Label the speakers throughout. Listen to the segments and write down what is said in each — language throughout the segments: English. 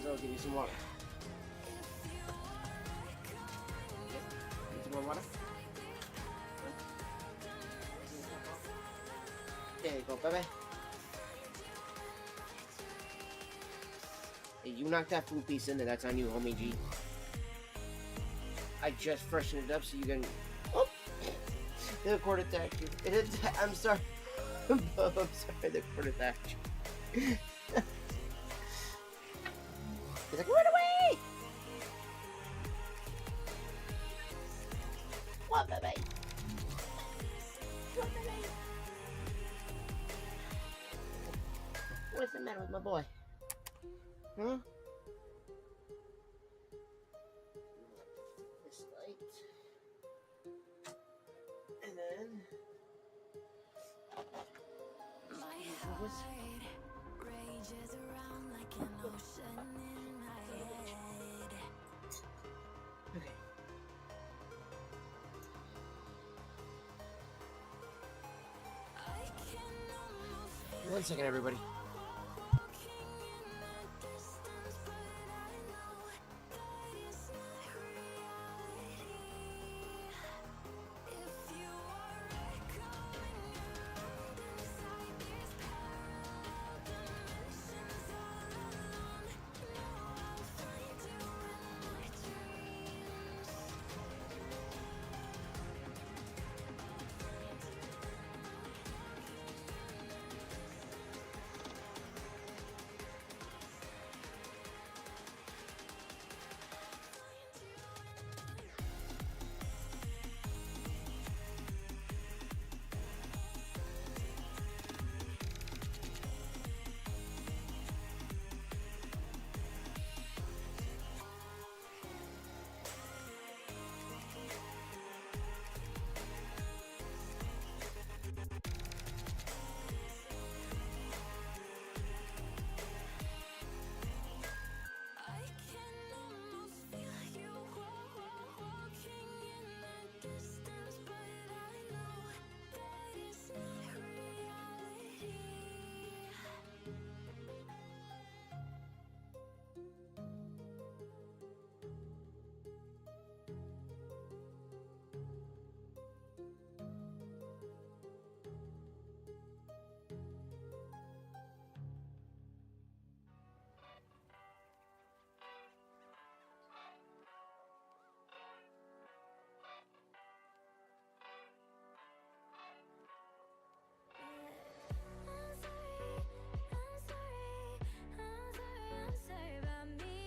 Speaker 1: I'll give you some water. Need some more water? There you go, baby. Hey, you knocked that food piece in there. That's on you, homie G. I just freshened it up so you can... Oh! The cord attacked you. I'm sorry. I'm sorry, the cord attacked you. He's like, run away! What, baby? What, baby? What's the matter with my boy? Huh? This light. And then...
Speaker 2: My heart rages around like an ocean in my head.
Speaker 1: Okay.
Speaker 2: I can almost feel
Speaker 1: 1 second, everybody.
Speaker 2: walking in the distance, but I know that it's not reality. If you are echoing around inside these parallel dimensions all alone, know I'll find you in my dreams. I can almost feel you walking in the distance, but I know that it's not reality. I'm sorry about me.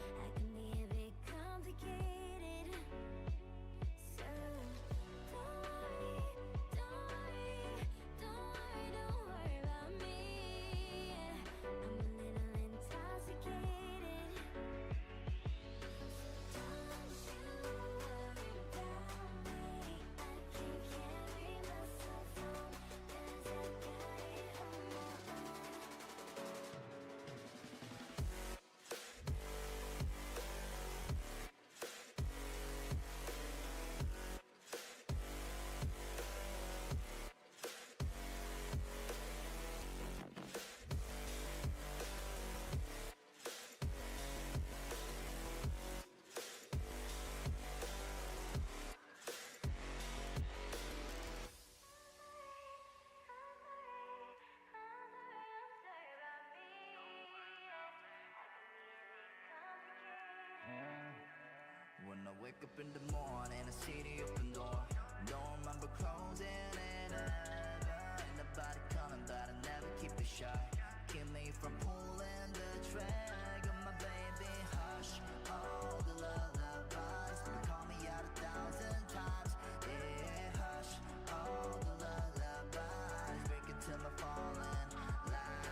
Speaker 2: I can be a bit complicated. So don't worry about me. I'm a little intoxicated. Don't you worry about me. I can carry myself home, 'cause I got it on my own.
Speaker 3: When I wake up in the morning, I see the open door. Don't remember closing it ever. Ain't nobody coming, but I never keep it shut. Keep me from pulling the trigger, my baby. Hush, all the lullabies. You call me out 1,000 times. Yeah, hush, all the lullabies. Breaking to my falling lies.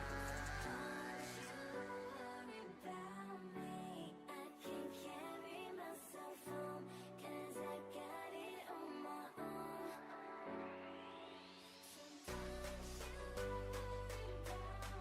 Speaker 2: Worry about me. I can carry myself home, 'cause I got it on my own. So don't you worry about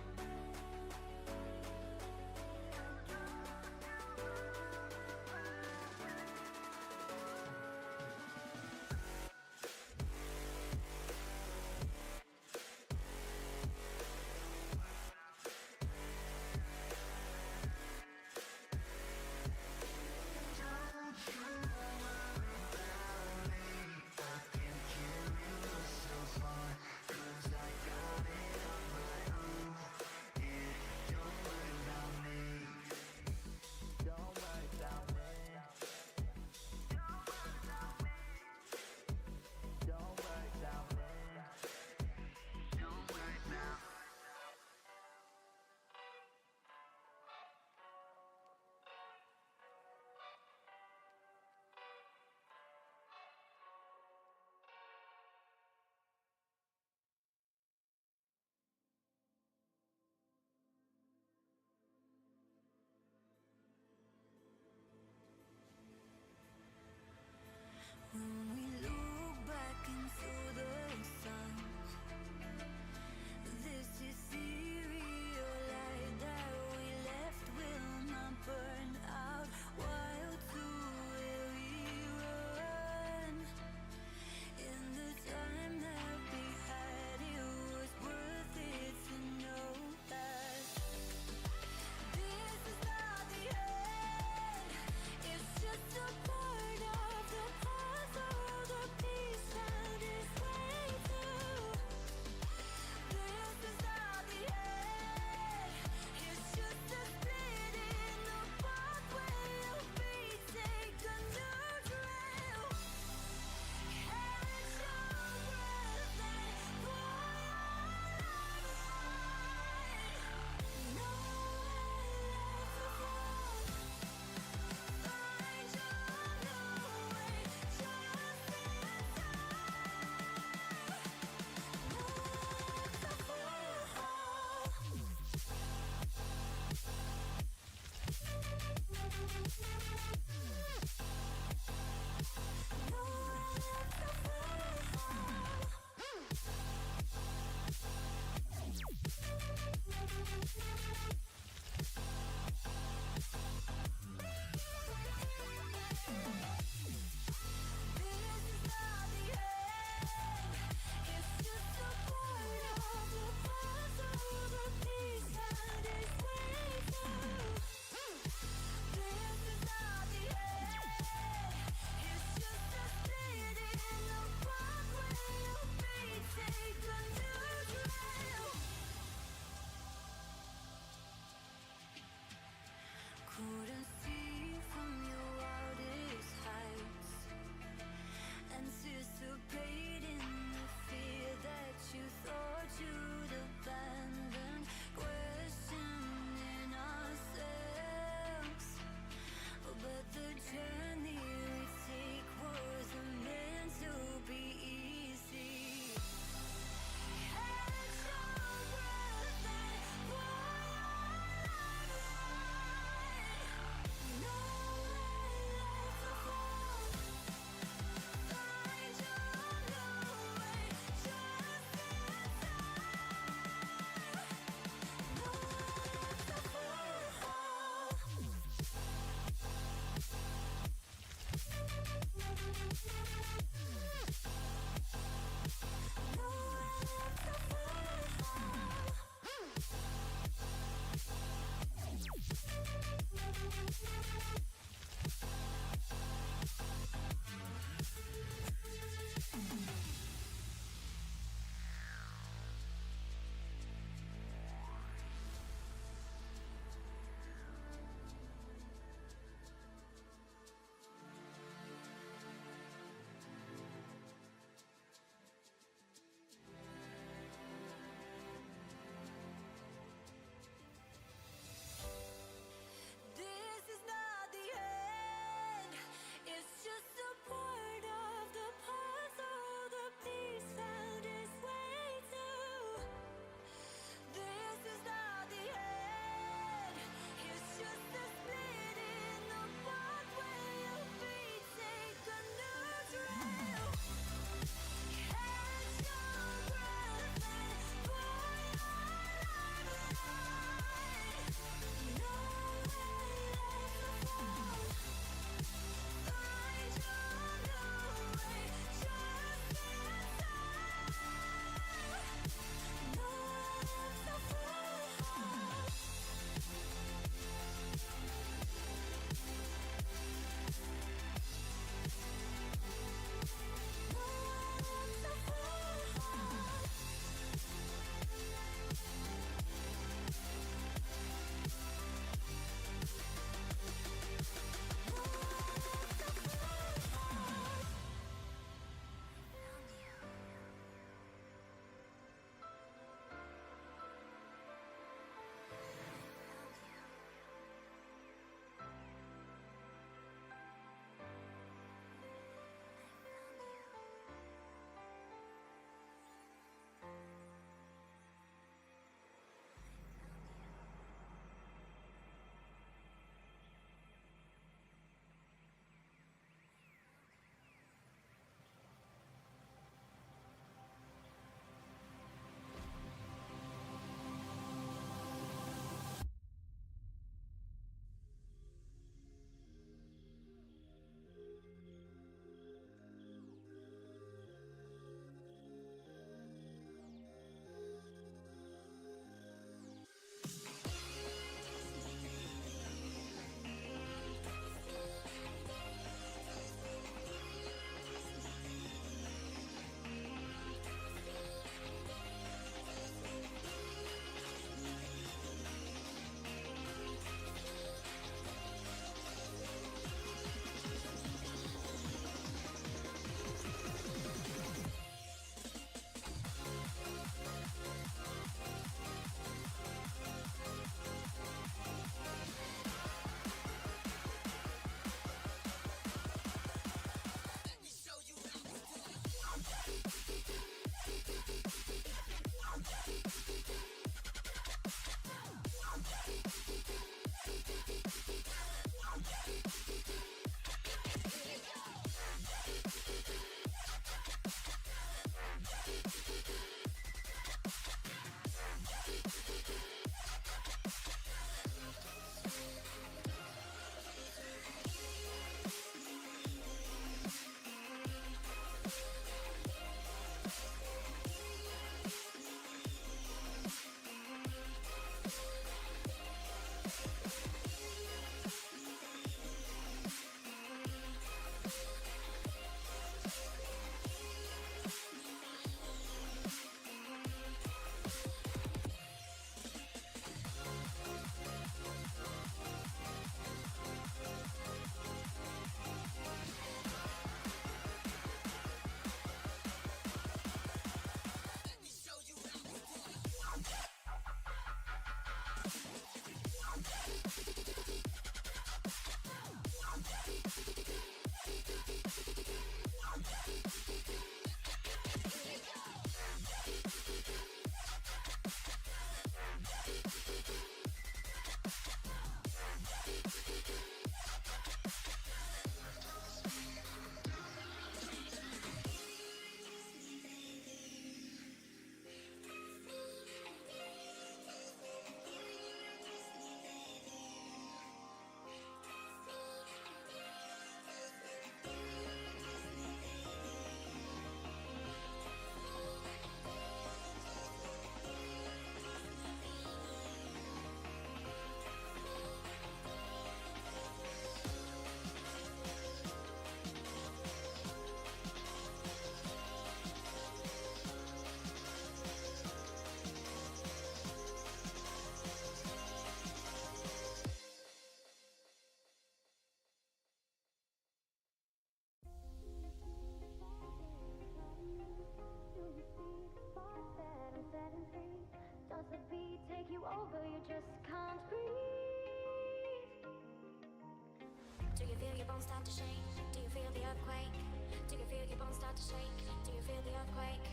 Speaker 2: earthquake?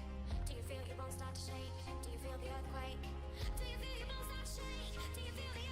Speaker 2: Do you feel your bones start to shake? Do you feel the earthquake? Do you feel your bones start to shake? Do you feel the earthquake?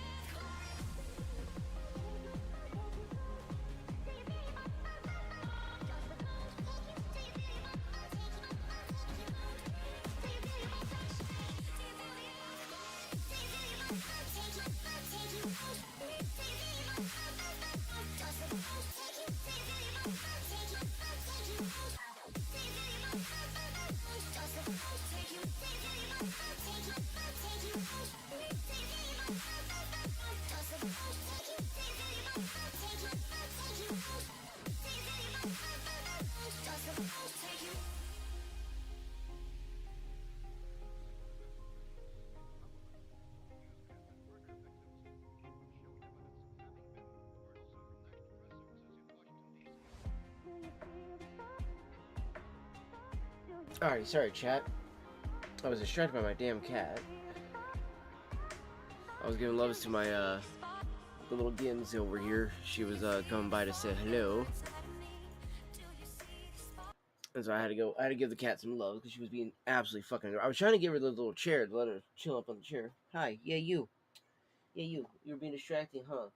Speaker 1: Alright, sorry, chat. I was distracted by my damn cat. I was giving loves to my, the little Gims over here. She was, coming by to say hello. And so I had to give the cat some love because she was being absolutely fucking. I was trying to give her the little chair to let her chill up on the chair. Hi, yeah, you. Yeah, you. You were being distracting, huh?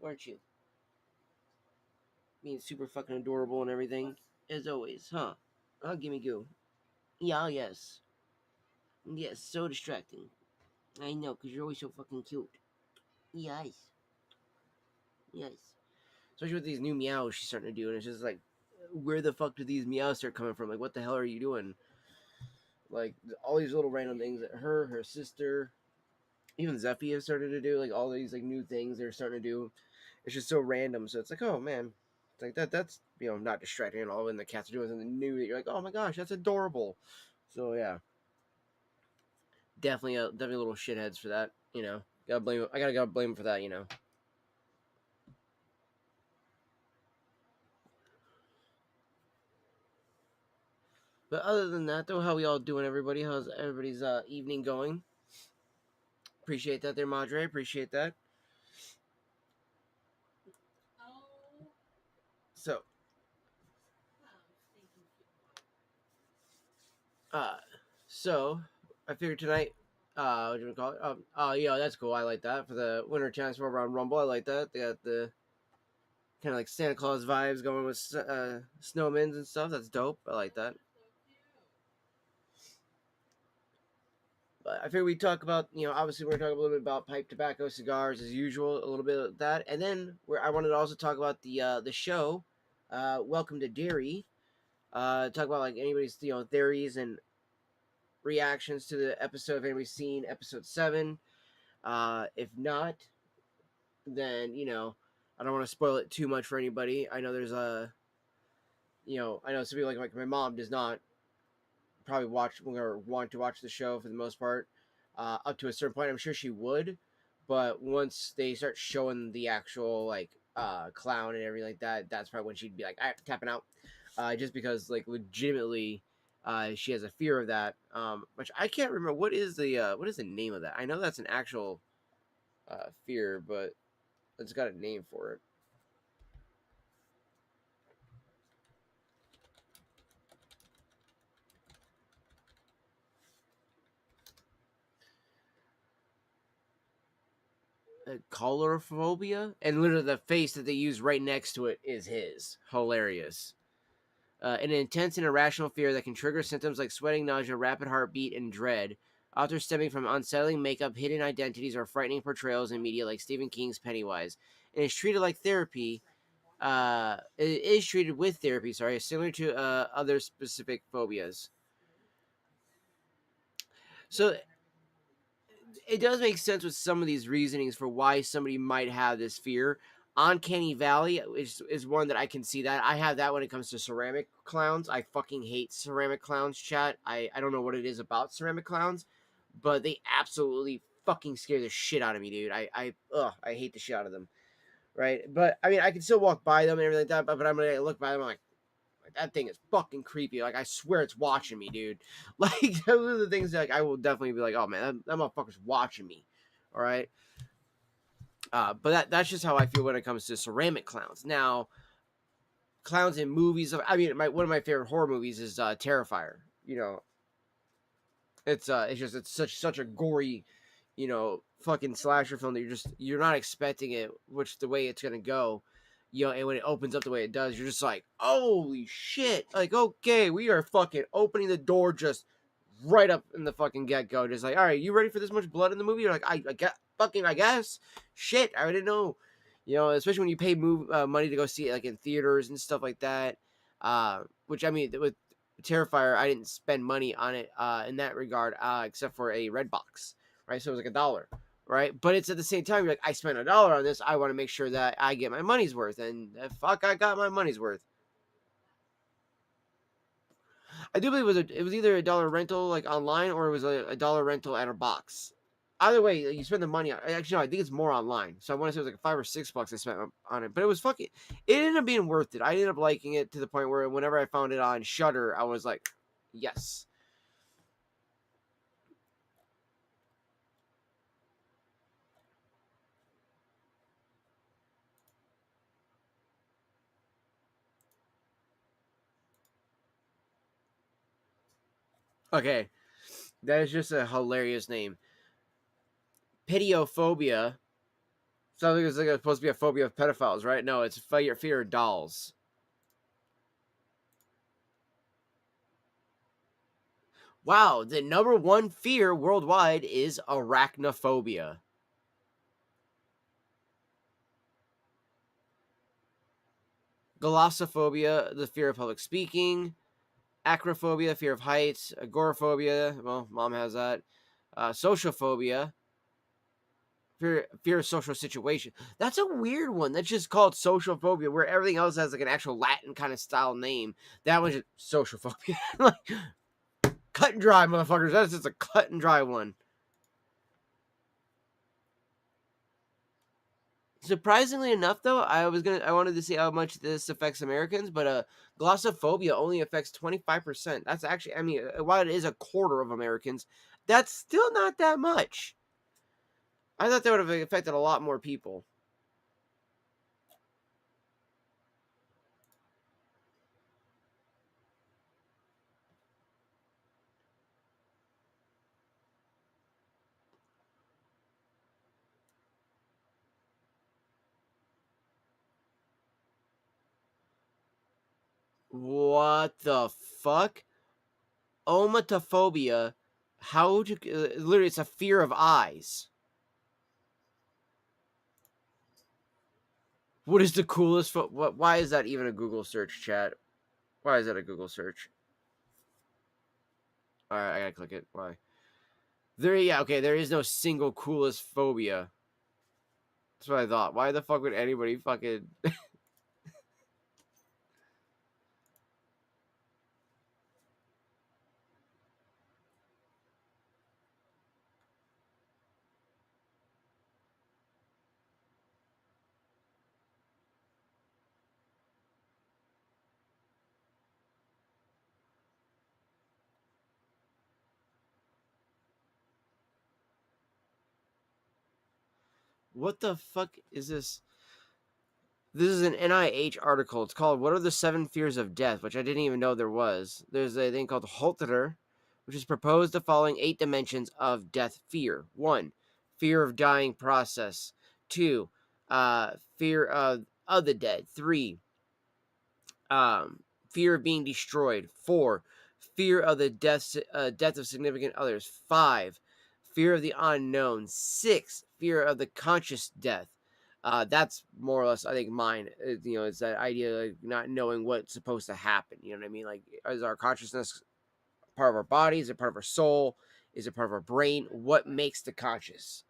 Speaker 1: Weren't you? Being super fucking adorable and everything. As always, huh? Oh, gimme goo. Yeah, yes. Yes, so distracting. I know, because you're always so fucking cute. Yes. Yes. Especially with these new meows she's starting to do, and it's just like, where the fuck do these meows start coming from? Like, what the hell are you doing? Like, all these little random things that her sister, even Zeffy have started to do, like, all these, like, new things they're starting to do. It's just so random, so it's like, oh, man. It's like, that's, you know, not distracting at all when the cats are doing something new that you're like, oh my gosh, that's adorable. So, yeah. Definitely little shitheads for that, you know. I gotta blame them for that, you know. But other than that, though, how we all doing, everybody? How's everybody's evening going? Appreciate that there, Madre. Appreciate that. So, so I figured tonight, what do you call it? Yeah, that's cool. I like that for the winter chance for around Rumble. I like that. They got the kind of like Santa Claus vibes going with snowmen and stuff. That's dope. I like that. But I figured we'd talk about, you know, obviously we're talking a little bit about pipe tobacco, cigars as usual, a little bit of that, and then I wanted to also talk about the show, Welcome to Derry. Talk about like anybody's, you know, theories and reactions to the episode. If anybody's seen episode 7, if not, then you know, I don't want to spoil it too much for anybody. I know there's you know, I know some people like my mom does not probably watch or want to watch the show for the most part. Up to a certain point, I'm sure she would, but once they start showing the actual like clown and everything like that, that's probably when she'd be like, "I'm tapping out," just because like legitimately, she has a fear of that. Which I can't remember what is the name of that. I know that's an actual fear, but it's got a name for it. Colorophobia, and literally the face that they use right next to it is his. Hilarious. An intense and irrational fear that can trigger symptoms like sweating, nausea, rapid heartbeat, and dread, often stemming from unsettling makeup, hidden identities, or frightening portrayals in media like Stephen King's Pennywise. And is treated like therapy. It is treated with therapy, sorry, similar to other specific phobias. So it does make sense with some of these reasonings for why somebody might have this fear. Uncanny Valley is one that I can see that. I have that when it comes to ceramic clowns. I fucking hate ceramic clowns, chat. I don't know what it is about ceramic clowns, but they absolutely fucking scare the shit out of me, dude. I hate the shit out of them. Right? But I mean, I can still walk by them and everything like that, but I'm gonna look by them, I'm like, that thing is fucking creepy. Like, I swear it's watching me, dude. Like, those are the things that like, I will definitely be like, oh man, that motherfucker's watching me. All right. But that's just how I feel when it comes to ceramic clowns. Now, clowns in movies. I mean, one of my favorite horror movies is Terrifier. You know, it's such a gory, fucking slasher film that you're not expecting it, which the way it's gonna go, and when it opens up the way it does, you're just like, holy shit! Like, okay, we are fucking opening the door just right up in the fucking get go. Just like, all right, you ready for this much blood in the movie? You're like, I guess, shit, I didn't know, especially when you pay money to go see it like in theaters and stuff like that. Which I mean, with Terrifier, I didn't spend money on it in that regard, except for a red box, right? So it was like $1, right? But it's at the same time, you're like, I spent $1 on this. I want to make sure that I get my money's worth, and fuck, I got my money's worth. I do believe it was either $1 rental like online, or it was a $1 rental at a box. Either way, you spend the money on. Actually, no, I think it's more online. So I want to say it was like $5 or $6 I spent on it, but it was fucking. It ended up being worth it. I ended up liking it to the point where whenever I found it on Shudder, I was like, yes. Okay, that is just a hilarious name. Pediophobia. Sounds like it's like supposed to be a phobia of pedophiles, right? No, it's fear of dolls. Wow, the number one fear worldwide is arachnophobia. Glossophobia, the fear of public speaking. Acrophobia, fear of heights. Agoraphobia, well, mom has that. Sociophobia, fear of social situation. That's a weird one. That's just called social phobia, where everything else has like an actual Latin kind of style name. That one's just social phobia. Like, cut and dry, motherfuckers. That's just a cut and dry one. Surprisingly enough, though, I wanted to see how much this affects Americans, but glossophobia only affects 25%. That's actually, I mean, while it is a quarter of Americans, that's still not that much. I thought that would have affected a lot more people. What the fuck? Omatophobia. How would you? Literally, it's a fear of eyes. What is the coolest? Why is that even a Google search, chat? Why is that a Google search? All right, I gotta click it. Why? Yeah, okay. There is no single coolest phobia. That's what I thought. Why the fuck would anybody fucking? What the fuck is this? This is an NIH article. It's called "What Are the Seven Fears of Death," which I didn't even know there was. There's a thing called Holter, which is proposed the following 8 dimensions of death fear. 1. Fear of dying process. 2. Fear of the dead. 3. Fear of being destroyed. 4. Fear of the death of significant others. 5. Fear of the unknown. 6. Fear of the conscious death. That's more or less, I think, mine. It's that idea of like, not knowing what's supposed to happen. You know what I mean? Like, is our consciousness part of our body? Is it part of our soul? Is it part of our brain? What makes the conscious?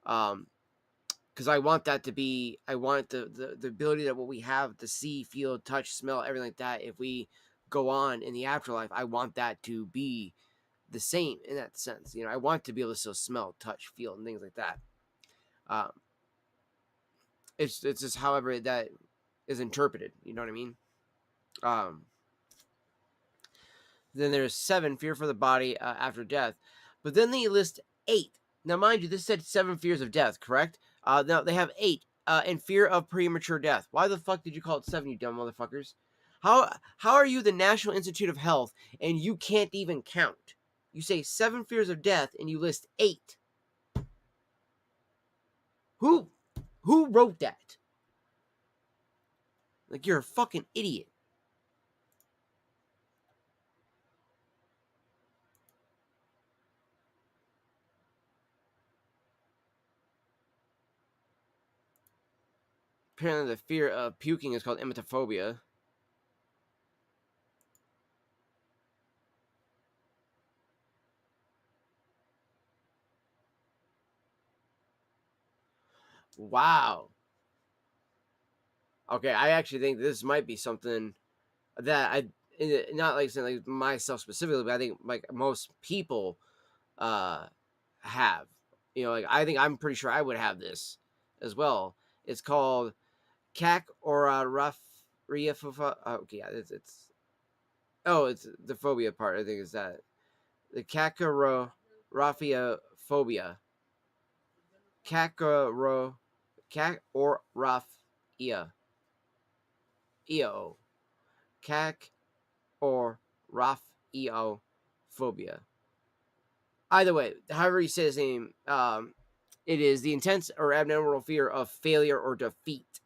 Speaker 1: Because I want that to be, I want the ability that what we have to see, feel, touch, smell, everything like that. If we go on in the afterlife, I want that to be the same in that sense. I want to be able to still smell, touch, feel, and things like that. Um, it's just however that is interpreted. You know what I mean? Um, then there's 7, fear for the body after death. But then they list 8. Now, mind you, this said 7 fears of death, correct? Now they have 8. And fear of premature death. Why the fuck did you call it 7, you dumb motherfuckers? How are you the National Institute of Health and you can't even count? You say 7 fears of death and you list 8. Who wrote that? Like, you're a fucking idiot. Apparently, the fear of puking is called emetophobia. Wow. Okay, I actually think this might be something that not like saying like myself specifically, but I think like most people uh have. You know, like I think I'm pretty sure I would have this as well. It's called cac or okay, yeah, it's oh, it's the phobia part. I think is that the phobia. Cacaro cac or raphia. EO. Cac or phobia. Either way, however you say his name, it is the intense or abnormal fear of failure or defeat.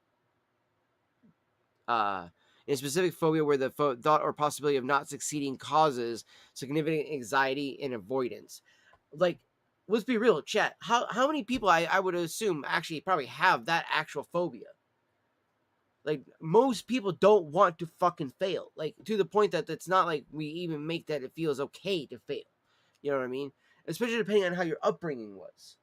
Speaker 1: In a specific phobia where the thought or possibility of not succeeding causes significant anxiety and avoidance. Like, let's be real, chat. How many people I would assume actually probably have that actual phobia? Like, most people don't want to fucking fail. Like, to the point that it's not like we even make that it feels okay to fail. You know what I mean? Especially depending on how your upbringing was.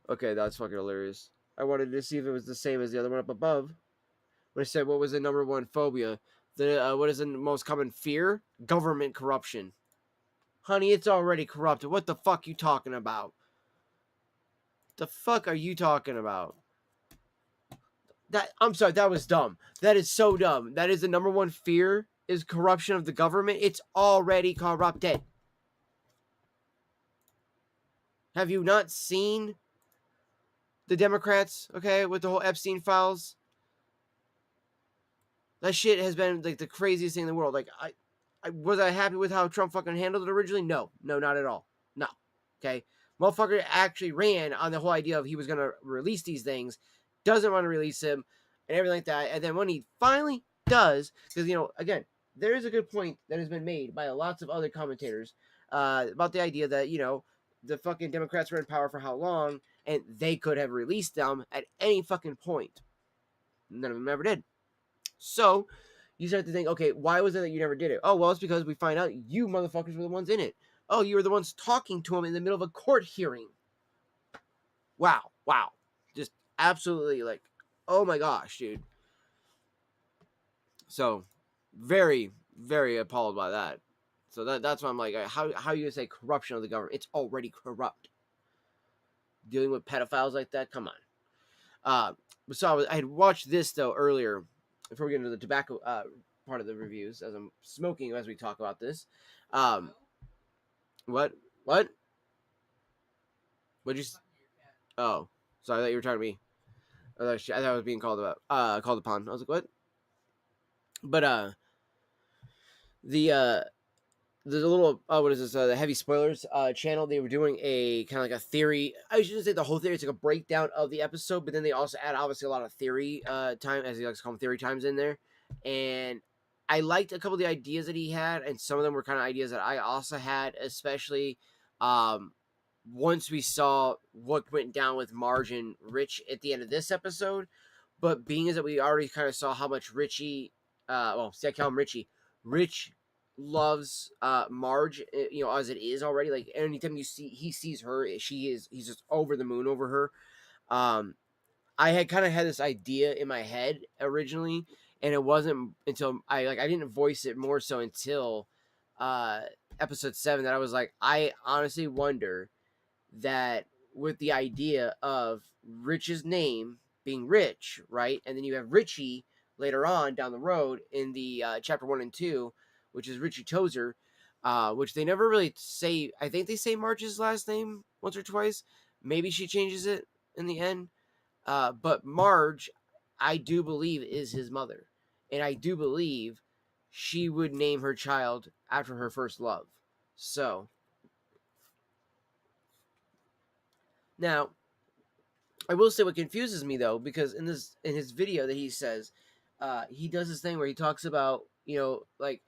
Speaker 1: Okay, that's fucking hilarious. I wanted to see if it was the same as the other one up above. When I said what was the number one phobia, what is the most common fear? Government corruption. Honey, it's already corrupted. What the fuck you talking about? The fuck are you talking about? That I'm sorry, that was dumb. That is so dumb. That is the number one fear is corruption of the government. It's already corrupted. Have you not seen the Democrats, okay, with the whole Epstein files? That shit has been like the craziest thing in the world. Like, I was I happy with how Trump fucking handled it originally? No, not at all. No, okay. Motherfucker actually ran on the whole idea of he was gonna release these things, doesn't want to release him, and everything like that. And then when he finally does, because again, there is a good point that has been made by lots of other commentators about the idea that the fucking Democrats were in power for how long, and they could have released them at any fucking point. None of them ever did. So you start to think, okay, why was it that you never did it? Oh, well, it's because we find out you motherfuckers were the ones in it. Oh, you were the ones talking to him in the middle of a court hearing. Wow. Just absolutely like, oh my gosh, dude. So very, very appalled by that. So that's why I'm like, how are you gonna say corruption of the government? It's already corrupt. Dealing with pedophiles like that, come on. So I had watched this though earlier before we get into the tobacco part of the reviews as I'm smoking as we talk about this. What? What'd you? Oh, sorry, I thought you were talking to me. I thought I was being called upon. I was like, what? But there's a little what is this the heavy spoilers channel. They were doing a kind of like a theory. I shouldn't say the whole theory. It's like a breakdown of the episode, but then they also add obviously a lot of theory time, as he likes to call them, theory times in there. And I liked a couple of the ideas that he had, and some of them were kind of ideas that I also had, especially once we saw what went down with Marge and Rich at the end of this episode. But being as that we already kind of saw how much Richie see, I call him Richie. Rich loves Marge, as it is already. Like, anytime he sees her, he's just over the moon over her. I had kind of had this idea in my head originally, and it wasn't until I didn't voice it more so until episode 7 that I was like, I honestly wonder that with the idea of Rich's name being Rich, right? And then you have Richie later on down the road in the chapter 1 and 2, which is Richie Tozer. which they never really say. I think they say Marge's last name once or twice. Maybe she changes it in the end. But Marge, I do believe, is his mother. And I do believe she would name her child after her first love. So, now, I will say what confuses me though, because in his video that he says, he does this thing where he talks about, like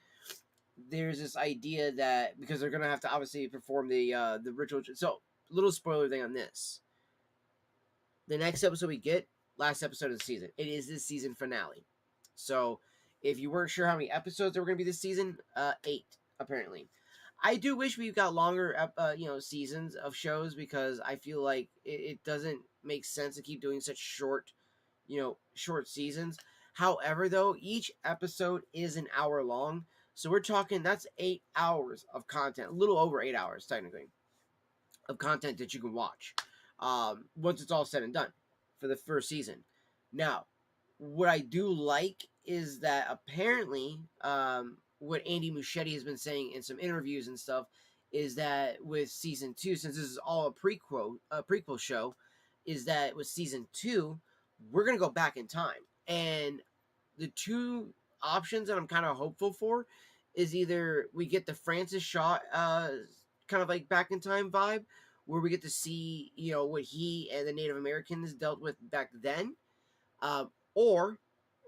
Speaker 1: there's this idea that because they're gonna have to obviously perform the ritual. So, little spoiler thing on this: the next episode we get, last episode of the season, it is this season finale. So, if you weren't sure how many episodes there were gonna be this season, 8 apparently. I do wish we got longer, seasons of shows because I feel like it doesn't make sense to keep doing such short seasons. However, though, each episode is an hour long, so we're talking that's 8 hours of content, a little over 8 hours technically, of content that you can watch. Once it's all said and done for the first season. Now, what I do like is that apparently, what Andy Muschietti has been saying in some interviews and stuff is that with season 2, since this is all a prequel show, is that with season 2, we're gonna go back in time, and the two options that I'm kind of hopeful for is either we get the Francis Shaw kind of like back in time vibe, where we get to see what he and the Native Americans dealt with back then, um, or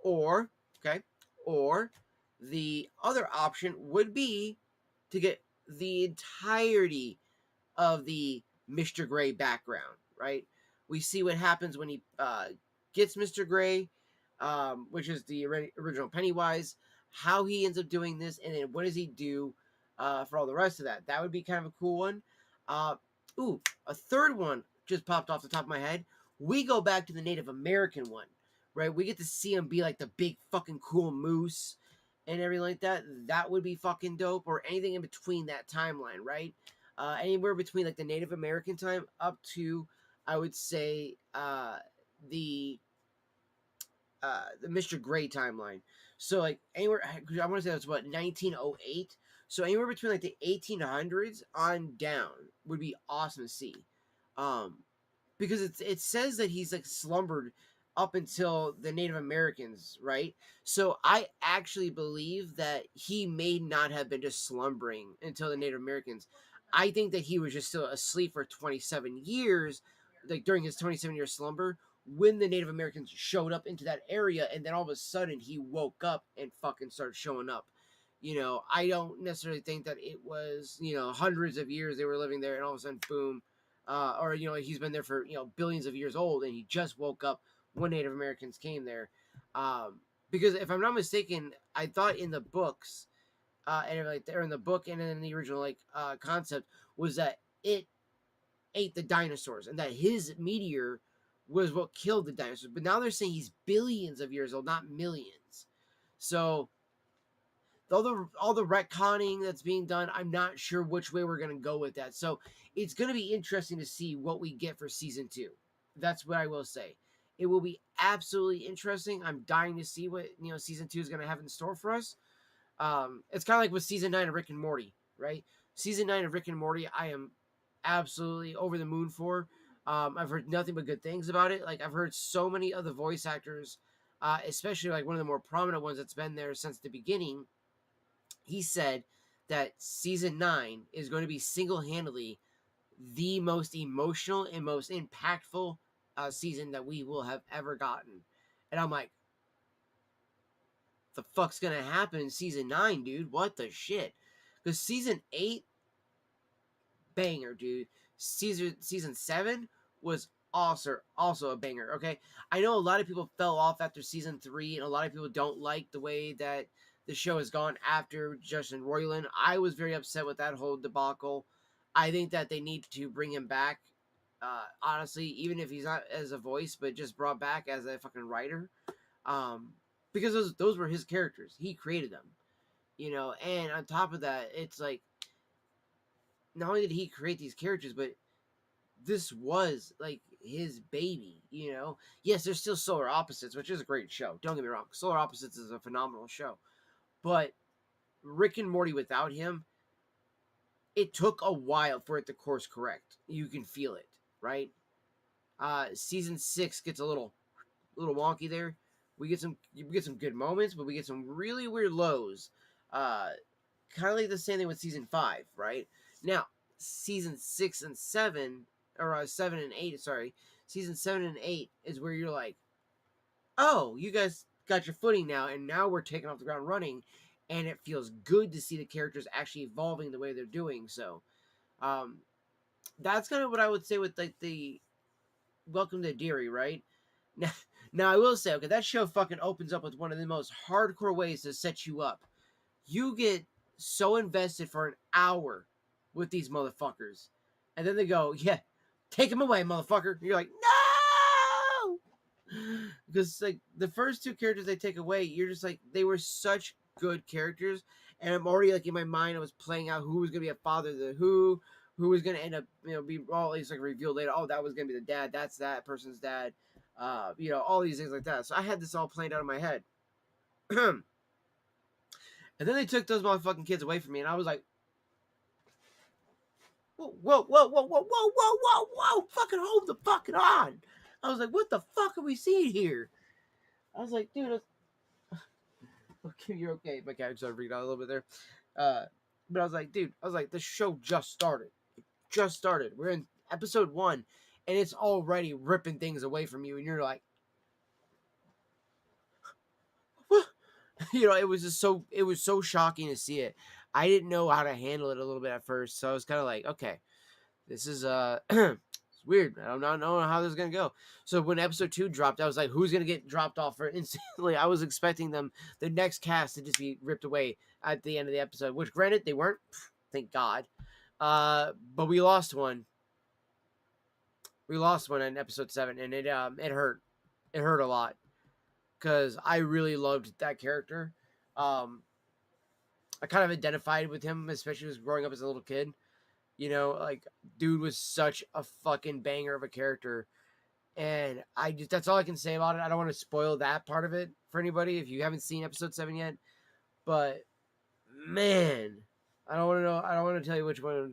Speaker 1: or okay, or the other option would be to get the entirety of the Mr. Gray background, right? We see what happens when he gets Mr. Gray, which is the original Pennywise, how he ends up doing this, and then what does he do for all the rest of that. That would be kind of a cool one. Uh, a third one just popped off the top of my head. We go back to the Native American one, right? We get to see him be like the big fucking cool moose and everything like that. That would be fucking dope, or anything in between that timeline, right? Anywhere between like the Native American time up to, I would say, the the Mr. Gray timeline. So like anywhere, I want to say that's what 1908. So anywhere between like the 1800s on down would be awesome to see. Um, because it says that he's like slumbered up until the Native Americans, right? So I actually believe that he may not have been just slumbering until the Native Americans. I think that he was just still asleep for 27 years, like during his 27-year slumber, when the Native Americans showed up into that area, and then all of a sudden he woke up and fucking started showing up. I don't necessarily think that it was, hundreds of years they were living there, and all of a sudden, boom, or he's been there for billions of years old, and he just woke up when Native Americans came there. Because if I'm not mistaken, I thought in the books, and like they're in the book and in the original concept was that it ate the dinosaurs, and that his meteor was what killed the dinosaurs. But now they're saying he's billions of years old, not millions. So all the retconning that's being done, I'm not sure which way we're going to go with that. So it's going to be interesting to see what we get for season 2. That's what I will say. It will be absolutely interesting. I'm dying to see what season 2 is going to have in store for us. It's kind of like with season 9 of Rick and Morty, right? Season 9 of Rick and Morty, I am absolutely over the moon for. I've heard nothing but good things about it. Like I've heard so many of the voice actors, especially like one of the more prominent ones that's been there since the beginning. He said that season 9 is going to be single-handedly the most emotional and most impactful season that we will have ever gotten. And I'm like, the fuck's gonna happen in season 9, dude? What the shit? Because season 8, banger, dude. Season 7 was also a banger. Okay, I know a lot of people fell off after season 3, and a lot of people don't like the way that the show has gone after Justin Roiland. I was very upset with that whole debacle. I think that they need to bring him back. Honestly, even if he's not as a voice, but just brought back as a fucking writer. Um, because those were his characters. He created them, and on top of that, it's like not only did he create these characters, but this was like his baby. Yes, there's still Solar Opposites, which is a great show. Don't get me wrong. Solar Opposites is a phenomenal show. But Rick and Morty without him it took a while for it to course correct. You can feel it, right? Season 6 gets a little wonky there. We get some good moments, but we get some really weird lows. Uh, Kind of like the same thing with season 5, right? Now, season 6 and 7, or 7 and 8, sorry, season 7 and 8 is where you're like, oh, you guys got your footing now, and now we're taking off the ground running, and it feels good to see the characters actually evolving the way they're doing. So, um, that's kind of what I would say with like the Welcome to Derry, right? Now, now I will say, okay, that show fucking opens up with one of the most hardcore ways to set you up. You get so invested for an hour with these motherfuckers, and then they go, "Yeah, take him away, motherfucker." And you're like, "No!" Because like the first two characters they take away, you're just like they were such good characters, and I'm already like in my mind I was playing out who was gonna be a father to who was gonna end up be all these like revealed later. Oh, that was gonna be the dad. That's that person's dad. All these things like that. So I had this all planned out in my head. And then they took those motherfucking kids away from me, and I was like, whoa, whoa, whoa, whoa, whoa, whoa, whoa, whoa, whoa, fucking hold the fucking on. I was like, what the fuck are we seeing here? I was like, dude, okay, you're okay. My cat started freaking out a little bit there. But I was like, dude, the show just started. It just started. We're in episode 1, and it's already ripping things away from you, and you're like, what? It was so shocking to see it. I didn't know how to handle it a little bit at first, so I was kind of like, okay, this is it's weird. I don't know how this is gonna go. So when episode 2 dropped, I was like, who's gonna get dropped off for instantly? I was expecting the next cast to just be ripped away at the end of the episode, which granted they weren't, thank God. But we lost one. We lost one in episode 7, and it hurt. It hurt a lot because I really loved that character. I kind of identified with him, especially as growing up as a little kid. Like dude was such a fucking banger of a character. And that's all I can say about it. I don't want to spoil that part of it for anybody if you haven't seen episode 7 yet. But man, I don't want to know. I don't want to tell you which one of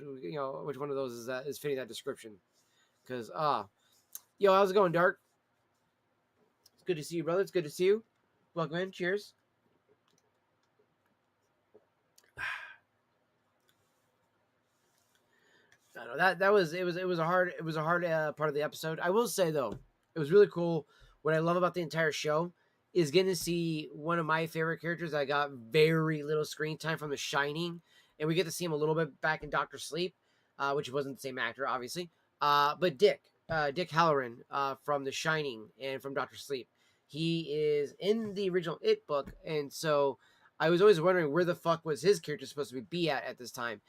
Speaker 1: those is fitting that description. Cause yo, how's it going, Dark? It's good to see you, brother. It's good to see you. Welcome in. Cheers. I don't know that was a hard part of the episode. I will say though, it was really cool. What I love about the entire show is getting to see one of my favorite characters. I got very little screen time from The Shining, and we get to see him a little bit back in Doctor Sleep, which wasn't the same actor, obviously. But Dick Halloran from The Shining and from Doctor Sleep, he is in the original It book, and so I was always wondering where the fuck was his character supposed to be at this time.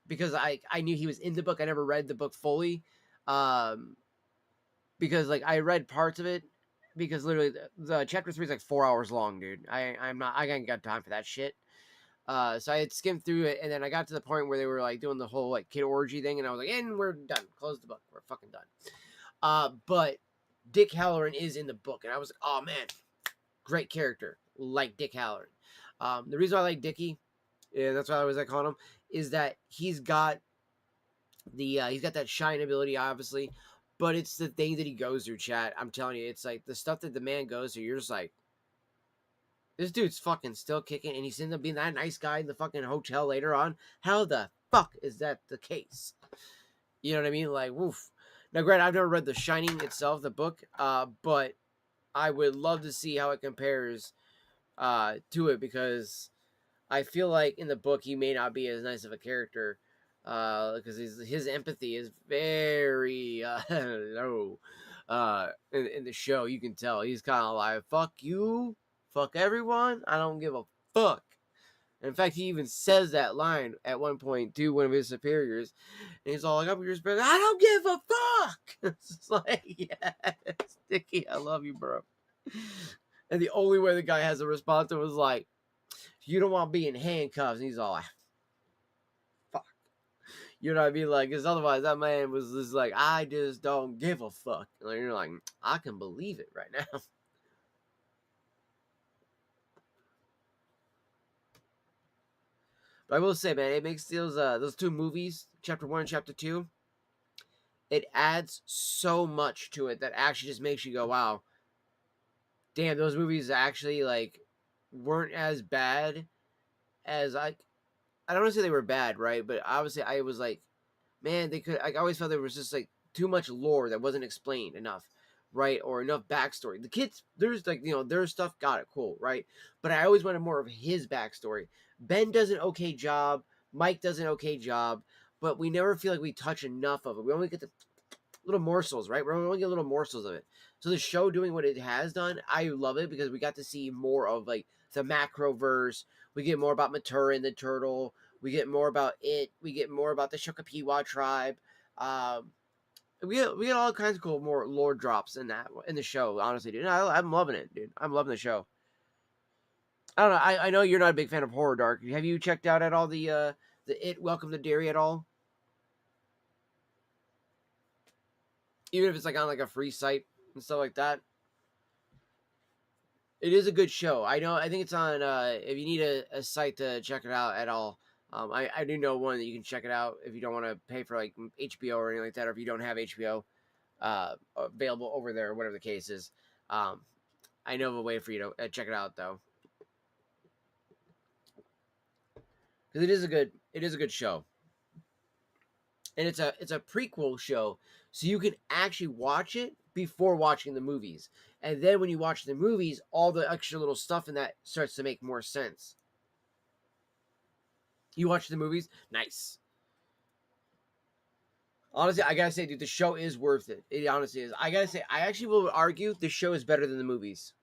Speaker 1: Because I knew he was in the book. I never read the book fully. Because like I read parts of it because literally the chapter 3 is like 4 hours long, dude. I ain't got time for that shit. So I had skimmed through it, and then I got to the point where they were like doing the whole like kid orgy thing, and I was like, and we're done. Close the book. We're fucking done. But Dick Halloran is in the book, and I was like, oh man, great character, like Dick Halloran. The reason I like Dickie, yeah, that's why I was like calling him, is that he's got that shine ability, obviously, but it's the thing that he goes through, chat. I'm telling you, it's like the stuff that the man goes through. You're just like, this dude's fucking still kicking, and he's ends up being that nice guy in the fucking hotel later on. How the fuck is that the case? You know what I mean? Like, woof. Now, granted, I've never read The Shining itself, the book, but I would love to see how it compares to it, because I feel like in the book he may not be as nice of a character, because his empathy is very low. In the show, you can tell he's kind of like, fuck you, fuck everyone, I don't give a fuck. In fact, he even says that line at one point to one of his superiors, and he's all like, "I'm your superior. I don't give a fuck." It's like, yes, Dickie, I love you, bro. And the only way the guy has a response to was like, "You don't want to be in handcuffs." And he's all like, fuck. You know what I mean? Like, because otherwise that man was just like, I just don't give a fuck. And you're like, I can believe it right now. But I will say, man, it makes those two movies, chapter 1 and chapter 2, it adds so much to it that actually just makes you go, wow, damn, those movies actually like weren't as bad as I don't want to say they were bad, right? But obviously I was like, man, they could. I always felt there was just like too much lore that wasn't explained enough, right? Or enough backstory. The kids, there's like their stuff, got it, cool, right? But I always wanted more of his backstory. Ben does an okay job. Mike does an okay job, but we never feel like we touch enough of it. We only get the little morsels, right? We only get little morsels of it. So the show doing what it has done, I love it because we got to see more of like the macro verse. We get more about Maturin the turtle. We get more about it. We get more about the Shukapiwa tribe. Um, we get all kinds of cool more lore drops in the show. Honestly, dude, I'm loving it, dude. I'm loving the show. I don't know. I know you're not a big fan of horror, Dark. Have you checked out at all the It Welcome to Derry at all? Even if it's like on like a free site and stuff like that. It is a good show. I know. I think it's on. If you need a site to check it out at all, I do know one that you can check it out if you don't want to pay for like HBO or anything like that, or if you don't have HBO available over there, or whatever the case is. Um, I know of a way for you to check it out though, because it is a good show, and it's a prequel show, so you can actually watch it before watching the movies, and then when you watch the movies, all the extra little stuff in that starts to make more sense. You watch the movies, nice. Honestly, I gotta say, dude, the show is worth it. It honestly is. I gotta say, I actually will argue the show is better than the movies,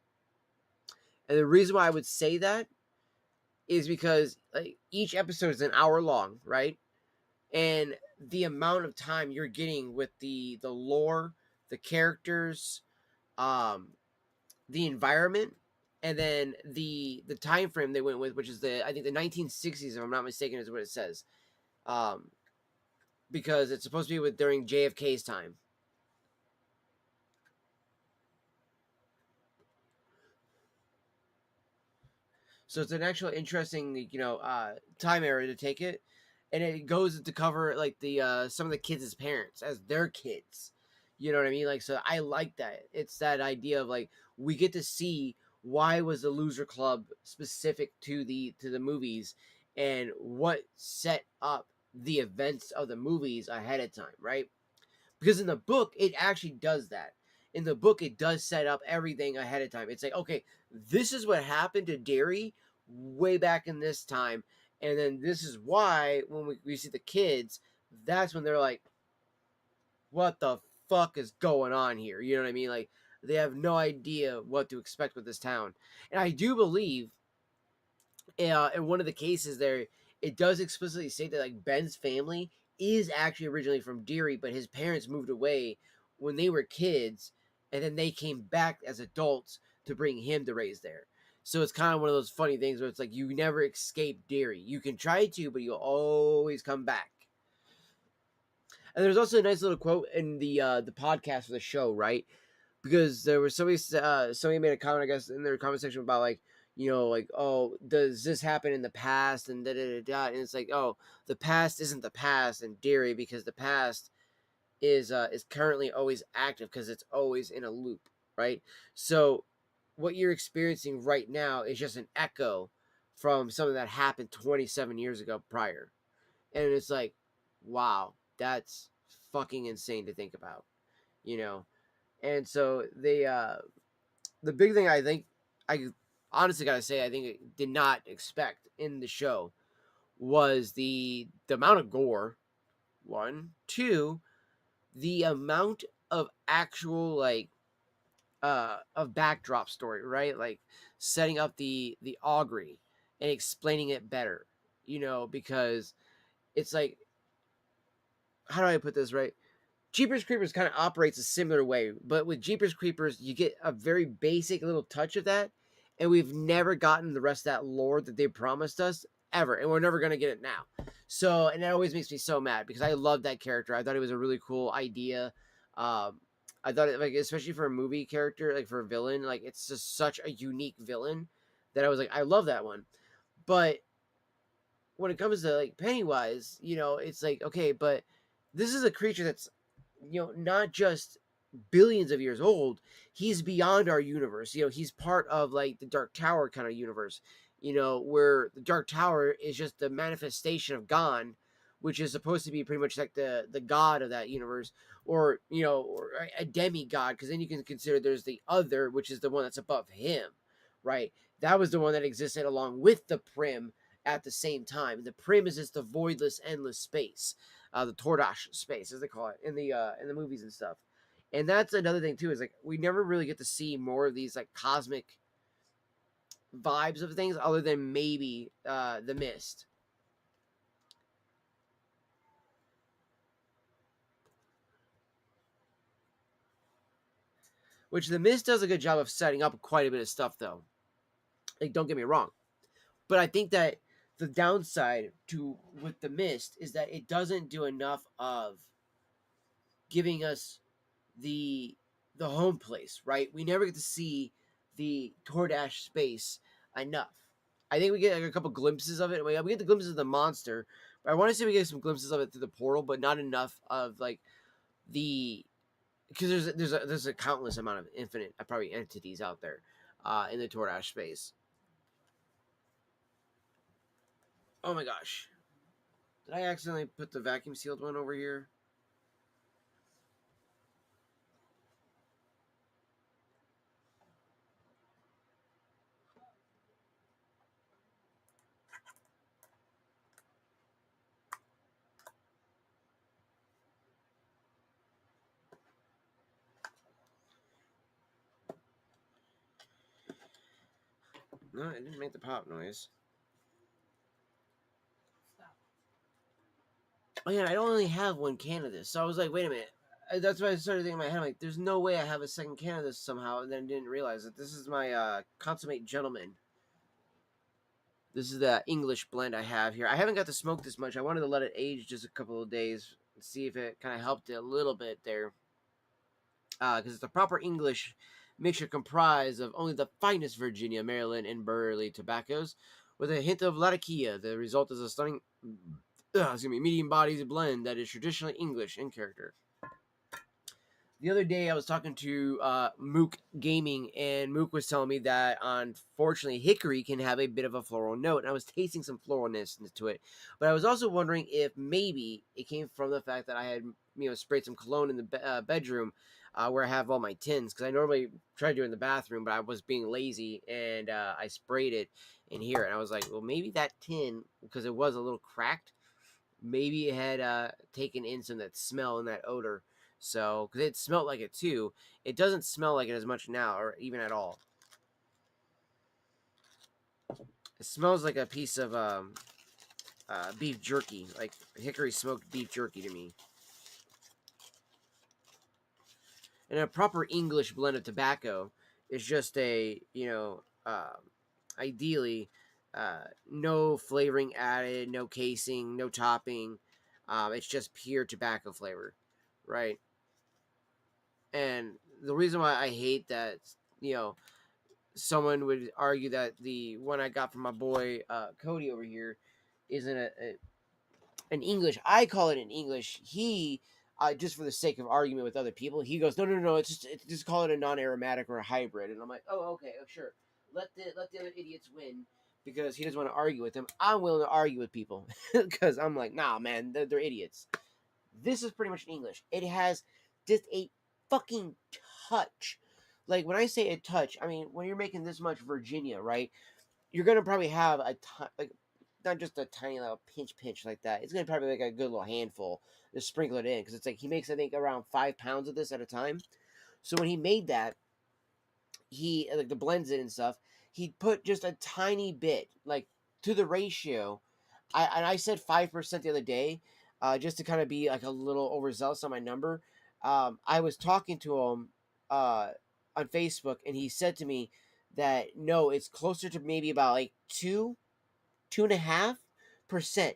Speaker 1: and the reason why I would say that is because like each episode is an hour long, right? And the amount of time you're getting with the lore, the characters, um, the environment, and then the time frame they went with, which is I think the 1960s, if I'm not mistaken, is what it says. Um, because it's supposed to be with during JFK's time. So it's an actual interesting, time era to take it, and it goes to cover like the some of the kids' parents as their kids. You know what I mean? Like, so I like that. It's that idea of like we get to see why was the loser club specific to the movies, and what set up the events of the movies ahead of time, right? Because in the book it actually does that. In the book it does set up everything ahead of time. It's like, okay, this is what happened to Derry way back in this time, and then this is why when we see the kids, that's when they're like, what the fuck is going on here? You know what I mean? Like, they have no idea what to expect with this town. And I do believe in one of the cases there, it does explicitly say that like Ben's family is actually originally from Derry, but his parents moved away when they were kids, and then they came back as adults to bring him to raise there. So it's kind of one of those funny things where it's like you never escape Derry. You can try to, but you'll always come back. And there's also a nice little quote in the podcast for the show, right? Because there was somebody made a comment, I guess, in their comment section about like, like, oh, does this happen in the past, and da da da da, and it's like, oh, the past isn't the past in Derry because the past is currently always active because it's always in a loop, right? So what you're experiencing right now is just an echo from something that happened 27 years ago prior, and it's like, wow, that's fucking insane to think about, you know. And so the big thing I think I honestly gotta say I think it did not expect in the show was the amount of gore. One, two, the amount of actual like of backdrop story, right? Like setting up the augury and explaining it better, because it's like, how do I put this right? Jeepers Creepers kind of operates a similar way, but with Jeepers Creepers, you get a very basic little touch of that, and we've never gotten the rest of that lore that they promised us ever, and we're never gonna get it now. So, and that always makes me so mad because I love that character. I thought it was a really cool idea. Um, I thought it, like, especially for a movie character, like for a villain, like it's just such a unique villain that I was like, I love that one. But when it comes to like Pennywise, it's like, okay, but this is a creature that's, not just billions of years old. He's beyond our universe. He's part of like the Dark Tower kind of universe. Where the Dark Tower is just the manifestation of Gon, which is supposed to be pretty much like the god of that universe, or or a demigod, because then you can consider there's the other, which is the one that's above him, right? That was the one that existed along with the Prim at the same time. The Prim is just the voidless, endless space, the Tordash space, as they call it in the movies and stuff. And that's another thing too, is like we never really get to see more of these like cosmic vibes of things, other than maybe the Mist. Which the Mist does a good job of setting up quite a bit of stuff, though. Like, don't get me wrong, but I think that the downside to with the Mist is that it doesn't do enough of giving us the the home place, right? We never get to see the Tordash space enough. I think we get like a couple glimpses of it. We get the glimpses of the monster, but I want to say we get some glimpses of it through the portal, but not enough of like the because there's a countless amount of infinite probably entities out there in the Tordash space. Oh my gosh, did I accidentally put the vacuum sealed one over here? No, it didn't make the pop noise. Oh yeah, I only have one can of this, so I was like, wait a minute. That's why I started thinking in my head, I'm like, there's no way I have a second can of this somehow, and then didn't realize that this is my consummate gentleman. This is the English blend I have here. I haven't got to smoke this much. I wanted to let it age just a couple of days and see if it kind of helped it a little bit there, because it's a proper English mixture comprised of only the finest Virginia, Maryland, and Burley tobaccos, with a hint of Latakia. The result is a stunning, medium bodied blend that is traditionally English in character. The other day I was talking to Mook Gaming, and Mook was telling me that unfortunately hickory can have a bit of a floral note, and I was tasting some floralness to it. But I was also wondering if maybe it came from the fact that I had sprayed some cologne in the bedroom where I have all my tins, because I normally try to do it in the bathroom, but I was being lazy, and I sprayed it in here, and I was like, well, maybe that tin, because it was a little cracked, maybe it had taken in some of that smell and that odor. So, because it smelled like it too, it doesn't smell like it as much now, or even at all. It smells like a piece of beef jerky, like hickory smoked beef jerky to me. And a proper English blend of tobacco is just a, ideally, no flavoring added, no casing, no topping. It's just pure tobacco flavor, right? And the reason why I hate that, someone would argue that the one I got from my boy Cody over here isn't an English. I call it an English. He just for the sake of argument with other people, he goes, no. It's just call it a non-aromatic or a hybrid. And I'm like, oh, okay, oh, sure. Let the other idiots win because he doesn't want to argue with them. I'm willing to argue with people because I'm like, nah, man, they're idiots. This is pretty much English. It has just a fucking touch. Like when I say a touch, I mean when you're making this much Virginia, right? You're gonna probably have like not just a tiny little pinch like that. It's gonna probably like a good little handful to sprinkle it in because it's like he makes I think around 5 pounds of this at a time. So when he made that, he like the blends it and stuff. He put just a tiny bit like to the ratio. I said 5% the other day, just to kind of be like a little overzealous on my number. I was talking to him on Facebook, and he said to me that no, it's closer to maybe about like 2.5%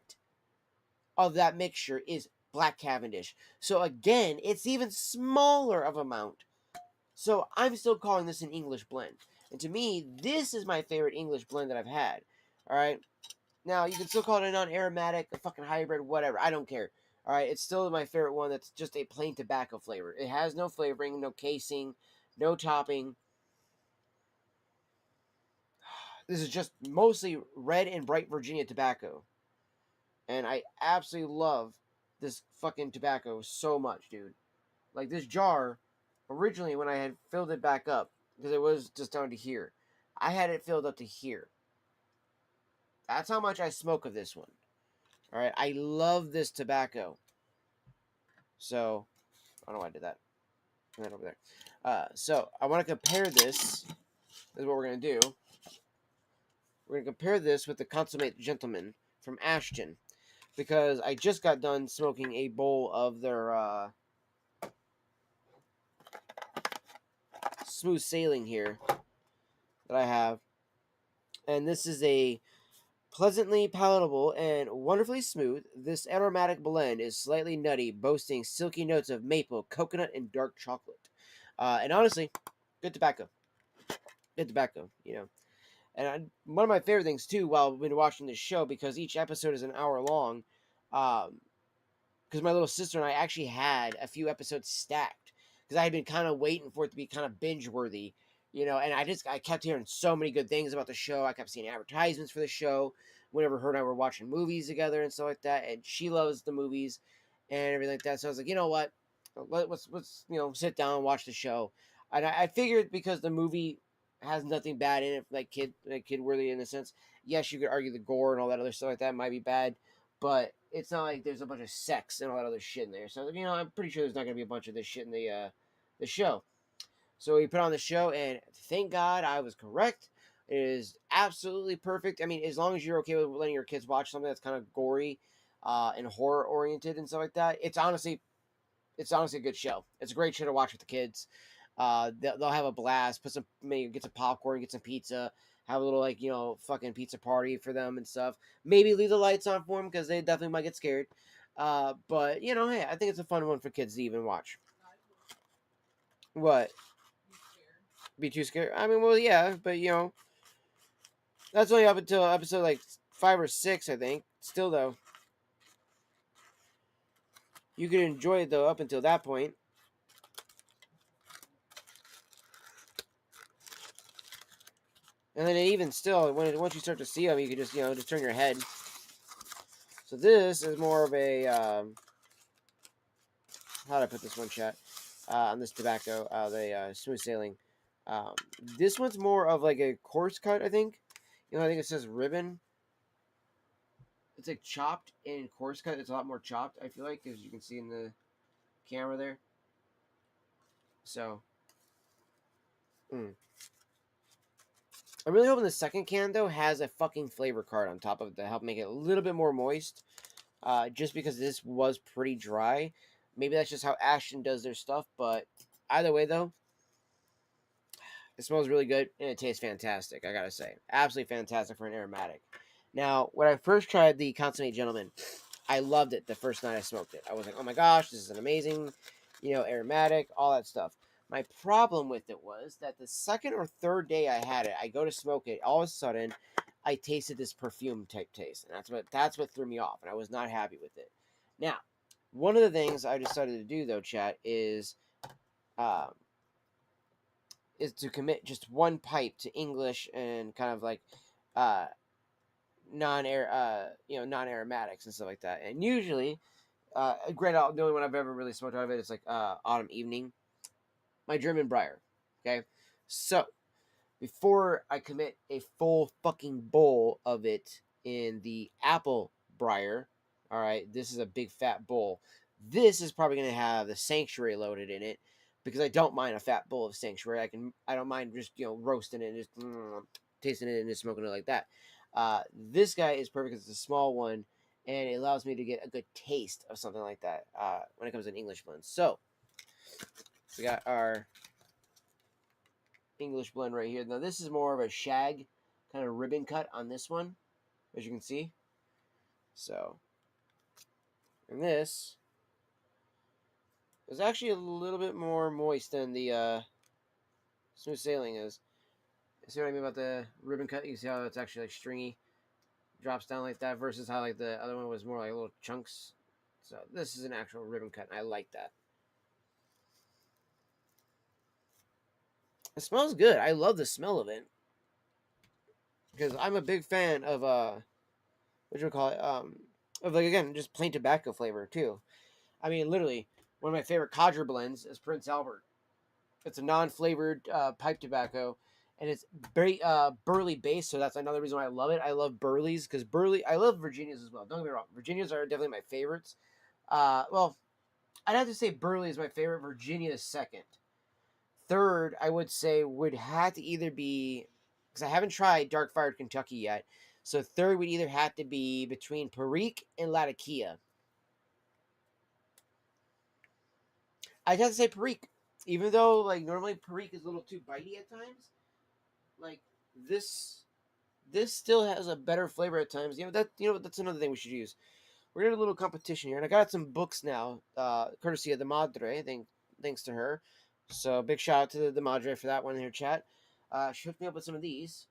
Speaker 1: of that mixture is Black Cavendish. So again, it's even smaller of amount. So I'm still calling this an English blend, and to me, this is my favorite English blend that I've had. All right. Now, you can still call it a non-aromatic, a fucking hybrid, whatever. I don't care. All right, it's still my favorite one that's just a plain tobacco flavor. It has no flavoring, no casing, no topping. This is just mostly red and bright Virginia tobacco. And I absolutely love this fucking tobacco so much, dude. Like, this jar, originally when I had filled it back up, because it was just down to here, I had it filled up to here. That's how much I smoke of this one. All right, I love this tobacco. So, I don't know why I did that. And then over there. So, I want to compare this. This is what we're going to do. We're going to compare this with the Consummate Gentleman from Ashton. Because I just got done smoking a bowl of their smooth sailing here that I have. And this is a pleasantly palatable and wonderfully smooth. This aromatic blend is slightly nutty, boasting silky notes of maple, coconut, and dark chocolate. And honestly, good tobacco. Good tobacco, you know. One of my favorite things, too, while I've been watching this show, because each episode is an hour long, because my little sister and I actually had a few episodes stacked because I had been kind of waiting for it to be kind of binge worthy, you know. And I kept hearing so many good things about the show. I kept seeing advertisements for the show whenever her and I were watching movies together and stuff like that. And she loves the movies and everything like that. So I was like, you know what, let's sit down and watch the show. And I figured because the movie has nothing bad in it, like kid worthy in a sense. Yes, you could argue the gore and all that other stuff like that might be bad, but it's not like there's a bunch of sex and all that other shit in there. So, I'm pretty sure there's not going to be a bunch of this shit in the show. So we put on the show, and thank God I was correct. It is absolutely perfect. I mean, as long as you're okay with letting your kids watch something that's kind of gory and horror oriented and stuff like that, it's honestly a good show. It's a great show to watch with the kids. They'll have a blast. Maybe get some popcorn, get some pizza, have a little fucking pizza party for them and stuff. Maybe leave the lights on for them because they definitely might get scared. But hey, I think it's a fun one for kids to even watch. What? Be too scared? I mean, well, yeah, but that's only up until episode like 5 or 6, I think. Still though, you can enjoy it though up until that point. And then even still, once you start to see them, you can just turn your head. So this is more of a how do I put this one, chat? On this tobacco, the smooth sailing. This one's more of like a coarse cut, I think. I think it says ribbon. It's like chopped and coarse cut. It's a lot more chopped, I feel like, as you can see in the camera there. So, I'm really hoping the second can, though, has a fucking flavor card on top of it to help make it a little bit more moist. Just because this was pretty dry. Maybe that's just how Ashton does their stuff, but either way, though, it smells really good and it tastes fantastic, I gotta say. Absolutely fantastic for an aromatic. Now, when I first tried the Consummate Gentleman, I loved it the first night I smoked it. I was like, oh my gosh, this is an amazing, aromatic, all that stuff. My problem with it was that the second or third day I had it, I go to smoke it, all of a sudden, I tasted this perfume type taste, and that's what threw me off, and I was not happy with it. Now, one of the things I decided to do though, chat, um, is to commit just one pipe to English and kind of like non aromatics and stuff like that. And usually, granted, the only one I've ever really smoked out of it is like Autumn Evening, my German Briar. Okay, so before I commit a full fucking bowl of it in the Apple Briar, all right, this is a big fat bowl. This is probably going to have the Sanctuary loaded in it because I don't mind a fat bowl of Sanctuary. I don't mind just roasting it and just tasting it and just smoking it like that. This guy is perfect because it's a small one and it allows me to get a good taste of something like that when it comes to an English blend. So we got our English blend right here. Now this is more of a shag kind of ribbon cut on this one, as you can see. So, and this is actually a little bit more moist than the smooth sailing is. See what I mean about the ribbon cut? You see how it's actually like stringy. drops down like that versus how like the other one was more like little chunks. So this is an actual ribbon cut, and I like that. It smells good. I love the smell of it because I'm a big fan of what do you call it? Of like again just plain tobacco flavor too. I mean, literally one of my favorite codger blends is Prince Albert. It's a non-flavored pipe tobacco, and it's very burley based. So that's another reason why I love it. I love burleys because burley. I love Virginias as well. Don't get me wrong. Virginias are definitely my favorites. Well, I'd have to say burley is my favorite. Virginia is second. Third, I would say would have to either be because I haven't tried Dark Fired Kentucky yet. So third would either have to be between Perique and Latakia. I'd have to say Perique, even though like normally Perique is a little too bitey at times. Like this, this still has a better flavor at times. That's another thing we should use. We're gonna do a little competition here, and I got some books now, courtesy of the Madre. Thanks to her. So big shout out to the Madre for that one in her chat. She hooked me up with some of these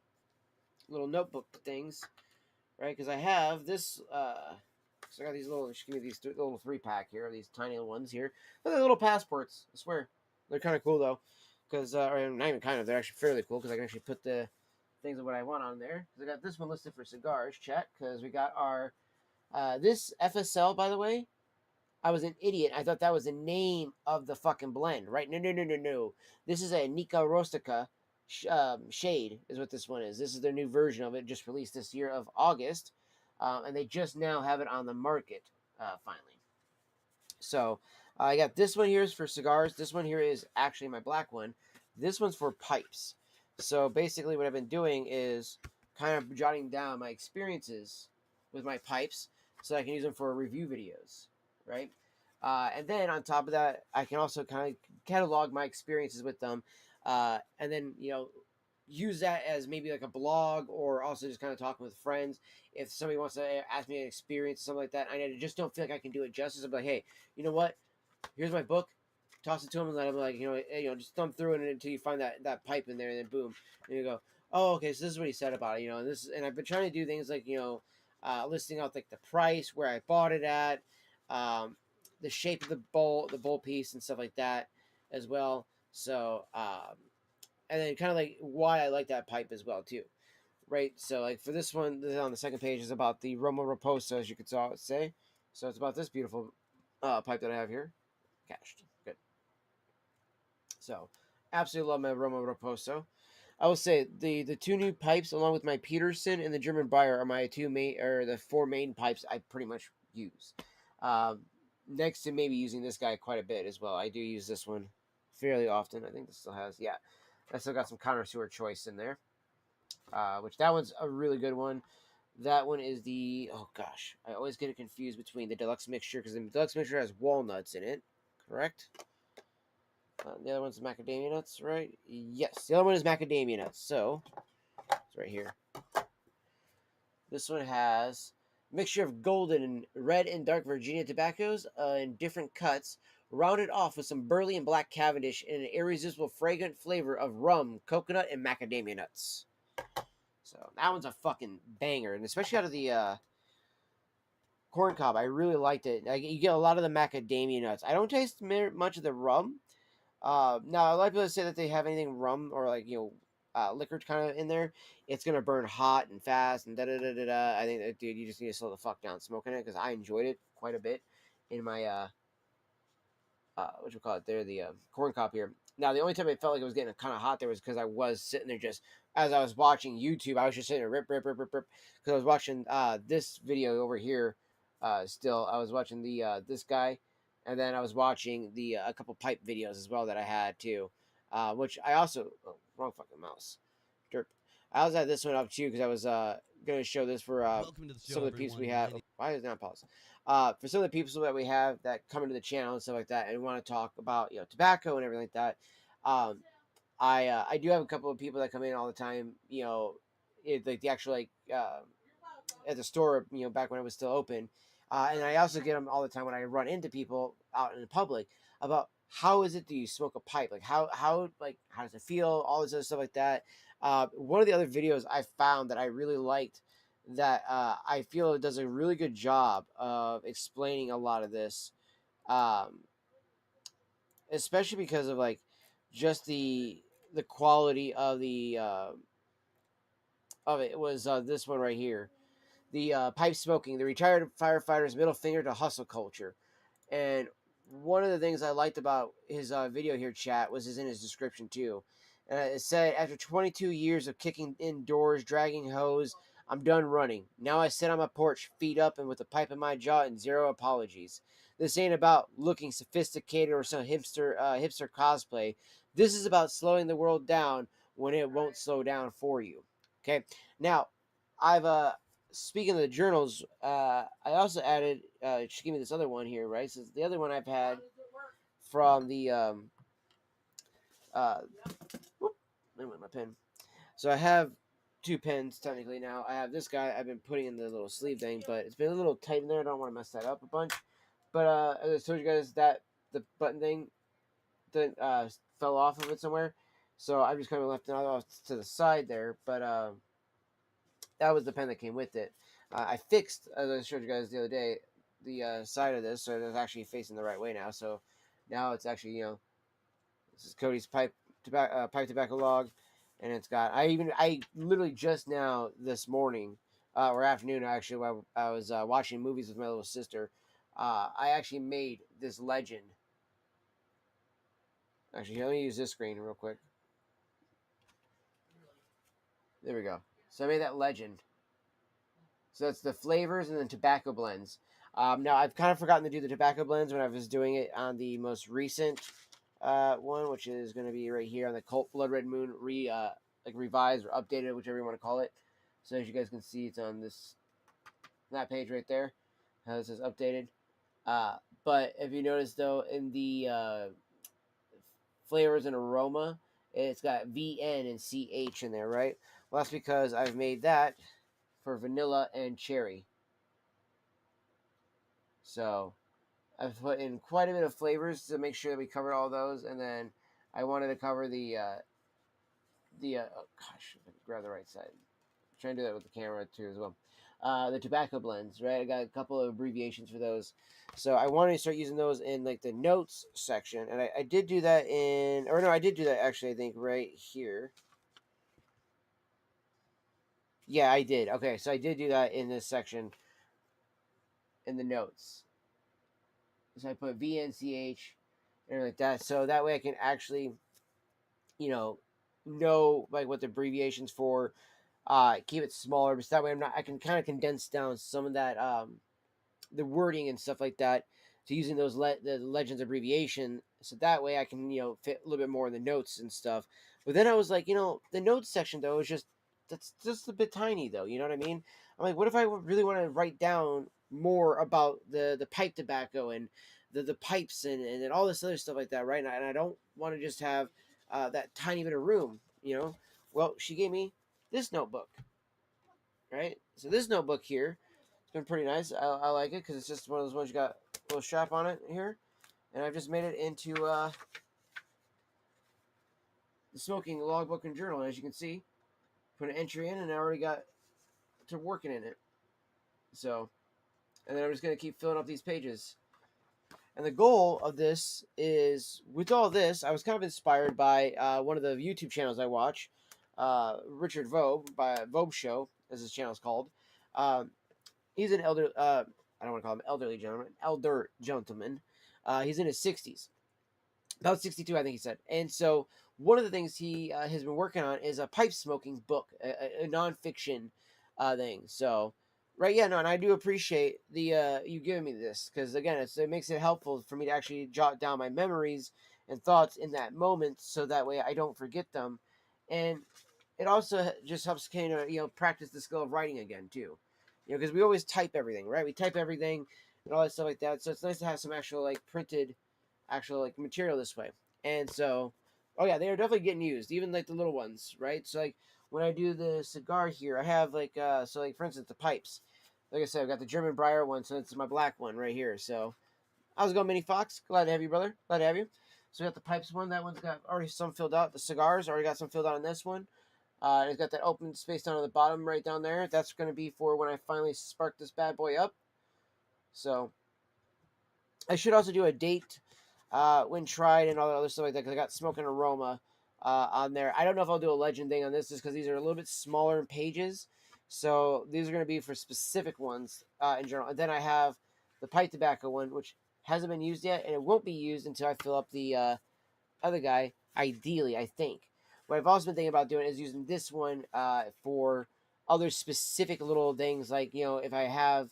Speaker 1: little notebook things, right? Because I have this. So I got these little. She gave me these little 3-pack here. These tiny little ones here. They're little passports. I swear, they're kind of cool though. Because or not even kind of. They're actually fairly cool because I can actually put the things of what I want on there. Because I got this one listed for cigars. Check. Because we got our this FSL, by the way. I was an idiot. I thought that was the name of the fucking blend, right? No, no, no, no, no. This is a Nica Rustica shade, is what this one is. This is their new version of it, just released this year of August, and they just now have it on the market finally. So I got this one here is for cigars. This one here is actually my black one. This one's for pipes. So basically, what I've been doing is kind of jotting down my experiences with my pipes, so I can use them for review videos, right? And then on top of that, I can also kind of catalog my experiences with them, and then use that as maybe like a blog or also just kind of talking with friends. If somebody wants to ask me an experience, something like that, I just don't feel like I can do it justice. I'm like, hey, you know what? Here's my book. Toss it to them and let them like just thumb through it until you find that pipe in there, and then boom, and you go, oh, okay, so this is what he said about it, and I've been trying to do things like listing out like the price, where I bought it at, the shape of the bowl piece, and stuff like that as well. So and then kind of like why I like that pipe as well too, right? So like for this one, this on the second page is about the Roma Raposa, as you could say. So it's about this beautiful pipe that I have here, cached. Good. So absolutely love my Roma Raposo. I will say the two new pipes, along with my Peterson and the German Bayer, are my the 4 main pipes I pretty much use. Um, Next to maybe using this guy quite a bit as well. I do use this one fairly often. I think this still has, yeah. I still got some connoisseur choice in there, which that one's a really good one. That one is oh gosh, I always get it confused between the deluxe mixture because the deluxe mixture has walnuts in it, correct? The other one's macadamia nuts, right? Yes, the other one is macadamia nuts. So it's right here. This one has a mixture of golden and red and dark Virginia tobaccos in different cuts, rounded off with some burley and black Cavendish and an irresistible fragrant flavor of rum, coconut, and macadamia nuts. So that one's a fucking banger, and especially out of the corn cob, I really liked it. You get a lot of the macadamia nuts. I don't taste much of the rum. Now, a lot of people say that they have anything rum or like liquor kind of in there, it's gonna burn hot and fast and da da da da da. I think that, dude, you just need to slow the fuck down smoking it because I enjoyed it quite a bit in my what you call it there, the corn cob here. Now, the only time I felt like it was getting kind of hot there was because I was sitting there just as I was watching YouTube. I was just sitting there rip because I was watching this video over here. Still, I was watching the this guy, and then I was watching the a couple pipe videos as well that I had too, which I also wrong fucking mouse, derp. I also had this one up too because I was going to show this for
Speaker 4: Welcome to the show,
Speaker 1: some of the people we
Speaker 4: everyone.
Speaker 1: have. Why is it not pause? For some of the people that we have that come into the channel and stuff like that, and want to talk about tobacco and everything like that. I do have a couple of people that come in all the time. Like the actual at the store, back when it was still open. And I also get them all the time when I run into people out in the public about how is it that you smoke a pipe? Like how does it feel? All this other stuff like that. One of the other videos I found that I really liked that I feel it does a really good job of explaining a lot of this, um, especially because of like just the quality of it was this one right here, the pipe smoking, the retired firefighter's middle finger to hustle culture. And one of the things I liked about his video here, chat, was in his description too. It said, after 22 years of kicking indoors, dragging hose, I'm done running. Now I sit on my porch, feet up and with a pipe in my jaw and zero apologies. This ain't about looking sophisticated or some hipster cosplay. This is about slowing the world down when it won't slow down for you. Okay. Now, I've speaking of the journals, I also added. Just give me this other one here, right? So the other one I've had from the uh, whoop, I went my pen. So I have two pens technically now. I have this guy I've been putting in the little sleeve thing, but it's been a little tight in there. I don't want to mess that up a bunch. But as I told you guys, that the button thing that fell off of it somewhere, so I just kind of left it off to the side there. But that was the pen that came with it. I fixed, as I showed you guys the other day, the side of this, so it's actually facing the right way now. So now it's actually, this is Cody's pipe tobacco log, and it's got. I literally just now this morning or afternoon actually, while I was watching movies with my little sister, I actually made this legend. Actually, here, let me use this screen real quick. There we go. So I made that legend. So that's the flavors and then tobacco blends. Now I've kind of forgotten to do the tobacco blends when I was doing it on the most recent one, which is going to be right here on the Cult Blood Red Moon like revised or updated, whichever you want to call it. So as you guys can see, it's on that page right there. How this is updated. But if you notice though, in the flavors and aroma, it's got VN and CH in there, right? Well, that's because I've made that for vanilla and cherry. So I've put in quite a bit of flavors to make sure that we covered all those, and then I wanted to cover oh gosh, if I can grab the right side. I'm trying to do that with the camera too as well. The tobacco blends, right? I got a couple of abbreviations for those, so I wanted to start using those in like the notes section, and I did do that I did do that actually. I think right here. Yeah, I did. Okay, so I did do that in this section in the notes. So I put VNCH and like that, so that way I can actually, you know like what the abbreviations for. Keep it smaller, but that way I can kind of condense down some of that the wording and stuff like that to using the legends abbreviation, so that way I can fit a little bit more in the notes and stuff. But then I was like, the notes section though is that's just a bit tiny though. You know what I mean? I'm like, what if I really want to write down more about the pipe tobacco and the pipes and all this other stuff like that, right? And I don't want to just have that tiny bit of room, Well, she gave me this notebook, right? So this notebook here, it's been pretty nice. I like it because it's just one of those ones you got a little strap on it here, and I've just made it into the smoking logbook and journal. As you can see, put an entry in, and I already got to working in it. So, and then I'm just gonna keep filling up these pages. And the goal of this is, with all this, I was kind of inspired by one of the YouTube channels I watch, Richard Vobe, by Vobe Show, as his channel is called. He's an elder. I don't want to call him elderly gentleman. Elder gentleman. He's in his 60s, about 62, I think he said. And so one of the things he has been working on is a pipe smoking book, a nonfiction thing. So, right, yeah, no, and I do appreciate the you giving me this, because again, it makes it helpful for me to actually jot down my memories and thoughts in that moment, so that way I don't forget them, and it also just helps kind of practice the skill of writing again too, because we always type everything, right? We type everything and all that stuff like that. So it's nice to have some actual like printed actual like material this way. And so, oh yeah, they are definitely getting used, even like the little ones, right? So like when I do the cigar here, I have like so like for instance the pipes. Like I said, I've got the German Briar one, so it's my black one right here. So how's it going, Mini Fox? Glad to have you, brother. Glad to have you. So we got the pipes one. That one's got already some filled out. The cigars already got some filled out on this one. It's got that open space down on the bottom right down there. That's going to be for when I finally spark this bad boy up. So I should also do a date when tried and all that other stuff like that because I got smoke and aroma on there. I don't know if I'll do a legend thing on this just because these are a little bit smaller in pages. So these are going to be for specific ones in general. And then I have the pipe tobacco one, which hasn't been used yet, and it won't be used until I fill up the other guy, ideally, I think. What I've also been thinking about doing is using this one for other specific little things, like, if I have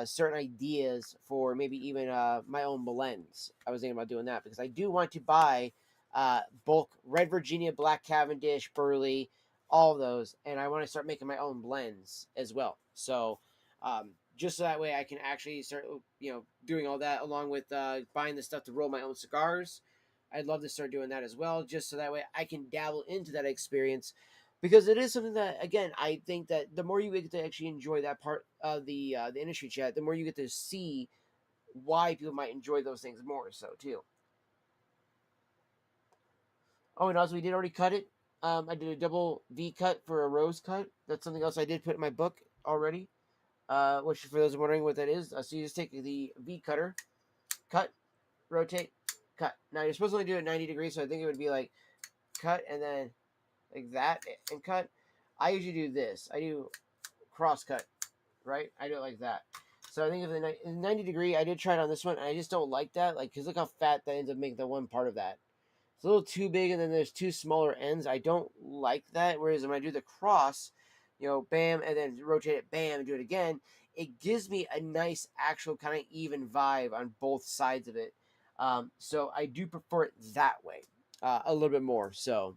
Speaker 1: certain ideas for maybe even my own blends. I was thinking about doing that because I do want to buy bulk Red Virginia, Black Cavendish, Burley, all of those, and I want to start making my own blends as well. So, just so that way I can actually start, doing all that along with buying the stuff to roll my own cigars. I'd love to start doing that as well, just so that way I can dabble into that experience, because it is something that, again, I think that the more you get to actually enjoy that part of the industry chat, the more you get to see why people might enjoy those things more so too. Oh, and also we did already cut it. I did a double V cut for a rose cut. That's something else I did put in my book already. Which, for those wondering what that is, so you just take the V cutter, cut, rotate, cut. Now you're supposed to only do it 90 degrees, so I think it would be like cut and then like that and cut. I usually do this. I do cross cut, right? I do it like that. So I think if the 90 degree, I did try it on this one, and I just don't like that. Like, because look how fat that ends up making the one part of that. It's a little too big, and then there's two smaller ends. I don't like that. Whereas when I do the cross, bam, and then rotate it, bam, and do it again, it gives me a nice, actual kind of even vibe on both sides of it. So I do prefer it that way a little bit more. So,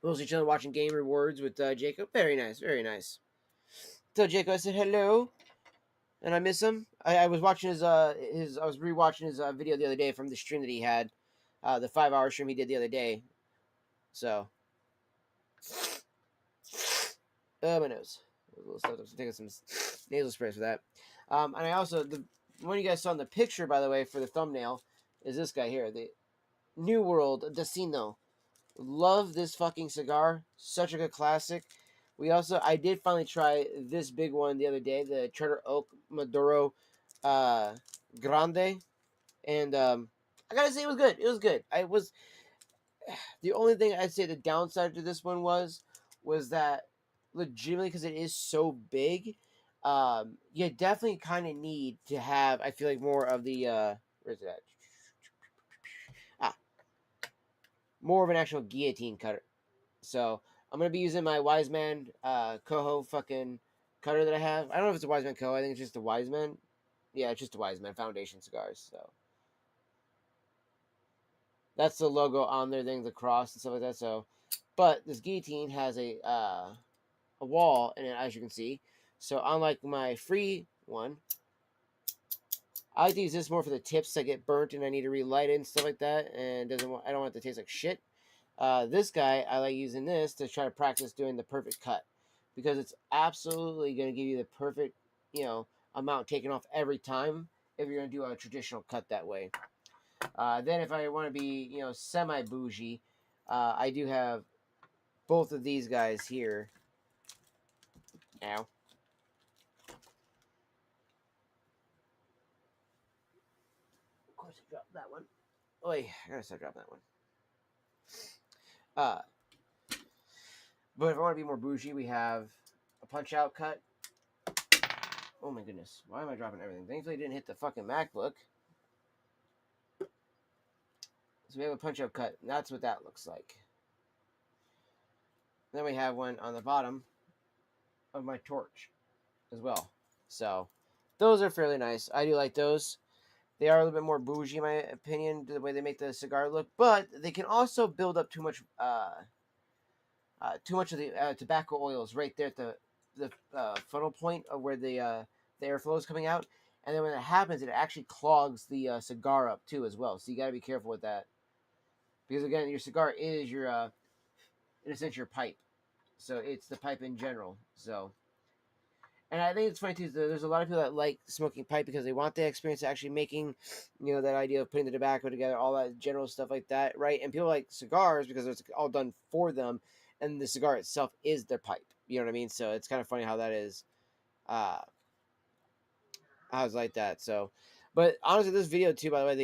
Speaker 1: mostly chilling, watching Gamer Words with Jacob. Very nice, very nice. So Jacob, I said hello, and I miss him. I was watching his I was rewatching his video the other day from the stream that he had, the 5 hour stream he did the other day. So, my nose. I'm taking some nasal sprays for that. And I also, the one you guys saw in the picture, by the way, for the thumbnail, is this guy here, the New World Decino. Love this fucking cigar. Such a good classic. I did finally try this big one the other day, the Charter Oak Maduro Grande. And I gotta say, it was good. It was good. The only thing I'd say the downside to this one was that, legitimately, because it is so big, you definitely kind of need to have, I feel like, more of the where's it at? More of an actual guillotine cutter. So I'm gonna be using my Wise Man Coho fucking cutter that I have. I don't know if it's a Wise Man Coho. I think it's just a Wise Man. Yeah, it's just a Wise Man Foundation cigars. So that's the logo on there, thing, the cross and stuff like that. So, but this guillotine has a wall in it, as you can see. So unlike my free one, I like to use this more for the tips that get burnt and I need to relight it and stuff like that, and I don't want it to taste like shit. This guy, I like using this to try to practice doing the perfect cut, because it's absolutely going to give you the perfect, amount taken off every time if you're going to do a traditional cut that way. Then if I want to be, semi bougie, I do have both of these guys here. Ow. Of course I dropped that one. Oh, I gotta start dropping that one. Uh, but if I want to be more bougie, we have a punch out cut. Oh my goodness, why am I dropping everything? Thankfully, I didn't hit the fucking MacBook. So we have a punch out cut, and that's what that looks like. Then we have one on the bottom of my torch as well. So those are fairly nice. I do like those. They are a little bit more bougie, in my opinion, the way they make the cigar look, but they can also build up too much of the tobacco oils right there at the funnel point of where the airflow is coming out, and then when that happens, it actually clogs the cigar up too as well. So you got to be careful with that, because again, your cigar is your in a sense your pipe, so it's the pipe in general. So, and I think it's funny too. There's a lot of people that like smoking pipe because they want the experience of actually making, that idea of putting the tobacco together, all that general stuff like that, right? And people like cigars because it's all done for them, and the cigar itself is their pipe. You know what I mean? So it's kind of funny how that is. Uh, I was like that. So, but honestly, this video too, by the way,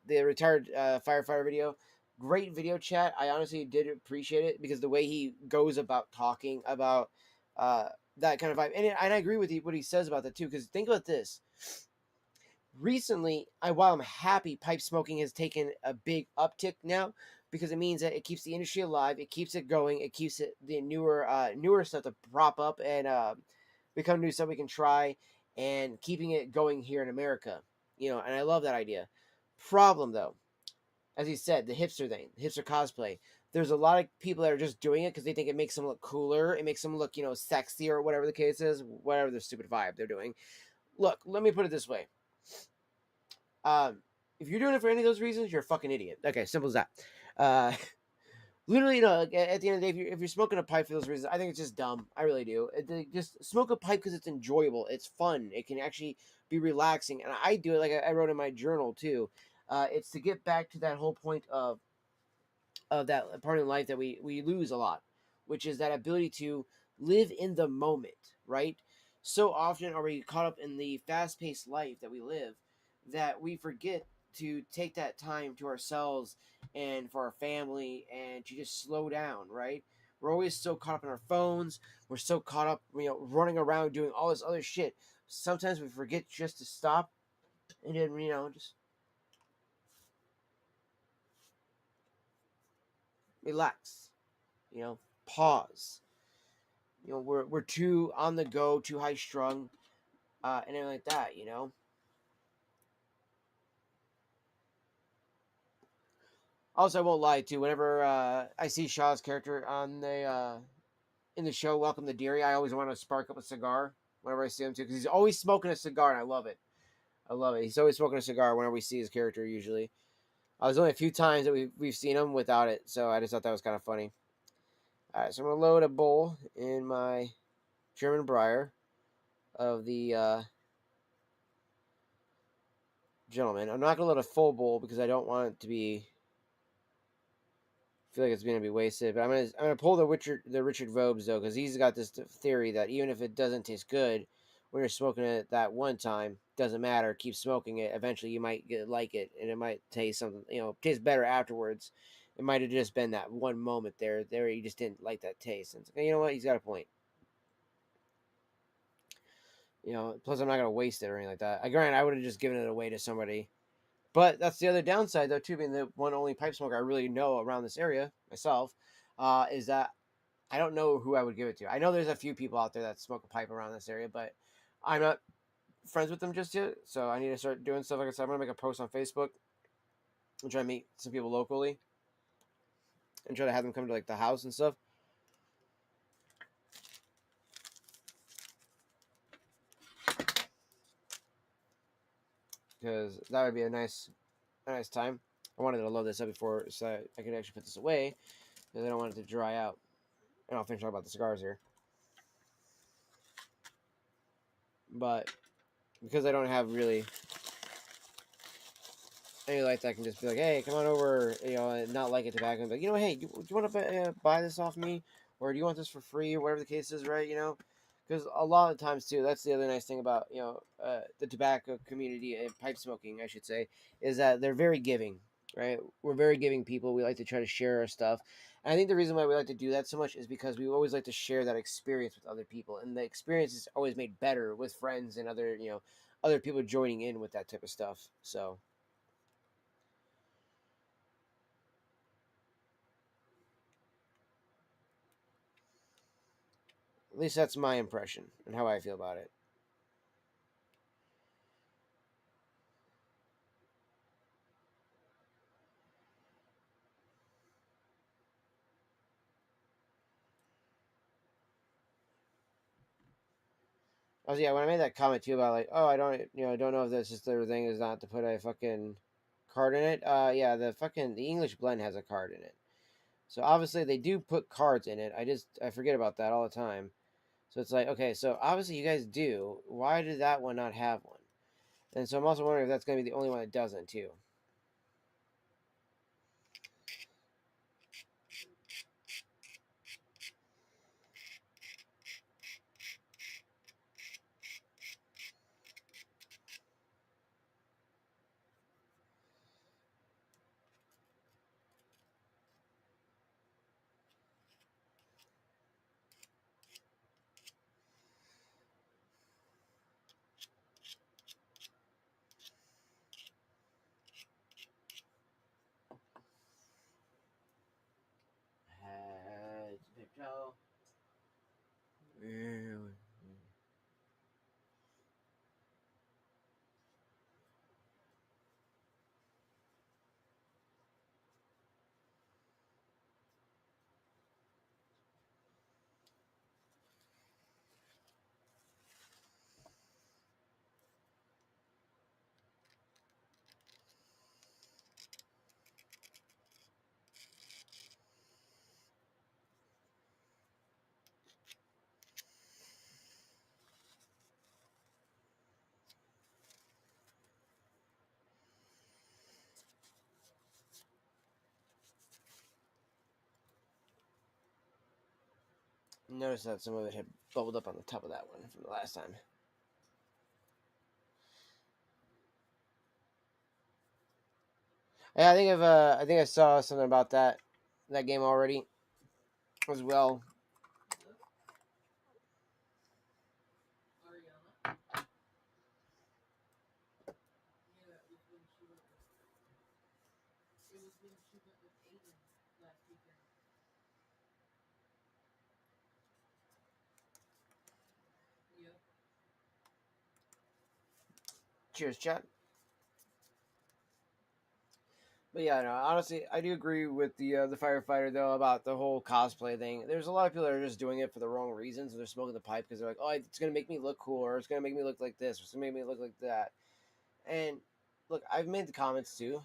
Speaker 1: the retired firefighter video, great video chat. I honestly did appreciate it because the way he goes about talking about that kind of vibe, and I agree with what he says about that too. Because think about this. Recently, while I'm happy pipe smoking has taken a big uptick now because it means that it keeps the industry alive, it keeps it going, it keeps the newer stuff to prop up and become new stuff we can try, and keeping it going here in America. And I love that idea. Problem though, as he said, the hipster thing, hipster cosplay. There's a lot of people that are just doing it because they think it makes them look cooler, it makes them look sexy or whatever the case is, whatever the stupid vibe they're doing. Look, let me put it this way. If you're doing it for any of those reasons, you're a fucking idiot. Okay, simple as that. Uh, literally, at the end of the day, if you're smoking a pipe for those reasons, I think it's just dumb. I really do. Just smoke a pipe because it's enjoyable. It's fun. It can actually be relaxing, and I do it like I wrote in my journal too. It's to get back to that whole point of that part in life that we lose a lot, which is that ability to live in the moment, right? So often are we caught up in the fast-paced life that we live that we forget to take that time to ourselves and for our family and to just slow down, right? We're always so caught up in our phones. We're so caught up, running around doing all this other shit. Sometimes we forget just to stop and then, just relax, pause. We're too on the go, too high strung, and everything like that. Also, I won't lie too. Whenever I see Shaw's character on the in the show, Welcome to Derry, I always want to spark up a cigar whenever I see him too, because he's always smoking a cigar, and I love it. I love it. He's always smoking a cigar whenever we see his character. Usually, there's only a few times that we've seen him without it, so I just thought that was kind of funny. All right, so I'm gonna load a bowl in my German Briar of the gentleman. I'm not gonna load a full bowl because I don't want it to be. Feel like it's gonna be wasted, but I'm gonna pull the Richard Vobes though, because he's got this theory that even if it doesn't taste good when you're smoking it that one time, doesn't matter. Keep smoking it. Eventually, you might like it, and it might taste something. Taste better afterwards. It might have just been that one moment there you just didn't like that taste. And it's like, you know what? He's got a point. Plus I'm not gonna waste it or anything like that. Granted, I would have just given it away to somebody. But that's the other downside, though, too, being the one only pipe smoker I really know around this area myself, is that I don't know who I would give it to. I know there's a few people out there that smoke a pipe around this area, but I'm not friends with them just yet. So I need to start doing stuff. Like I said, I'm going to make a post on Facebook and try to meet some people locally and try to have them come to like the house and stuff. Because that would be a nice time. I wanted to load this up before so I could actually put this away because I don't want it to dry out. And I'll finish talking about the cigars here. But because I don't have really any lights, I can just be like, hey, come on over, and not like a tobacco. But, hey, do you want to buy this off me? Or do you want this for free? Or whatever the case is, right? Because a lot of times, too, that's the other nice thing about, the tobacco community and pipe smoking, I should say, is that they're very giving, right? We're very giving people. We like to try to share our stuff. And I think the reason why we like to do that so much is because we always like to share that experience with other people. And the experience is always made better with friends and other people joining in with that type of stuff. So at least that's my impression and how I feel about it. Also, yeah, when I made that comment too about like, oh, I don't know if this is the thing is not to put a fucking card in it. Yeah, the English blend has a card in it. So obviously they do put cards in it. I forget about that all the time. So it's like, okay, so obviously you guys do. Why did that one not have one? And so I'm also wondering if that's going to be the only one that doesn't too. Notice that some of it had bubbled up on the top of that one from the last time. Yeah, I think I saw something about that game already as well. Cheers, chat. But yeah, no, honestly, I do agree with the firefighter though about the whole cosplay thing. There's a lot of people that are just doing it for the wrong reasons. They're smoking the pipe because they're like, oh, it's gonna make me look cool, or it's gonna make me look like this, or it's gonna make me look like that. And look, I've made the comments too.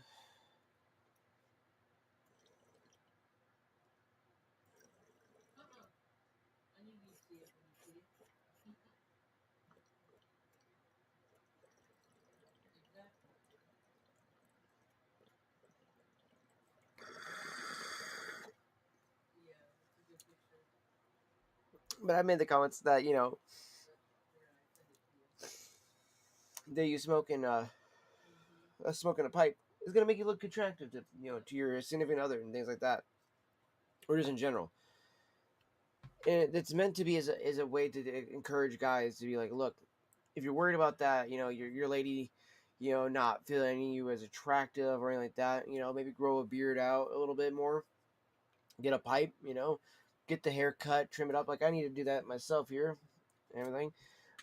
Speaker 1: But I made the comments that that you smoking a pipe is gonna make you look attractive to to your significant other and things like that, or just in general. And it's meant to be as a way to encourage guys to be like, look, if you're worried about that, your lady, not feeling you as attractive or anything like that, maybe grow a beard out a little bit more, get a pipe, get the hair cut, trim it up. Like I need to do that myself here, and everything.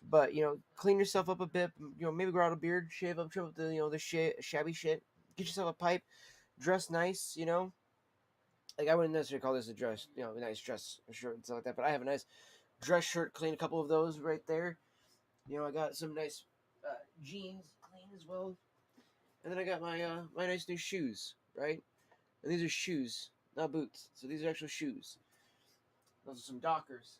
Speaker 1: But clean yourself up a bit. Maybe grow out a beard, shave up, trim up the shabby shit. Get yourself a pipe, dress nice. Like I wouldn't necessarily call this a dress, a nice dress shirt and stuff like that. But I have a nice dress shirt, clean a couple of those right there. I got some nice jeans clean as well, and then I got my nice new shoes, right? And these are shoes, not boots. So these are actual shoes. Those are some Dockers.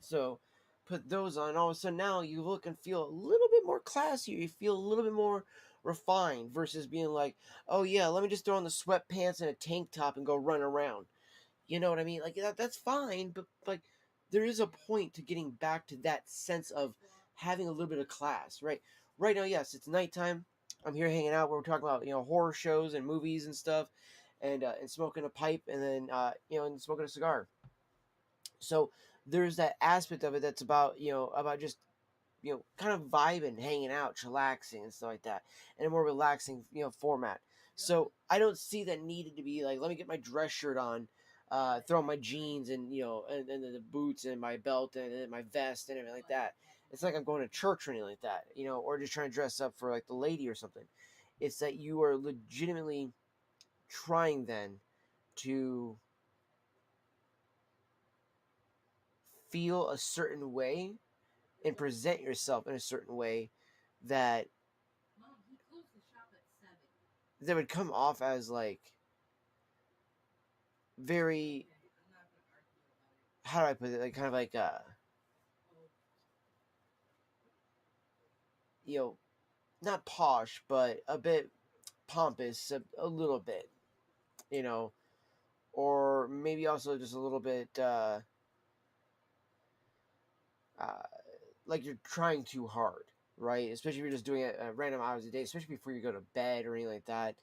Speaker 1: So put those on, and all of a sudden now you look and feel a little bit more classy. You feel a little bit more refined versus being like, oh yeah, let me just throw on the sweatpants and a tank top and go run around. You know what I mean? Like that's fine, but like there is a point to getting back to that sense of having a little bit of class, right? Right now, yes, it's nighttime. I'm here hanging out. We're talking about horror shows and movies and stuff, and smoking a pipe, and then and smoking a cigar. So there's that aspect of it that's about just kind of vibing, hanging out, chillaxing, and stuff like that, in a more relaxing, format. So I don't see that needed to be like, let me get my dress shirt on, throw on my jeans and and the boots and my belt and my vest and everything like that. It's like I'm going to church or anything like that, or just trying to dress up for like the lady or something. It's that you are legitimately trying then to feel a certain way and present yourself in a certain way that would come off as like very, how do I put it, like kind of like you know not posh but a bit pompous, a little bit, you know or maybe also just a little bit uh like you're trying too hard, right? Especially if you're just doing it at random hours a day, especially before you go to bed or anything like that.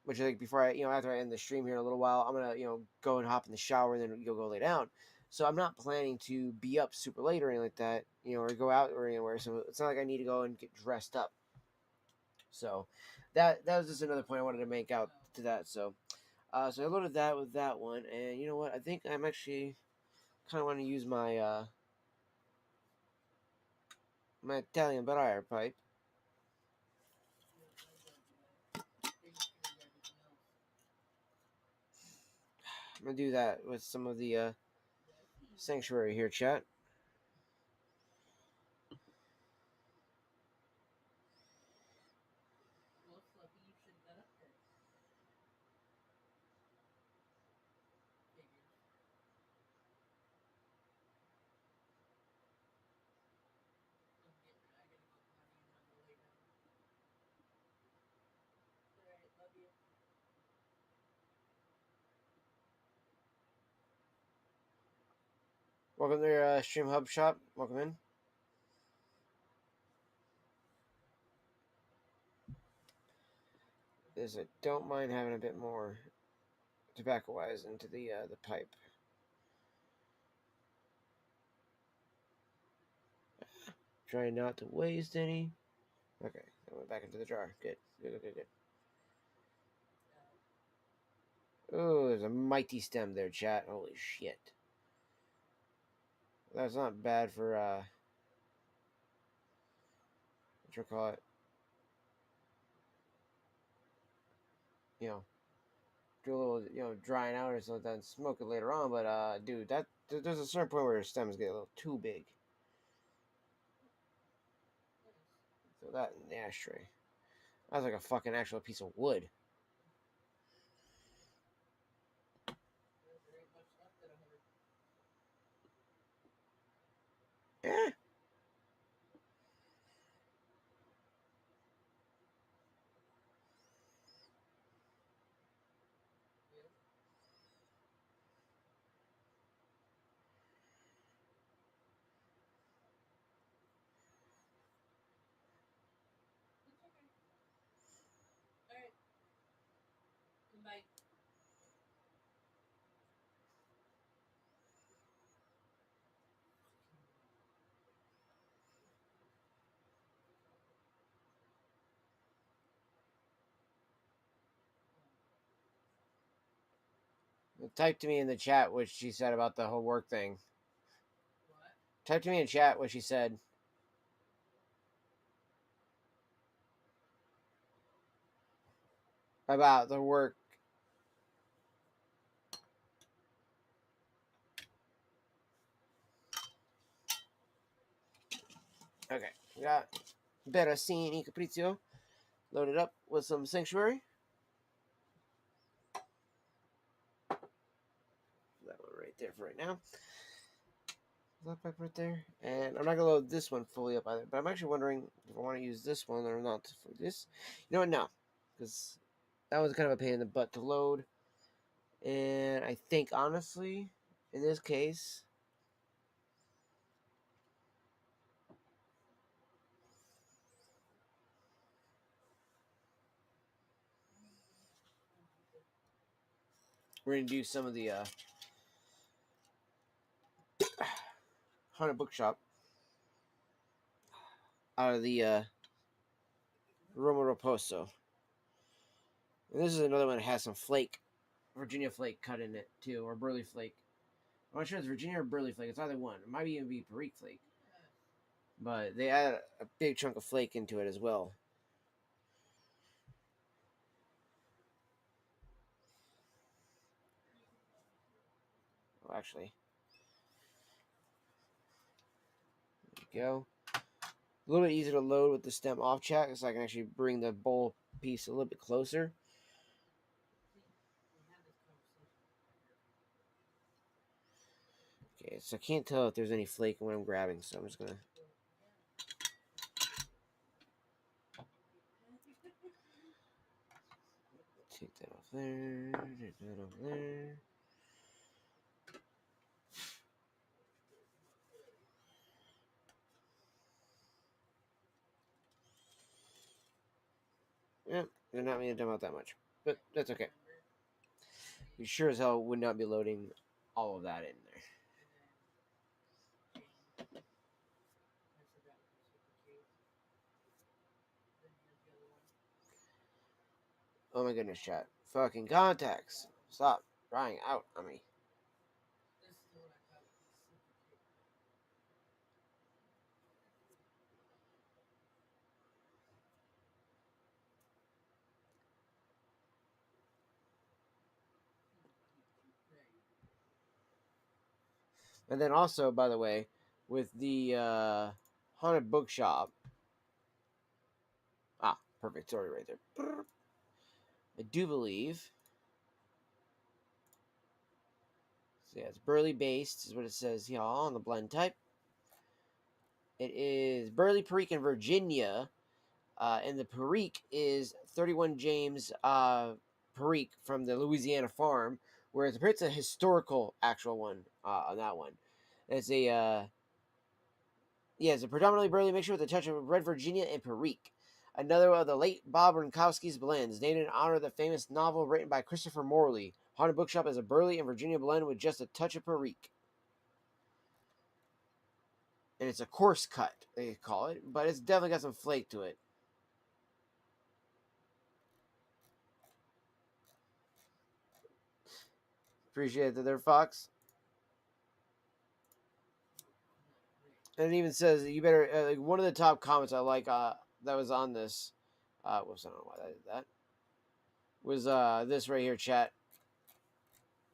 Speaker 1: Which I think before after I end the stream here in a little while, I'm gonna go and hop in the shower and then you'll go lay down. So I'm not planning to be up super late or anything like that, or go out or anywhere. So it's not like I need to go and get dressed up. So that was just another point I wanted to make out to that. So I loaded that with that one, and you know what? I think I'm actually kind of want to use my Italian briar pipe. I'm gonna do that with some of the sanctuary here, chat. Welcome to your Stream Hub shop. Welcome in. Is it? Don't mind having a bit more tobacco-wise into the pipe. Trying not to waste any. Okay, I went back into the jar. Good. Oh, there's a mighty stem there, chat. Holy shit. That's not bad for what you call it. You know, do a little, drying out or something, smoke it later on. But dude, there's a certain point where your stems get a little too big. So that in the ashtray. That's like a fucking actual piece of wood. Eh. Type to me in the chat what she said about the whole work thing. Type to me in chat what she said. About the work. Okay, we got Berasini y Capriccio loaded up with some Sanctuary. That one right there for right now. That pipe right there. And I'm not gonna load this one fully up either, but I'm actually wondering if I want to use this one or not for this. You know what? No, because that was kind of a pain in the butt to load. And I think honestly, in this case, we're gonna do some of the Haunted Bookshop out of the Roma Raposo. And this is another one that has some flake, Virginia flake cut in it too, or burley flake. I'm not sure it's Virginia or burley flake. It's either one. It might even be Perique flake. But they add a big chunk of flake into it as well. Oh, actually, there we go. A little bit easier to load with the stem off chat, so I can actually bring the bowl piece a little bit closer. Okay, so I can't tell if there's any flake in what I'm grabbing, so I'm just gonna take that off there, take that off there. Yep, they're not going to dump out that much, but that's okay. You sure as hell would not be loading all of that in there. Oh my goodness, chat. Fucking contacts. Stop drying out on me. And then also, by the way, with the Haunted Bookshop. Ah, perfect. Sorry, right there. I do believe. So yeah, it's Burley based, is what it says here on the blend type. It is Burley, Perique, and Virginia. And the Perique is 31 James Perique from the Louisiana farm, whereas it's a historical actual one on that one. It's a yeah, it's a predominantly burley mixture with a touch of red Virginia and Perique. Another of the late Bob Ronkowski's blends, named in honor of the famous novel written by Christopher Morley. Haunted Bookshop is a burley and Virginia blend with just a touch of Perique. And it's a coarse cut, they call it, but it's definitely got some flake to it. Appreciate that there, Fox. And it even says that you better. One of the top comments I like that was on this. Whoops, I don't know why I did that. Was this right here, chat?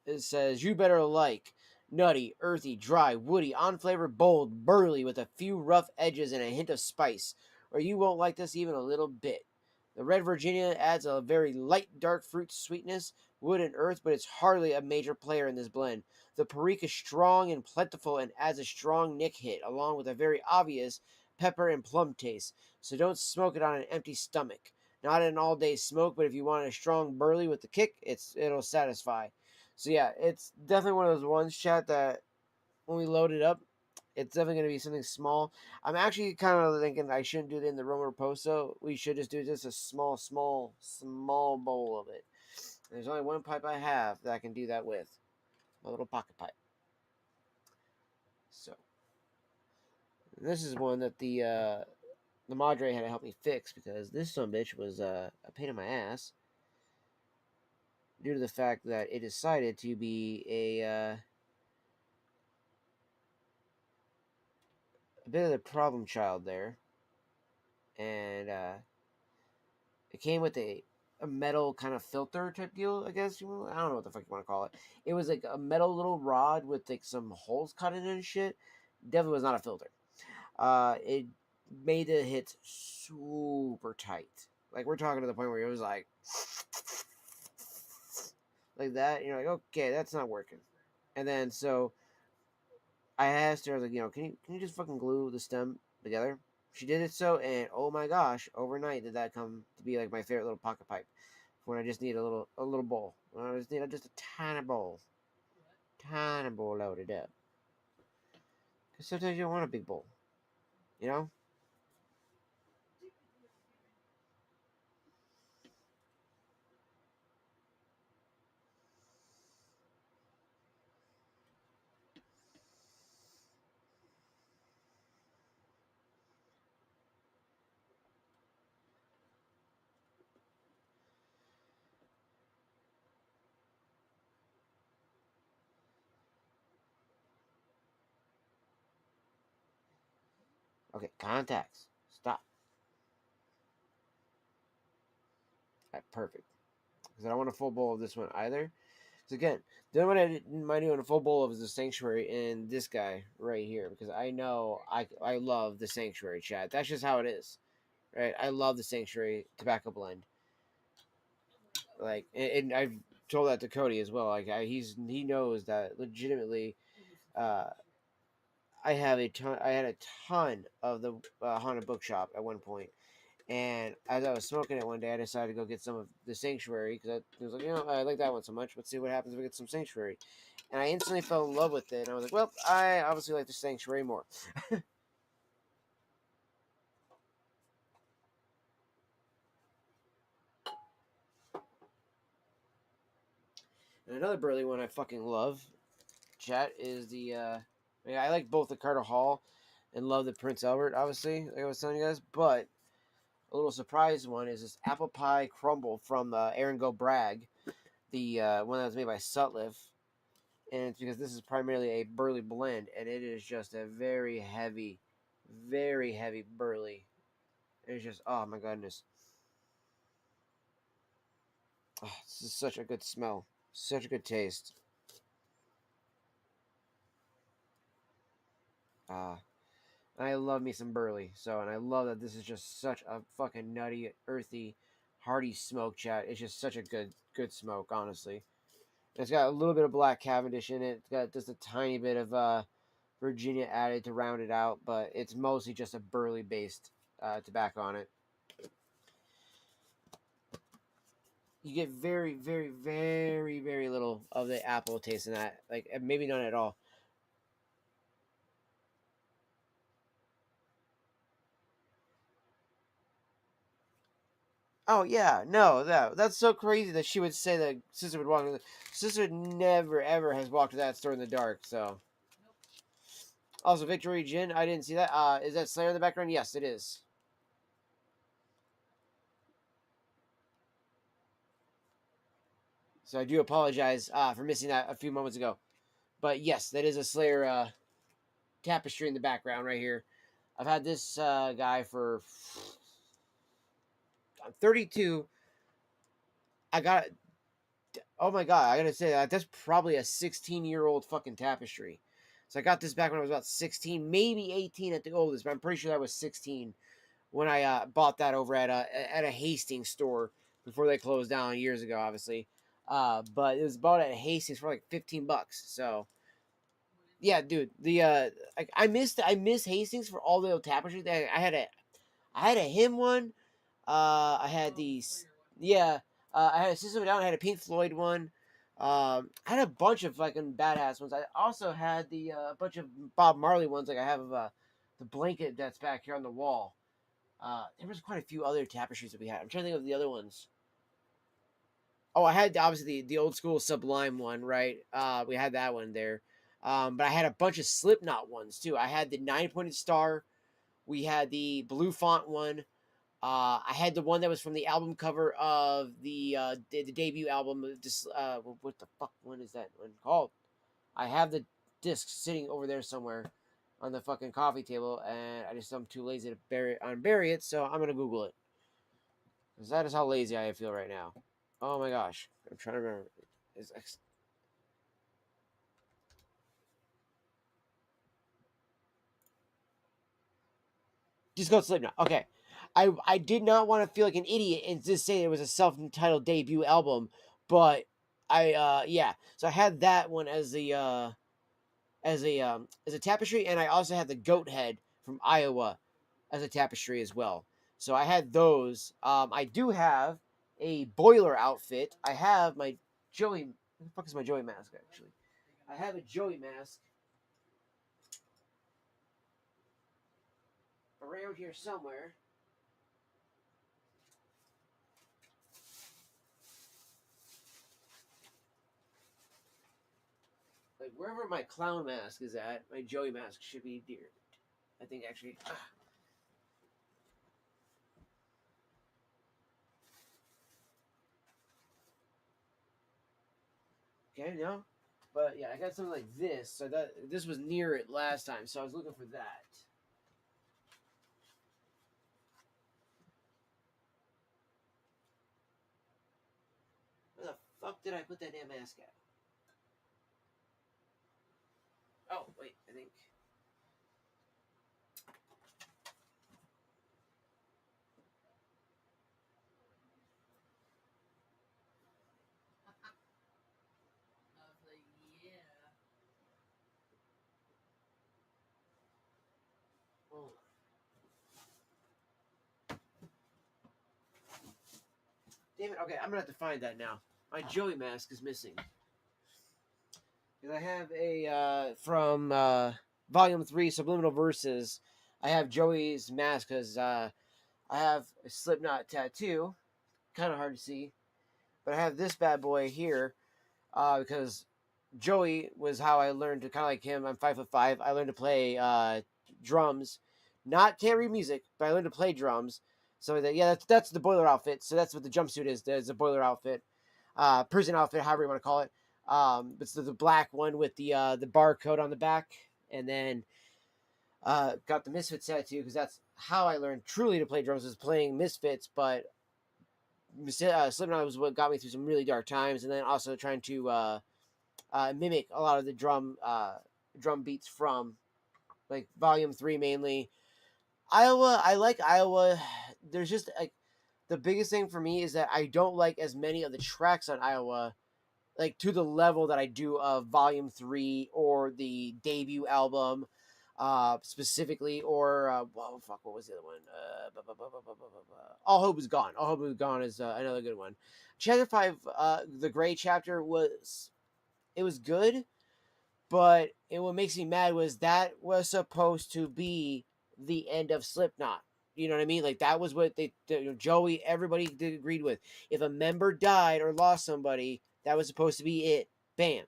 Speaker 1: It says you better like nutty, earthy, dry, woody, on-flavor, bold, burly with a few rough edges and a hint of spice, or you won't like this even a little bit. The red Virginia adds a very light, dark fruit sweetness, wood and earth, but it's hardly a major player in this blend. The Perique is strong and plentiful and adds a strong nick hit, along with a very obvious pepper and plum taste. So don't smoke it on an empty stomach. Not an all-day smoke, but if you want a strong burly with the kick, it'll satisfy. So yeah, it's definitely one of those ones, chat, that when we load it up, it's definitely going to be something small. I'm actually kind of thinking I shouldn't do it in the Roma Reposo. We should just do just a small bowl of it. There's only one pipe I have that I can do that with. My little pocket pipe. So this is one that the Madre had to help me fix because this son bitch was a pain in my ass due to the fact that it decided to be a bit of the problem child there, and it came with a metal kind of filter type deal, I guess. I don't know what the fuck you want to call it. It was like a metal little rod with like some holes cut in it and shit. Definitely was not a filter. It made the hits super tight. Like we're talking to the point where it was like that. You're like, okay, that's not working. And then so I asked her, I was like, can you just fucking glue the stem together? She did it so, and oh my gosh, overnight did that come to be like my favorite little pocket pipe. When I just need a little bowl. When I just need just a tiny bowl loaded up. Because sometimes you don't want a big bowl, you know. Okay, contacts. Stop. All right, perfect. Because I don't want a full bowl of this one either. So again, the only one I didn't mind doing a full bowl of is the Sanctuary and this guy right here. Because I know I love the Sanctuary, chat. That's just how it is. Right? I love the Sanctuary tobacco blend. Like, and I've told that to Cody as well. Like, he knows that legitimately. Uh, I have a ton. I had a ton of the Haunted Bookshop at one point, and as I was smoking it one day, I decided to go get some of the Sanctuary because I was like, I like that one so much. Let's see what happens if we get some Sanctuary. And I instantly fell in love with it. And I was like, well, I obviously like the Sanctuary more. And another burly one I fucking love, chat, is the. I like both the Carter Hall and love the Prince Albert, obviously, like I was telling you guys. But a little surprise one is this apple pie crumble from Aaron Go Bragg, the one that was made by Sutliff. And it's because this is primarily a burley blend, and it is just a very heavy burley. It's just, oh my goodness. Oh, this is such a good smell. Such a good taste. Ah. I love me some burley. So, and I love that this is just such a fucking nutty, earthy, hearty smoke, chat. It's just such a good smoke, honestly. It's got a little bit of black Cavendish in it. It's got just a tiny bit of Virginia added to round it out, but it's mostly just a burley based tobacco on it. You get very little of the apple taste in that, like maybe none at all. Oh yeah, no, that's so crazy that she would say that sister would walk. Sister never ever has walked to that store in the dark. So also Victory Jin, I didn't see that. Is that Slayer in the background? Yes, it is. So I do apologize for missing that a few moments ago. But yes, that is a Slayer tapestry in the background right here. I've had this guy for I'm 32. I got oh my god, I gotta say that's probably a 16-year-old fucking tapestry. So I got this back when I was about 16, maybe 18 at the oldest, but I'm pretty sure that was 16 when I bought that over at a Hastings store before they closed down years ago, obviously. But it was bought at Hastings for like $15. So yeah, dude, the I miss Hastings for all the old tapestries. I had a him one. I had these. Yeah, I had a System of a Down. I had a Pink Floyd one. I had a bunch of fucking badass ones. I also had the bunch of Bob Marley ones. Like I have the blanket that's back here on the wall. There was quite a few other tapestries that we had. I'm trying to think of the other ones. Oh, I had obviously the old school Sublime one, right? We had that one there. But I had a bunch of Slipknot ones too. I had the 9-pointed star. We had the blue font one. I had the one that was from the album cover of the debut album. Just what the fuck one is that one called? I have the disc sitting over there somewhere on the fucking coffee table, and I'm too lazy to unbury it, so I'm gonna Google it. Because that is how lazy I feel right now. Oh my gosh, I'm trying to remember. Is just go Slipknot. Okay. I did not want to feel like an idiot and just say it was a self-entitled debut album, but yeah. So I had that one as a tapestry, and I also had the goat head from Iowa as a tapestry as well. So I had those. I do have a boiler outfit. I have my Joey. What the fuck is my Joey mask actually? I have a Joey mask around here somewhere. Like wherever my clown mask is at, my Joey mask should be dear. I think actually. Okay, no. But yeah, I got something like this. So that this was near it last time, so I was looking for that. Where the fuck did I put that damn mask at? Oh, wait, I think. Oh, damn it. Okay, I'm gonna have to find that now. My Joey mask is missing. Because I have a from Volume 3 Subliminal Verses. I have Joey's mask because I have a Slipknot tattoo. Kind of hard to see. But I have this bad boy here because Joey was how I learned to kind of like him. I'm 5'5". I learned to play drums, can't read music, but I learned to play drums. So that yeah, that's the boiler outfit. So that's what the jumpsuit is. There's a boiler outfit, prison outfit, however you want to call it. It's the black one with the barcode on the back, and then got the Misfits tattoo because that's how I learned truly to play drums is playing Misfits. But Slipknot was what got me through some really dark times, and then also trying to mimic a lot of the drum beats from like Volume 3 mainly. Iowa, I like Iowa. There's just like the biggest thing for me is that I don't like as many of the tracks on Iowa like to the level that I do of Volume 3 or the debut album specifically, or whoa fuck, what was the other one? All Hope Is Gone. All Hope Is Gone is another good one. Chapter 5, the Gray chapter was good, but what makes me mad was that was supposed to be the end of Slipknot. You know what I mean? Like that was what Joey, everybody agreed with. If a member died or lost somebody, that was supposed to be it. Bam.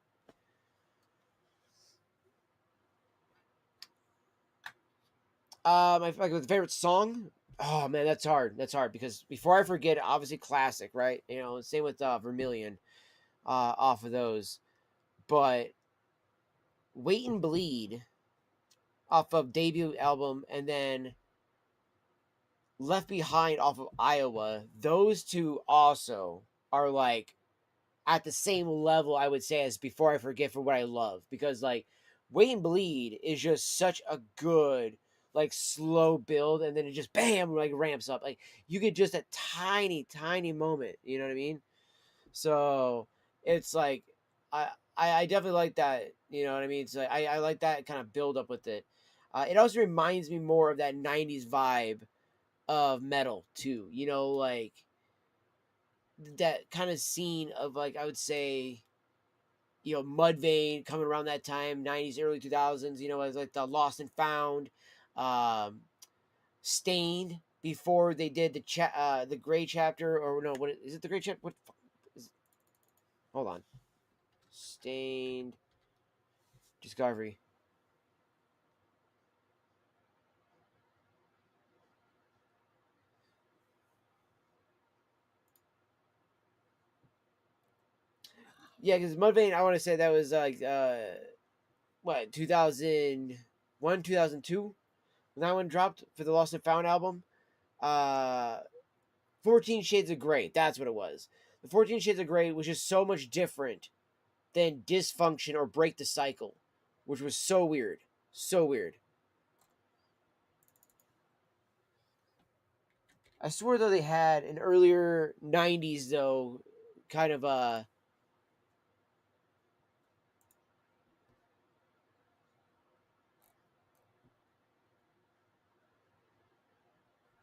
Speaker 1: My favorite song. Oh man, that's hard. That's hard because before I forget, obviously classic, right? Same with Vermilion, off of those. But Wait and Bleed off of debut album, and then Left Behind off of Iowa. Those two also are like at the same level, I would say, as Before I Forget for what I love, because like Wait and Bleed is just such a good like slow build, and then it just bam like ramps up. Like you get just a tiny moment. You know what I mean? So it's like I definitely like that. You know what I mean? So I like that kind of build up with it. It also reminds me more of that '90s vibe of metal too. Like that kind of scene of like I would say Mudvayne coming around that time, '90s, early 2000s. As like the Lost and Found, um, Stained before they did the Gray chapter, or no, what is it? The Gray chapter? What? Is it? Hold on, Stained Discovery. Yeah, because Mudvayne, I want to say that was like what 2001, 2002 when that one dropped for the Lost and Found album. Uh, 14 Shades of Grey. That's what it was. The 14 Shades of Grey was just so much different than Dysfunction or Break the Cycle, which was so weird. So weird. I swear though they had an earlier '90s though kind of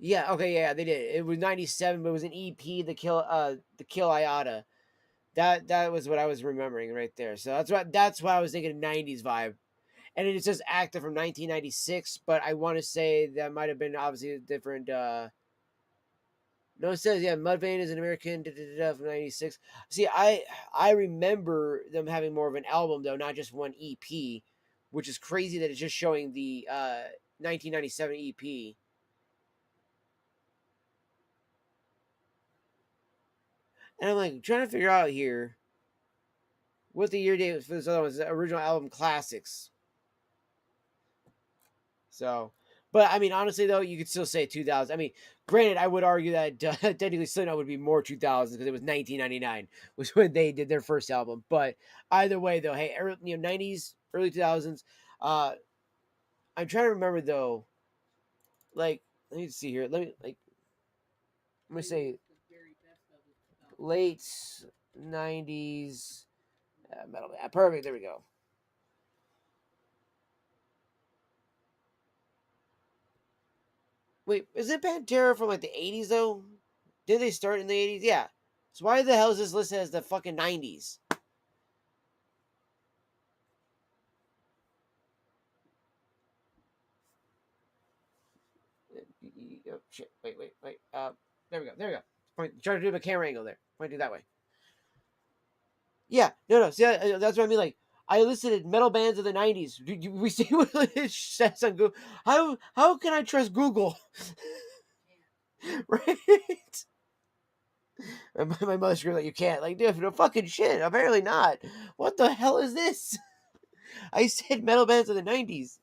Speaker 1: yeah, okay, yeah, they did. It was '97, but it was an EP, the Kill Iata. That was what I was remembering right there. So that's what I was thinking '90s vibe. And it says active from 1996, but I want to say that might have been obviously a different. No, it says yeah, Mudvayne is an American from '96. See, I remember them having more of an album though, not just one EP, which is crazy that it's just showing the 1997 EP. And I'm like trying to figure out here what the year date for this other one is. The original album classics. So, but I mean, honestly though, you could still say 2000. I mean, granted, I would argue that technically Slipknot would be more 2000s because it was 1999 was when they did their first album. But either way though, hey, '90s, early 2000s. Uh, I'm trying to remember though. Like, let me see here. I'm gonna say late '90s metal. Perfect. There we go. Wait, is it Pantera from like the '80s though? Did they start in the '80s? Yeah. So why the hell is this listed as the fucking '90s? Oh, shit. Wait. There we go. There we go. Try to do a camera angle there. Point it that way. Yeah. No. See, that's what I mean. Like, I listed metal bands of the '90s. We see what it says on Google. How can I trust Google? Right? And my mother screamed like, "You can't!" Like, dude, no fucking shit. Apparently not. What the hell is this? I said metal bands of the '90s.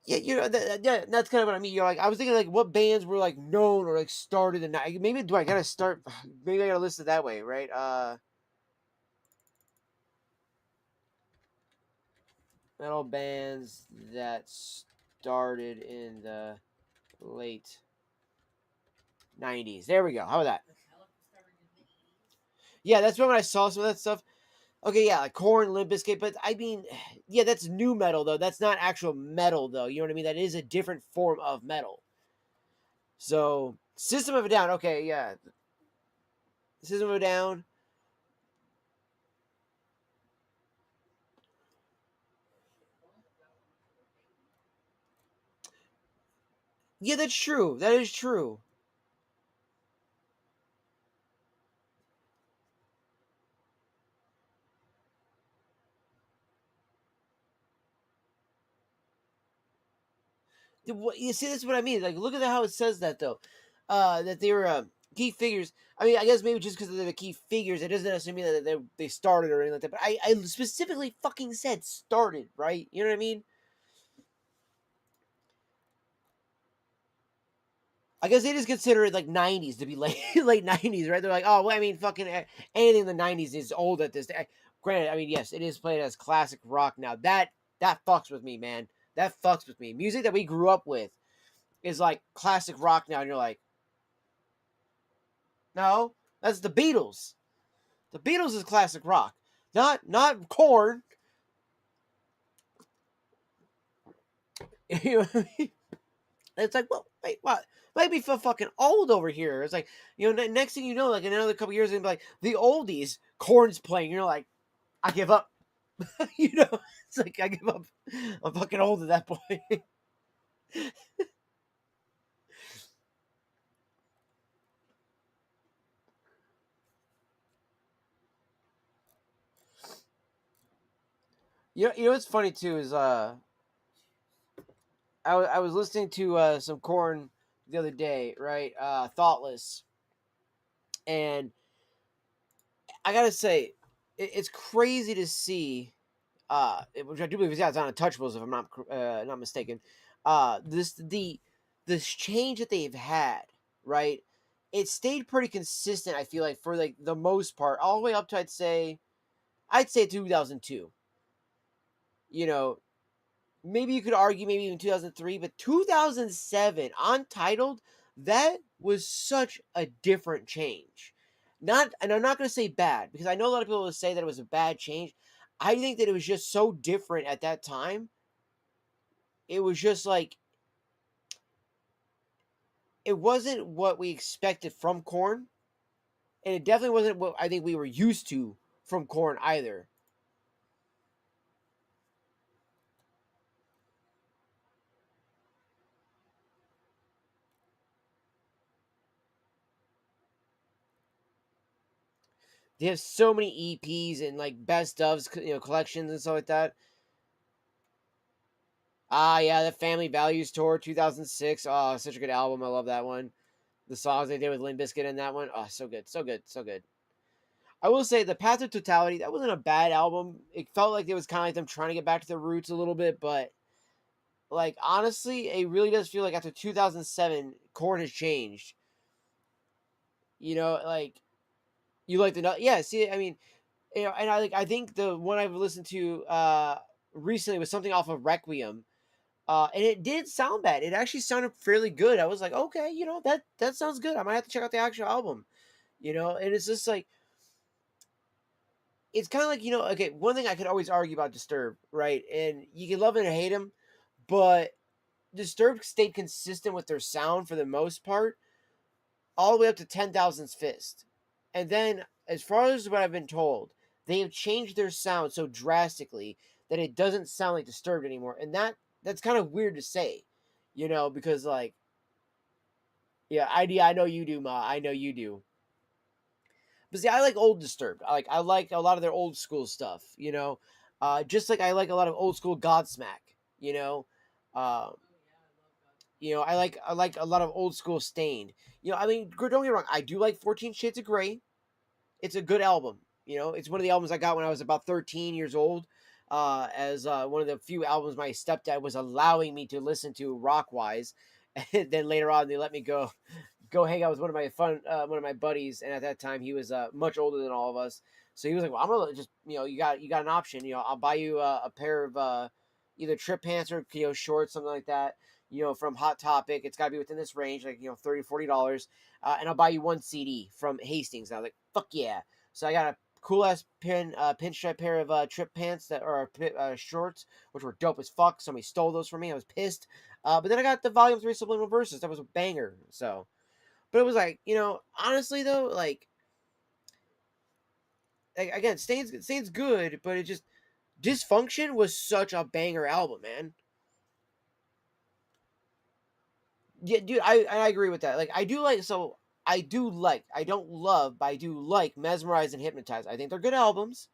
Speaker 1: Yeah, yeah, that's kind of what I mean. Like, I was thinking, like, what bands were like known or like started in the maybe do I gotta start? Maybe I gotta list it that way, right? Metal bands that started in the late '90s. There we go. How about that? Yeah, that's when I saw some of that stuff. Okay, yeah, like Korn, Limp Bizkit, but I mean, yeah, that's new metal though. That's not actual metal though. You know what I mean? That is a different form of metal. So, System of a Down. Okay, yeah, System of a Down. Yeah, that's true. That is true. You see, that's what I mean. Like, look at how it says that though. That they were key figures. I mean, I guess maybe just because they're the key figures, it doesn't necessarily mean that they started or anything like that. But I specifically fucking said started, right? You know what I mean? I guess they just consider it like '90s to be late late '90s, right? They're like, oh, well, I mean, fucking anything in the '90s is old at this. Granted, I mean, yes, it is played as classic rock now. That fucks with me, man. That fucks with me. Music that we grew up with is like classic rock now, and you're like, no, that's the Beatles. The Beatles is classic rock, not Corn. You know what I mean? It's like, well, wait, what? Might be fucking old over here. It's like, next thing you know, like in another couple years, it'll be like the oldies, Corn's playing. You're like, I give up. It's like I give up. I'm fucking old at that point. You know what's funny too is I was listening to some Corn the other day, right? Thoughtless, and I gotta say, it's crazy to see. Which I do believe is, yeah, it's on Untouchables if I'm not mistaken. This change that they've had, right? It stayed pretty consistent. I feel like for like the most part, all the way up to I'd say 2002. You know, maybe you could argue maybe even 2003, but 2007 Untitled, that was such a different change. Not, and I'm not going to say bad because I know a lot of people will say that it was a bad change. I think that it was just so different at that time. It was just like it wasn't what we expected from Corn, and it definitely wasn't what I think we were used to from Corn either. They have so many EPs and like best ofs, collections and stuff like that. Ah, yeah, the Family Values Tour 2006. Oh, such a good album. I love that one. The songs they did with Limp Bizkit in that one. Oh, so good, so good, so good. I will say the Path of Totality, that wasn't a bad album. It felt like it was kind of like them trying to get back to their roots a little bit, but like honestly, it really does feel like after 2007, Korn has changed. Like you like the yeah. See, I mean, and I think the one I've listened to recently was something off of Requiem. And it did sound bad. It actually sounded fairly good. I was like, okay, that sounds good. I might have to check out the actual album. And it's just like it's kind of like okay. One thing I could always argue about Disturbed, right? And you can love it or hate him, but Disturbed stayed consistent with their sound for the most part, all the way up to 10,000's Fist. And then, as far as what I've been told, they have changed their sound so drastically that it doesn't sound like Disturbed anymore. And that's kind of weird to say, because like, yeah, I know you do, Ma. I know you do. But see, I like old Disturbed. I like a lot of their old school stuff. Just like I like a lot of old school Godsmack. You know, uh, I like a lot of old school Stained. I mean, don't get me wrong. I do like 14 Shades of Grey. It's a good album. It's one of the albums I got when I was about 13 years old. As one of the few albums my stepdad was allowing me to listen to rock wise. And then later on, they let me go hang out with one of my buddies, and at that time he was much older than all of us. So he was like, "Well, I'm gonna just you got an option. I'll buy you a pair of either trip pants or shorts, something like that. From Hot Topic. It's got to be within this range, like $30-$40, and I'll buy you one CD from Hastings." And I was like, "Fuck yeah!" So I got a cool ass pinstripe pair of trip pants that are shorts, which were dope as fuck. Somebody stole those from me. I was pissed. But then I got the Volume 3 Subliminal Verses. That was a banger. So. But it was like, honestly though, like again, Stain's good, but it just Dysfunction was such a banger album, man. Yeah, dude, I agree with that. Like, I do like, so I do like, I don't love, but I do like Mesmerize and Hypnotize. I think they're good albums.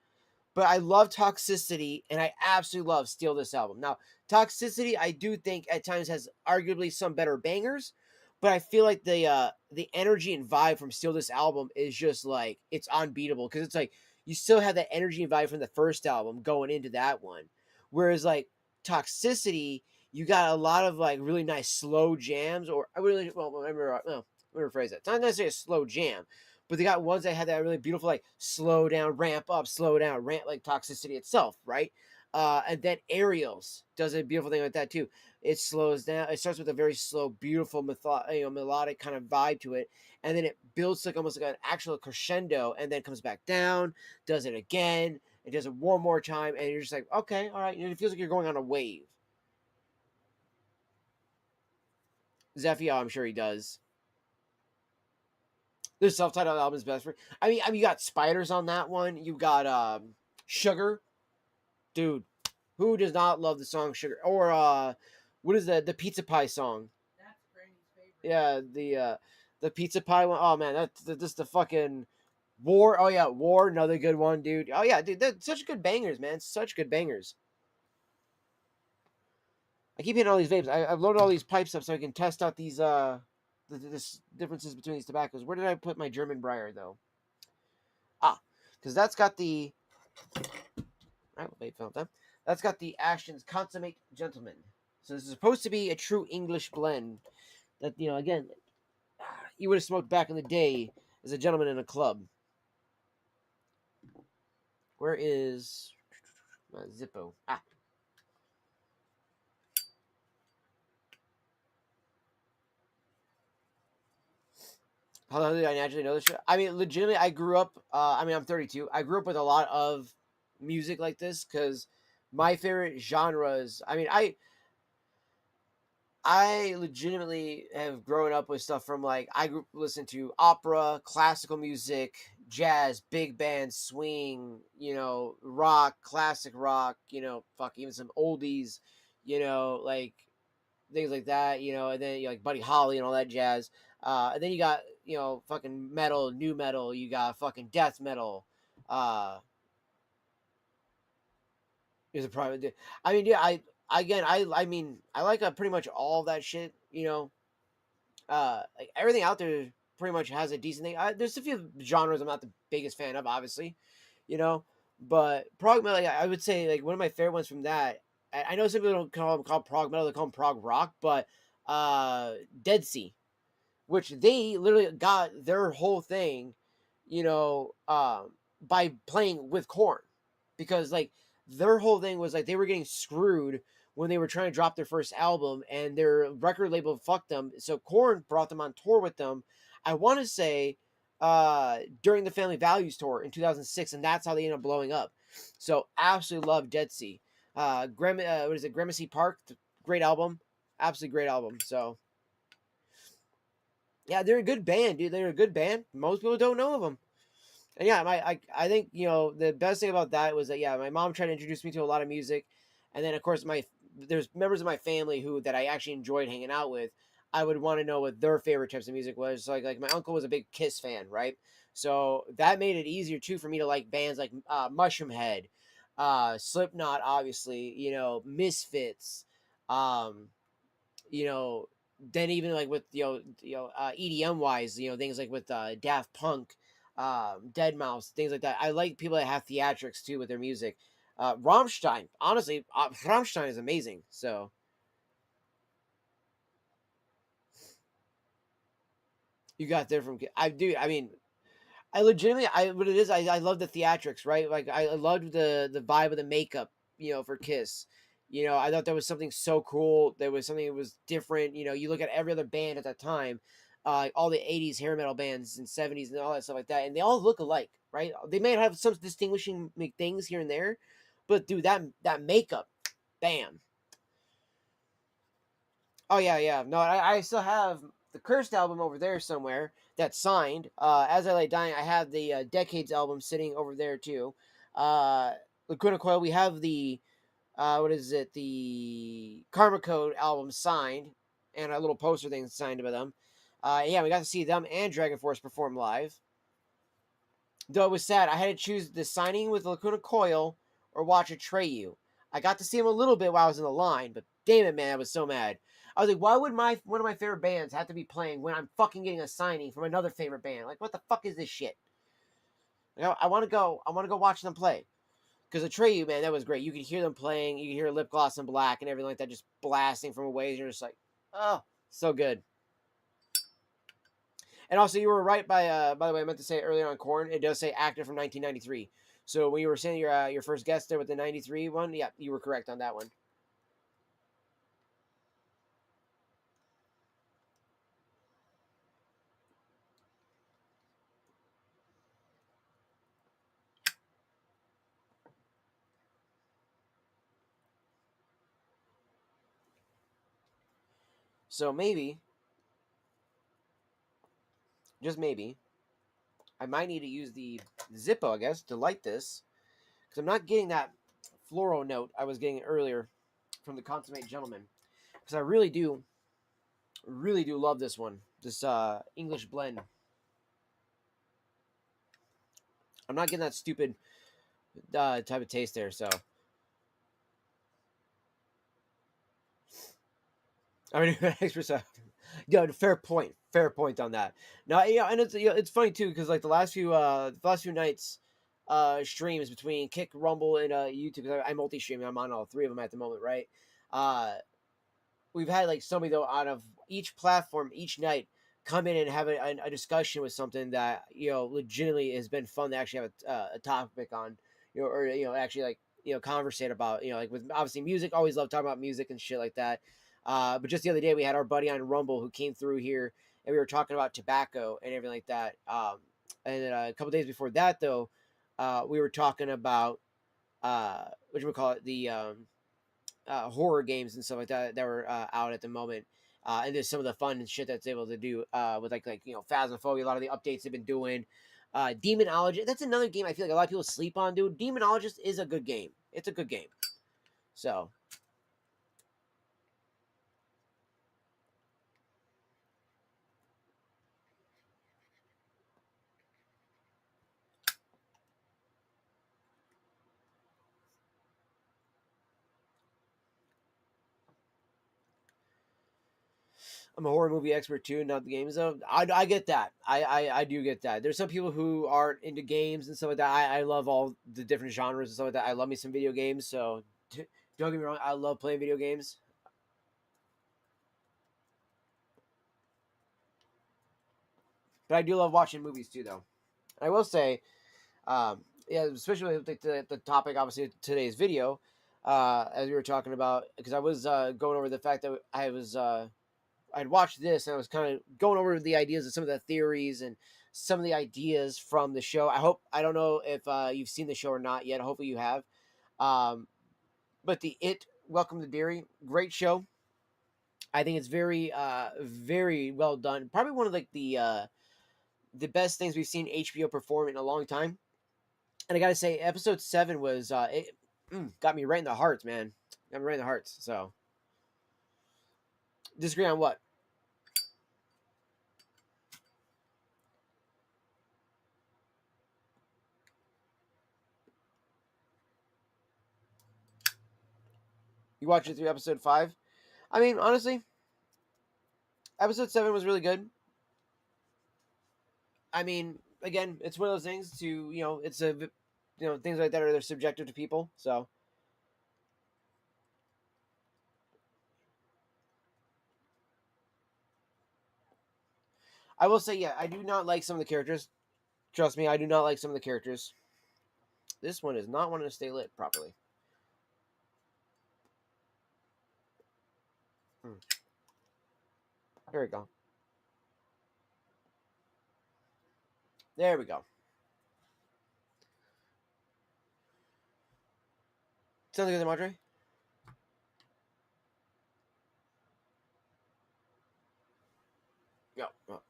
Speaker 1: But I love Toxicity, and I absolutely love Steal This Album. Now, Toxicity, I do think at times has arguably some better bangers, but I feel like the energy and vibe from Steal This Album is just like it's unbeatable because it's like you still have that energy and vibe from the first album going into that one, whereas like Toxicity, you got a lot of like really nice slow jams, or I really well remember no, let me rephrase that. It's not necessarily a slow jam, but they got ones that had that really beautiful like slow down, ramp up, slow down, ramp like Toxicity itself, right? And then Aerials does a beautiful thing like that too. It slows down. It starts with a very slow, beautiful, melodic kind of vibe to it, and then it builds like almost like an actual crescendo, and then comes back down, does it again, it does it one more time, and you're just like, okay, all right. And it feels like you're going on a wave. Zephyr, I'm sure he does. The self-titled album is best for. I mean, you got Spiders on that one. You got Sugar, dude. Who does not love the song Sugar? Or what is the Pizza Pie song? Yeah, the Pizza Pie one. Oh man, that's just the fucking War. Oh yeah, War, another good one, dude. Oh yeah, dude, that's such good bangers, man. Such good bangers. I keep hitting all these vapes. I've loaded all these pipes up so I can test out these the differences between these tobaccos. Where did I put my German Briar though? Ah, because that's got the I will vape film time. That's got the Ashton's Consummate Gentleman. So this is supposed to be a true English blend. That again, you would have smoked back in the day as a gentleman in a club. Where is my Zippo? Ah, how did I naturally know this shit? I mean, legitimately, I grew up. I'm 32. I grew up with a lot of music like this because my favorite genres. I legitimately have grown up with stuff from like I grew listen to opera, classical music, jazz, big band, swing, rock, classic rock, fuck even some oldies, like things like that, and then like Buddy Holly and all that jazz. And then you got fucking metal, new metal, you got fucking death metal. Is a private. I mean, yeah, I mean, I like pretty much all of that shit, like everything out there pretty much has a decent thing. There's a few genres I'm not the biggest fan of, obviously, you know, but prog metal, like, I would say like one of my favorite ones from that. I know some people don't call prog metal; they call them prog rock, but Dead Sea, which they literally got their whole thing, by playing with Korn, because like their whole thing was like they were getting screwed when they were trying to drop their first album and their record label fucked them. So Korn brought them on tour with them. I want to say during the Family Values tour in 2006, and that's how they ended up blowing up. So absolutely love Dead Sea. What is it? Gramercy Park, great album, absolutely great album. So yeah, they're a good band, dude. They're a good band. Most people don't know of them. And yeah, I think the best thing about that was that yeah, my mom tried to introduce me to a lot of music, and then of course there's members of my family who that I actually enjoyed hanging out with. I would want to know what their favorite types of music was. So like my uncle was a big Kiss fan, right? So that made it easier too for me to like bands like Mushroom Head, Slipknot, obviously, Misfits, um, you know, then even like with EDM wise, things like with Daft Punk, Dead Mouse, things like that. I like people that have theatrics too with their music. Rammstein, honestly, Rammstein is amazing. So you got there from I do. I mean, I legitimately, what it is, I love the theatrics, right? Like I loved the vibe of the makeup, for Kiss. I thought that was something so cool. There was something that was different. You look at every other band at that time, all the '80s hair metal bands and '70s and all that stuff like that, and they all look alike, right? They may have some distinguishing things here and there, but dude, that makeup, bam. Oh yeah, yeah. No, I still have the Cursed album over there somewhere that's signed. As I Lay Dying, I have the Decades album sitting over there too. Lacuna Coil, we have the what is it? The Karma Code album signed, and a little poster thing signed by them. Yeah, we got to see them and Dragon Force perform live. Though it was sad, I had to choose the signing with Lacuna Coil or watch Atreyu. I got to see him a little bit while I was in the line, but damn it, man, I was so mad. I was like, why would one of my favorite bands have to be playing when I'm fucking getting a signing from another favorite band? Like, what the fuck is this shit? I want to go. I want to go watch them play. Because Atreyu, man, that was great. You could hear them playing. You could hear Lip Gloss and Black and everything like that just blasting from a ways. You're just like, oh, so good. And also, you were right by the way, I meant to say earlier on Korn, it does say actor from 1993. So when you were saying your first guest there with the 93 one, yeah, you were correct on that one. So maybe, just maybe, I might need to use the Zippo, I guess, to light this. Because I'm not getting that floral note I was getting earlier from the Consummate Gentleman. Because I really do love this one. This English blend. I'm not getting that stupid type of taste there, so. I mean, extra. Yeah, fair point on that. Now, yeah, and it's funny too because like the last few nights, streams between Kick, Rumble, and YouTube. 'Cause I multi-stream. I'm on all three of them at the moment, right? Uh, we've had like somebody though out of each platform each night come in and have a discussion with something that legitimately has been fun to actually have a topic on, or actually like conversate about, like with obviously music. Always love talking about music and shit like that. But just the other day we had our buddy on Rumble who came through here and we were talking about tobacco and everything like that. And then a couple days before that though, we were talking about what we call it, the horror games and stuff like that that were out at the moment. And there's some of the fun and shit that's able to do with like Phasmophobia, a lot of the updates they've been doing. Demonologist, that's another game I feel like a lot of people sleep on, dude. Demonologist is a good game. It's a good game. So I'm a horror movie expert too, not the games though. I get that. I do get that. There's some people who aren't into games and stuff like that. I love all the different genres and stuff like that. I love me some video games. So don't get me wrong. I love playing video games. But I do love watching movies too, though. I will say, yeah, especially with the topic, obviously, of today's video, as we were talking about, because I was going over the fact that I'd watched this and I was kind of going over the ideas of some of the theories and some of the ideas from the show. I don't know if you've seen the show or not yet. Hopefully you have. Um, but Welcome to Derry, great show. I think it's very well done. Probably one of like the best things we've seen HBO perform in a long time. And I gotta say, episode 7 was got me right in the hearts, man. Got me right in the hearts. So disagree on what? You watched it through episode 5. I mean, honestly, episode 7 was really good. I mean, again, it's one of those things to it's things like that are they're subjective to people. So I will say, yeah, I do not like some of the characters. Trust me, I do not like some of the characters. This one is not wanting to stay lit properly. Hmm. There we go. There we go. Sounds good, Madre. Yeah. Oh.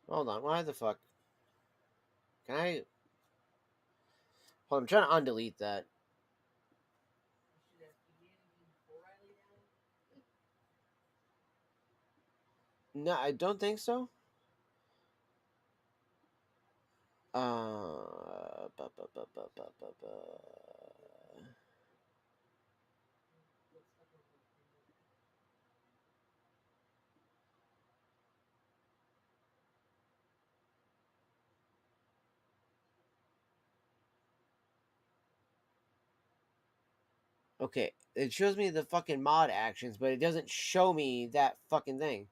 Speaker 1: Hold on. Why the fuck? Can I? Hold on, I'm trying to undelete that. No, I don't think so. Ba, ba, ba, ba, ba, ba, ba. Okay, it shows me the fucking mod actions, but it doesn't show me that fucking thing.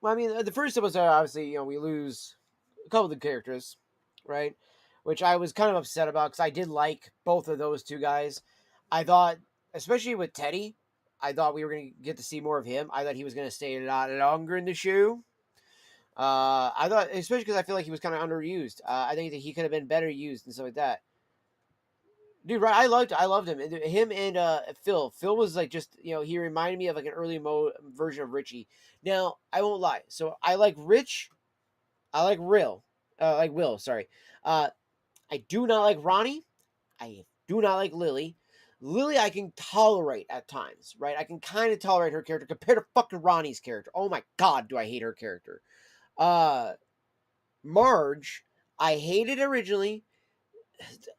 Speaker 1: Well, I mean, the first episode, obviously, we lose a couple of the characters, right? Which I was kind of upset about because I did like both of those two guys. I thought, especially with Teddy, I thought we were going to get to see more of him. I thought he was going to stay a lot longer in the show. I thought, especially because I feel like he was kind of underused. I think that he could have been better used and stuff like that. Dude, right? I loved him. Him and Phil. Phil was like just he reminded me of like an early version of Richie. Now I won't lie. So I like Rich. I like Will. Sorry. Uh, I do not like Ronnie. I do not like Lily. Lily, I can tolerate at times, right? I can kind of tolerate her character compared to fucking Ronnie's character. Oh my god, do I hate her character? Uh, Marge, I hated originally.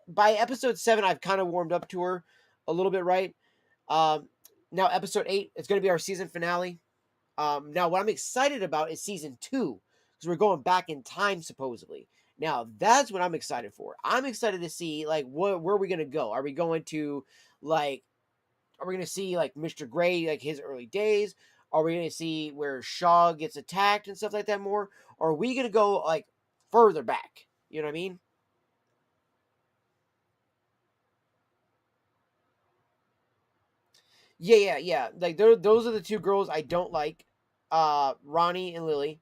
Speaker 1: By episode 7, I've kind of warmed up to her a little bit, right? Um, Now episode 8, it's going to be our season finale. Now what I'm excited about is season 2 because we're going back in time supposedly. Now that's what I'm excited for. I'm excited to see like where are we going to go? Are we going to like are we going to see like Mr. Gray like his early days? Are we going to see where Shaw gets attacked and stuff like that more? Or are we going to go like further back? You know what I mean? Yeah. Like those are the two girls I don't like. Ronnie and Lily.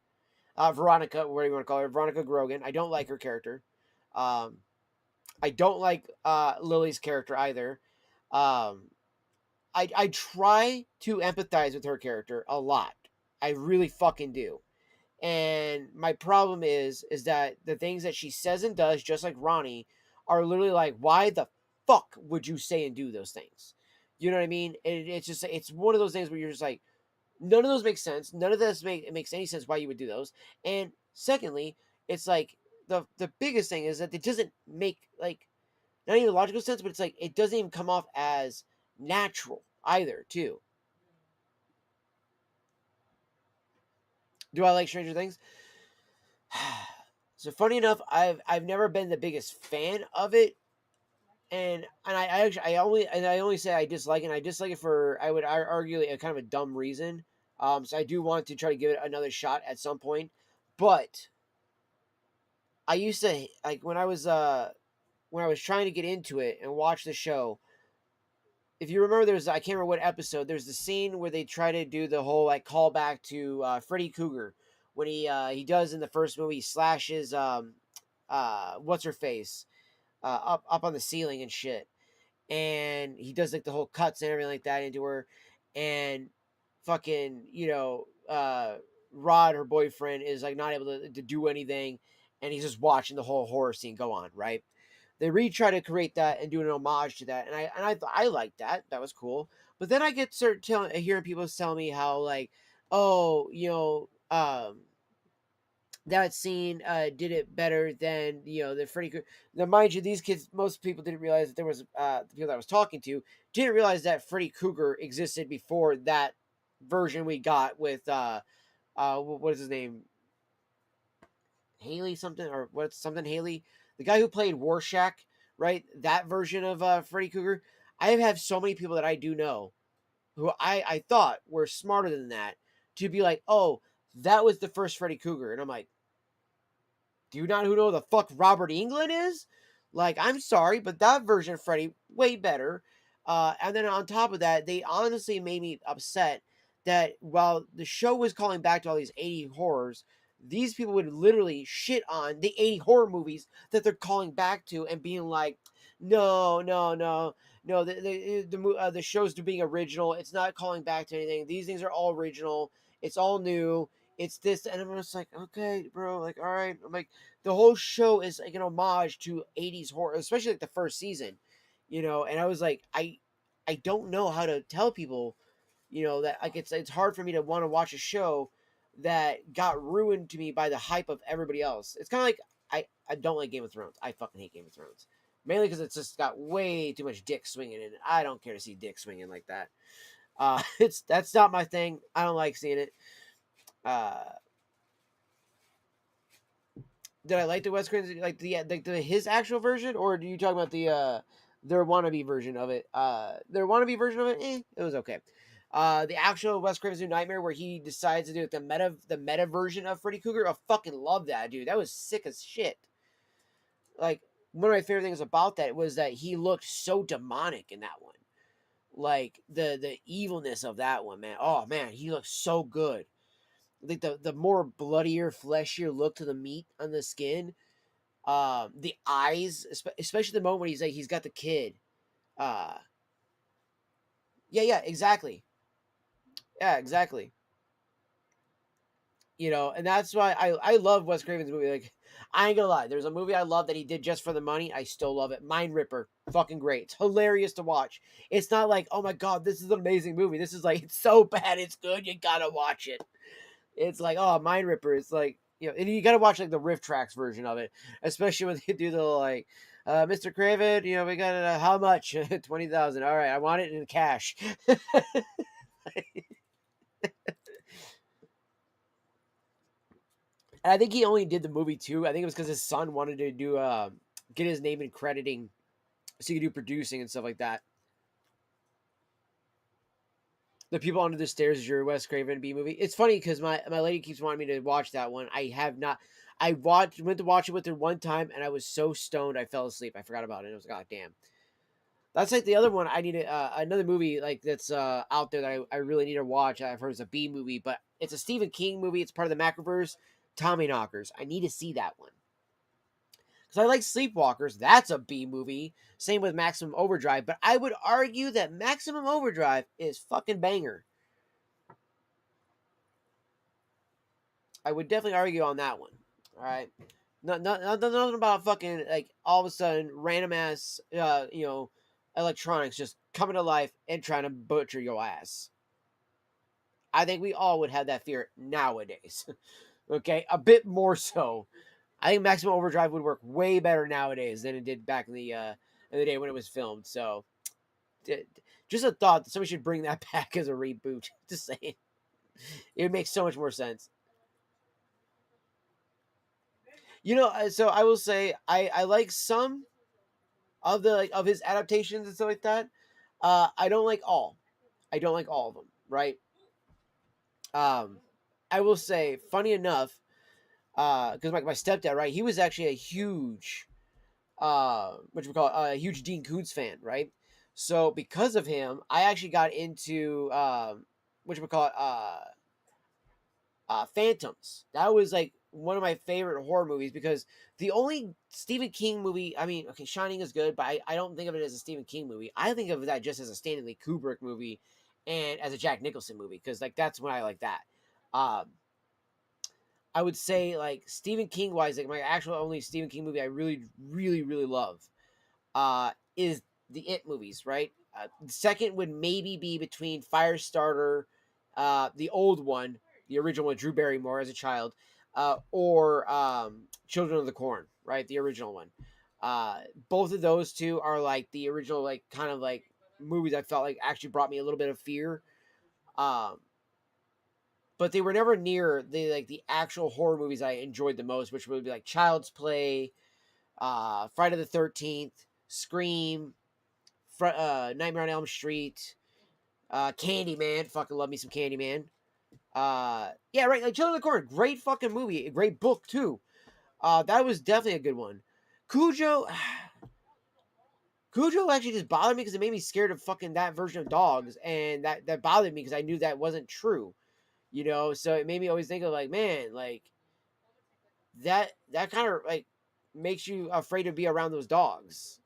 Speaker 1: Veronica, what do you want to call her? Veronica Grogan. I don't like her character. Um, I don't like Lily's character either. Um, I try to empathize with her character a lot. I really fucking do. And my problem is that the things that she says and does, just like Ronnie, are literally like, why the fuck would you say and do those things? You know what I mean? It's just it's one of those things where you're just like, none of those make sense. None of this makes any sense why you would do those. And secondly, it's like the biggest thing is that it doesn't make like not even logical sense, but it's like it doesn't even come off as natural either. Too. Do I like Stranger Things? So funny enough, I've never been the biggest fan of it, and I actually I only say I dislike it. And I dislike it for I would argue a kind of a dumb reason. So I do want to try to give it another shot at some point, but I used to like when I was trying to get into it and watch the show. If you remember, there's I can't remember what episode. There's the scene where they try to do the whole like callback to Freddy Krueger when he does in the first movie he slashes what's her face up on the ceiling and shit, and he does like the whole cuts and everything like that into her, and fucking Rod, her boyfriend, is like not able to do anything, and he's just watching the whole horror scene go on, right? They try to create that and do an homage to that, and I like that. That was cool. But then I get hearing people telling me how like, oh, that scene did it better than the Freddy Krueger. Now, mind you, these kids, most people didn't realize that there was the people that I was talking to didn't realize that Freddy Krueger existed before that version we got with what is his name, Haley something or what's something Haley, the guy who played Warshak, right? That version of Freddy Krueger. I have so many people that I do know who I thought were smarter than that to be like, oh, that was the first Freddy Krueger, and I'm like, do you not who know the fuck Robert England is? Like, I'm sorry, but that version of Freddy way better. And then on top of that, they honestly made me upset that while the show was calling back to all these 80 horrors, these people would literally shit on the 80 horror movies that they're calling back to and being like, no, the show's being original. It's not calling back to anything. These things are all original. It's all new. it's this, and I'm just like, okay, bro, like, all right. I'm like, the whole show is like an homage to 80s horror, especially like the first season, and I was like, I don't know how to tell people, that like it's hard for me to want to watch a show that got ruined to me by the hype of everybody else. It's kind of like I don't like Game of Thrones. I fucking hate Game of Thrones. Mainly because it's just got way too much dick swinging, and I don't care to see dick swinging like that. It's that's not my thing. I don't like seeing it. Uh, did I like the Wes Craven, like the his actual version, or do you talk about their wannabe version of it? Their wannabe version of it, it was okay. The actual Wes Craven's New Nightmare, where he decides to do the meta version of Freddy Krueger, I fucking love that, dude. That was sick as shit. Like, one of my favorite things about that was that he looked so demonic in that one. Like the evilness of that one, man. Oh man, he looks so good. Like the more bloodier, fleshier look to the meat on the skin. The eyes, especially the moment when he's got the kid. Uh, yeah, exactly. Yeah, exactly. And that's why I love Wes Craven's movie. Like, I ain't gonna lie, there's a movie I love that he did just for the money. I still love it. Mind Ripper, fucking great. It's hilarious to watch. It's not like, oh my god, this is an amazing movie. This is like, it's so bad, it's good. You gotta watch it. It's like, oh, Mind Ripper. It's like, and you gotta watch like the riff tracks version of it, especially when they do the like, Mr. Craven, we got how much? 20,000. All right, I want it in cash. And I think he only did the movie too. I think it was because his son wanted to do get his name in crediting, so he could do producing and stuff like that. The People Under the Stairs is your Wes Craven B movie. It's funny because my lady keeps wanting me to watch that one. I have not. Went to watch it with her one time, and I was so stoned I fell asleep. I forgot about it. I was like, God damn. That's like the other one. I need another movie like that's out there that I really need to watch. I've heard it's a B movie, but it's a Stephen King movie. It's part of the Macroverse. Tommy Knockers. I need to see that one because I like Sleepwalkers. That's a B movie. Same with Maximum Overdrive, but I would argue that Maximum Overdrive is fucking banger. I would definitely argue on that one. All right. Nothing about fucking like all of a sudden random ass electronics just coming to life and trying to butcher your ass. I think we all would have that fear nowadays. Okay, a bit more so. I think Maximum Overdrive would work way better nowadays than it did back in the day when it was filmed. So, just a thought that somebody should bring that back as a reboot. Just saying, it makes so much more sense. So I will say I like some of the like of his adaptations and stuff like that. I don't like all. I don't like all of them. Right. Um, I will say, funny enough, because my stepdad, right, he was actually a huge, what you call it, a huge Dean Koontz fan, right? So because of him, I actually got into what you call it, Phantoms. That was like one of my favorite horror movies because the only Stephen King movie, I mean, okay, Shining is good, but I don't think of it as a Stephen King movie. I think of that just as a Stanley Kubrick movie and as a Jack Nicholson movie because like that's when I like that. Um, I would say like Stephen King wise, like my actual only Stephen King movie I really, really, really love is the It movies, right? The second would maybe be between Firestarter, the old one, the original one, Drew Barrymore as a child, or Children of the Corn, right? The original one. Both of those two are like the original, like kind of like movies I felt like actually brought me a little bit of fear. Um, but they were never near the actual horror movies I enjoyed the most, which would be like Child's Play, Friday the 13th, Scream, Nightmare on Elm Street, Candyman. Fucking love me some Candyman. Yeah, right. Like Children of the Corn, great fucking movie, a great book too. That was definitely a good one. Cujo, Cujo actually just bothered me because it made me scared of fucking that version of dogs, and that bothered me because I knew that wasn't true. So it made me always think of like, man, like that kind of like makes you afraid to be around those dogs.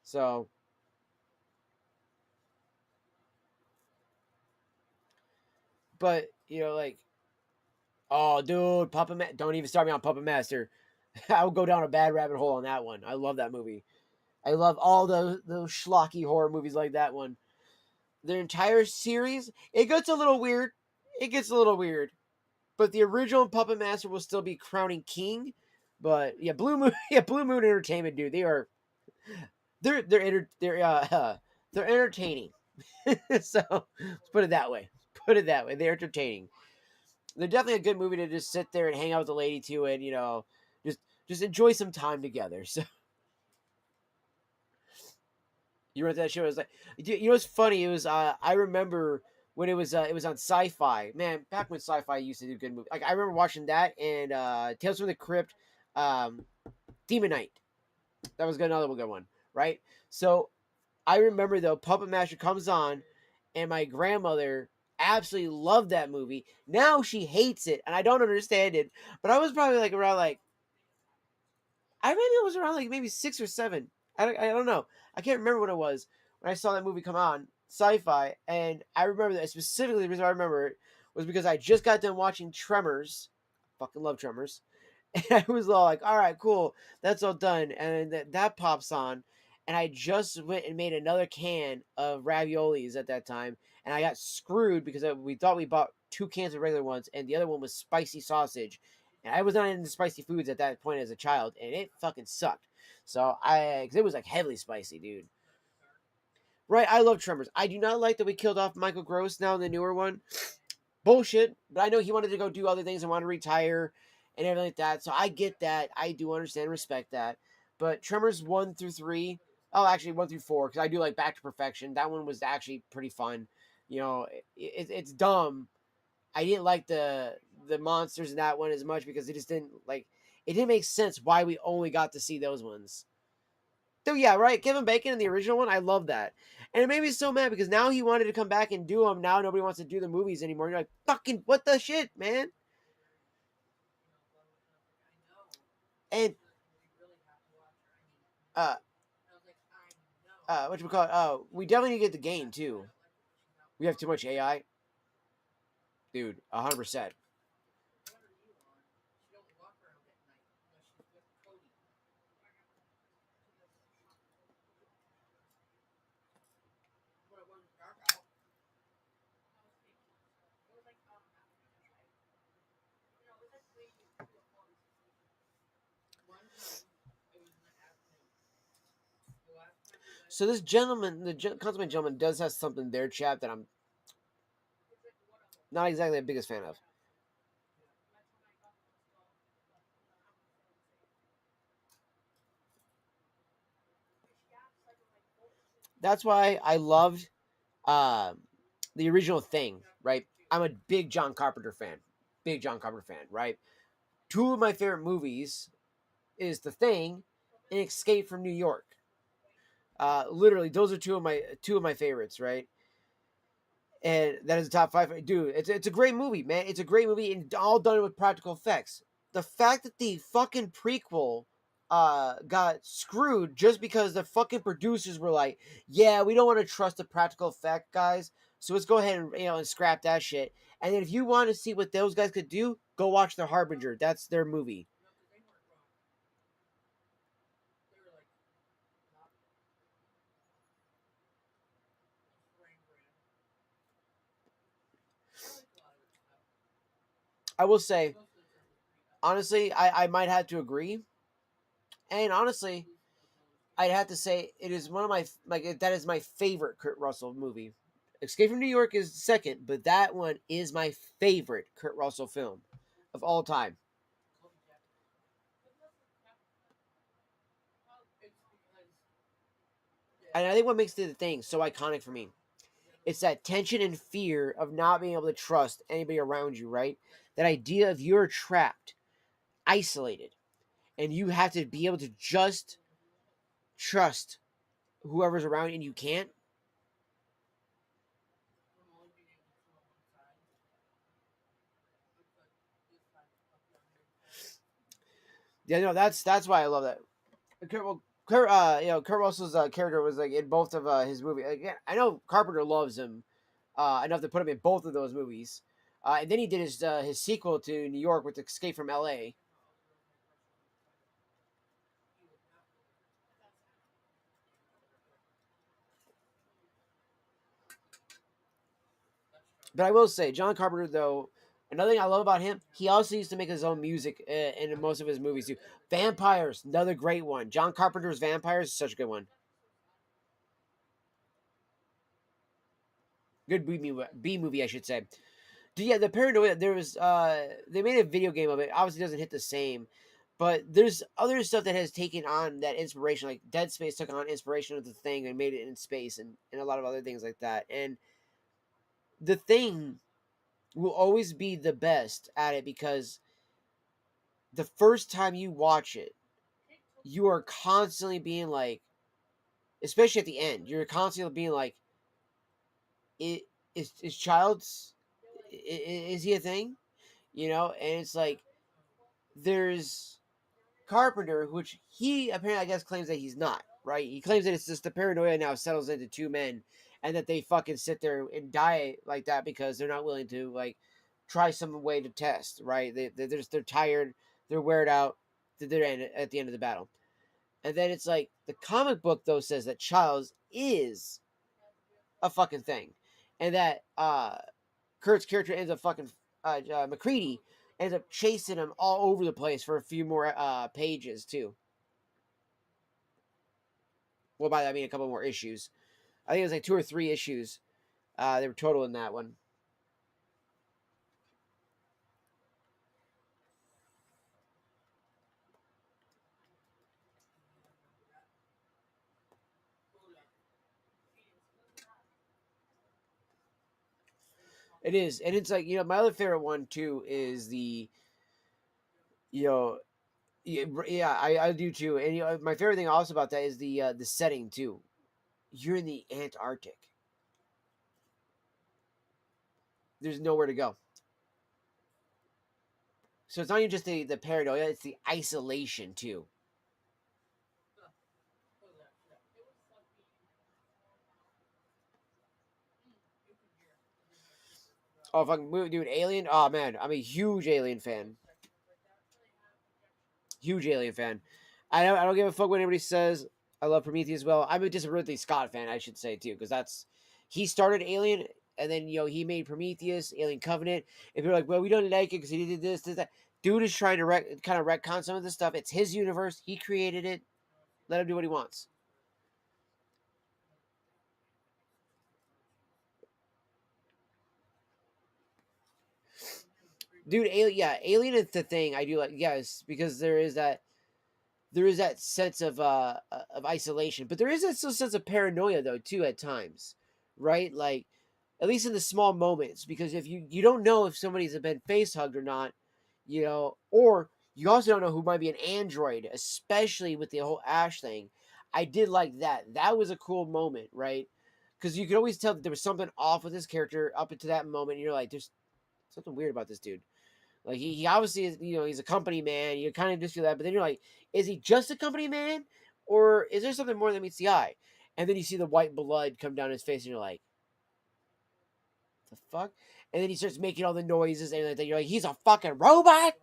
Speaker 1: So, but like Oh, dude, don't even start me on Puppet Master. I would go down a bad rabbit hole on that one. I love that movie. I love all those schlocky horror movies like that one. Their entire series, it gets a little weird. It gets a little weird. But the original Puppet Master will still be crowning king. But yeah, Blue Moon, yeah, Blue Moon Entertainment, dude. They're entertaining. So let's put it that way. Put it that way. They're entertaining. They're definitely a good movie to just sit there and hang out with the lady to, and just just enjoy some time together. So you remember that show? It was like, what's funny? It was I remember when it was on Sci-Fi. Man, back when Sci-Fi used to do good movies. Like I remember watching that and Tales from the Crypt, um, Demon Knight. That was another good one, right? So I remember though, Puppet Master comes on, and my grandmother absolutely loved that movie. Now she hates it, and I don't understand it. But I was probably like around like I maybe it was around like maybe 6 or 7. I don't know. I can't remember what it was when I saw that movie come on Sci-Fi, and I remember that specifically. The reason I remember it was because I just got done watching Tremors. Fucking love Tremors. And I was all like, all right, cool, that's all done. And then that pops on. And I just went and made another can of raviolis at that time. And I got screwed because we thought we bought 2 cans of regular ones, and the other one was spicy sausage. And I was not into spicy foods at that point as a child, and it fucking sucked. Because it was like heavily spicy, dude. Right, I love Tremors. I do not like that we killed off Michael Gross now in the newer one. Bullshit. But I know he wanted to go do other things and want to retire and everything like that. So I get that. I do understand and respect that. But Tremors 1 through 3, oh, actually 1 through 4, because I do like Back to Perfection. That one was actually pretty fun. It's dumb. I didn't like the monsters in that one as much because it didn't make sense why we only got to see those ones. So yeah, right. Kevin Bacon in the original one, I love that, and it made me so mad because now he wanted to come back and do them. Now nobody wants to do the movies anymore. You're like, fucking what the shit, man? And uh, what you call it? Oh, we definitely need to get the game too. We have too much AI, dude. 100%. So this gentleman, consummate gentleman, does have something there, chat, that I'm not exactly the biggest fan of. That's why I loved the original Thing, right? I'm a big John Carpenter fan. Big John Carpenter fan, right? Two of my favorite movies is The Thing and Escape from New York. Literally, those are two of my favorites, right? And that is a top 5. Dude, it's a great movie, man. It's a great movie and all done with practical effects. The fact that the fucking prequel got screwed just because the fucking producers were like, yeah, we don't want to trust the practical effect guys, so let's go ahead and and scrap that shit. And then if you want to see what those guys could do, go watch The Harbinger. That's their movie. I will say, honestly, I might have to agree. And honestly, I'd have to say it is one of my that is my favorite Kurt Russell movie. Escape from New York is second, but that one is my favorite Kurt Russell film of all time. And I think what makes the Thing so iconic for me, it's that tension and fear of not being able to trust anybody around you, right? That idea of you're trapped, isolated, and you have to be able to just trust whoever's around you, and you can't. Yeah, no, that's why I love that. Kurt Russell's character was like in both of his movies. Again, I know Carpenter loves him enough to put him in both of those movies. And then he did his sequel to New York with Escape from L.A. But I will say, John Carpenter, though, another thing I love about him, he also used to make his own music in most of his movies too. Vampires, another great one. John Carpenter's Vampires is such a good one. Good B movie, I should say. Yeah, the Paranoia. There was they made a video game of it. Obviously, doesn't hit the same, but there's other stuff that has taken on that inspiration. Like Dead Space took on inspiration of the Thing and made it in space, and a lot of other things like that. And the Thing will always be the best at it because the first time you watch it, you are constantly being like, especially at the end, you're constantly being like, it is Child's, is he a thing? You know, and it's like there's Carpenter, which he apparently I guess claims that he's not, right? He claims that it's just the paranoia now settles into two men, and that they fucking sit there and die like that because they're not willing to like try some way to test, right? They're tired, they're weared out, they're at the end of the battle. And then it's like the comic book though says that Childs is a fucking thing, and that Kurt's character ends up fucking McCready ends up chasing him all over the place for a few more pages too. Well, by that I mean a couple more issues. I think it was like 2 or 3 issues. They were total in that one. It is, and it's like my other favorite one too is the you know yeah, I do too, and my favorite thing also about that is the setting too. You're in the Antarctic. There's nowhere to go. So it's not even just the paranoia; it's the isolation too. Oh, fucking movie, dude! Alien. Oh man, I'm a huge Alien fan. Huge Alien fan. I don't give a fuck what anybody says. I love Prometheus as well. I'm just a Ridley Scott fan, I should say too, because he started Alien, and then he made Prometheus, Alien Covenant. If you're like, well, we don't like it because he did this, that. Dude is trying to kind of retcon some of this stuff. It's his universe. He created it. Let him do what he wants. Dude, Alien is the thing I do like. Yes, because there is that sense of isolation, but there is that still sense of paranoia though too at times, right? Like at least in the small moments, because if you don't know if somebody's been face hugged or not, or you also don't know who might be an android, especially with the whole Ash thing. I did like that. That was a cool moment, right? Because you could always tell that there was something off with this character up until that moment. And you're like, there's something weird about this dude. Like he obviously is, he's a company man. You kind of just feel that, but then you're like, is he just a company man, or is there something more that meets the eye? And then you see the white blood come down his face, and you're like, the fuck? And then he starts making all the noises, and then you're like, he's a fucking robot.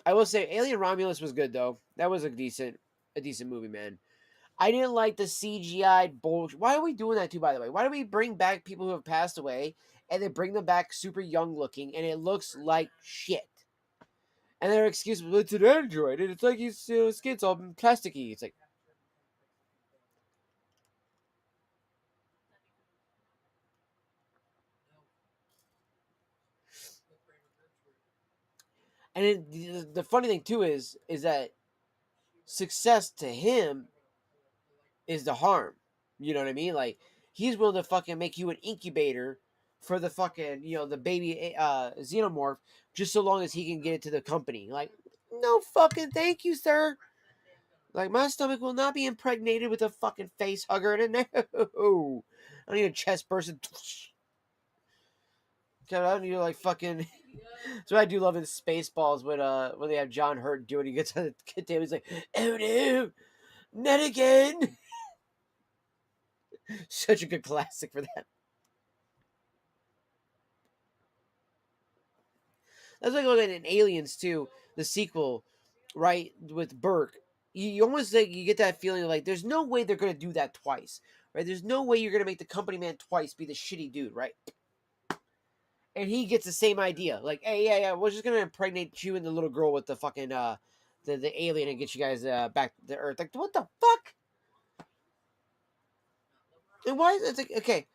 Speaker 1: I will say, Alien Romulus was good though. That was a decent movie, man. I didn't like the CGI bullshit. Why are we doing that too? By the way, why do we bring back people who have passed away and then bring them back super young looking and it looks like shit? And their excuse was, it's an android, and it's like his skin's all plasticky. It's like, and then the funny thing too is that success to him is the harm. You know what I mean? Like he's willing to fucking make you an incubator for the fucking the baby xenomorph just so long as he can get it to the company. Like, no fucking thank you, sir. Like my stomach will not be impregnated with a fucking face hugger. And no, I need a chest person. I don't need to like fucking. So I do love in Spaceballs when they have John Hurt do it. He gets on the kid table. He's like, "Oh no, not again!" Such a good classic for that. That's like looking at Aliens too, the sequel, right, with Burke. You almost like you get that feeling of like there's no way they're gonna do that twice, right? There's no way you're gonna make the company man twice be the shitty dude, right? And he gets the same idea, like, hey, yeah, we're just gonna impregnate you and the little girl with the fucking the alien and get you guys back to Earth. Like, what the fuck? And why is it like okay?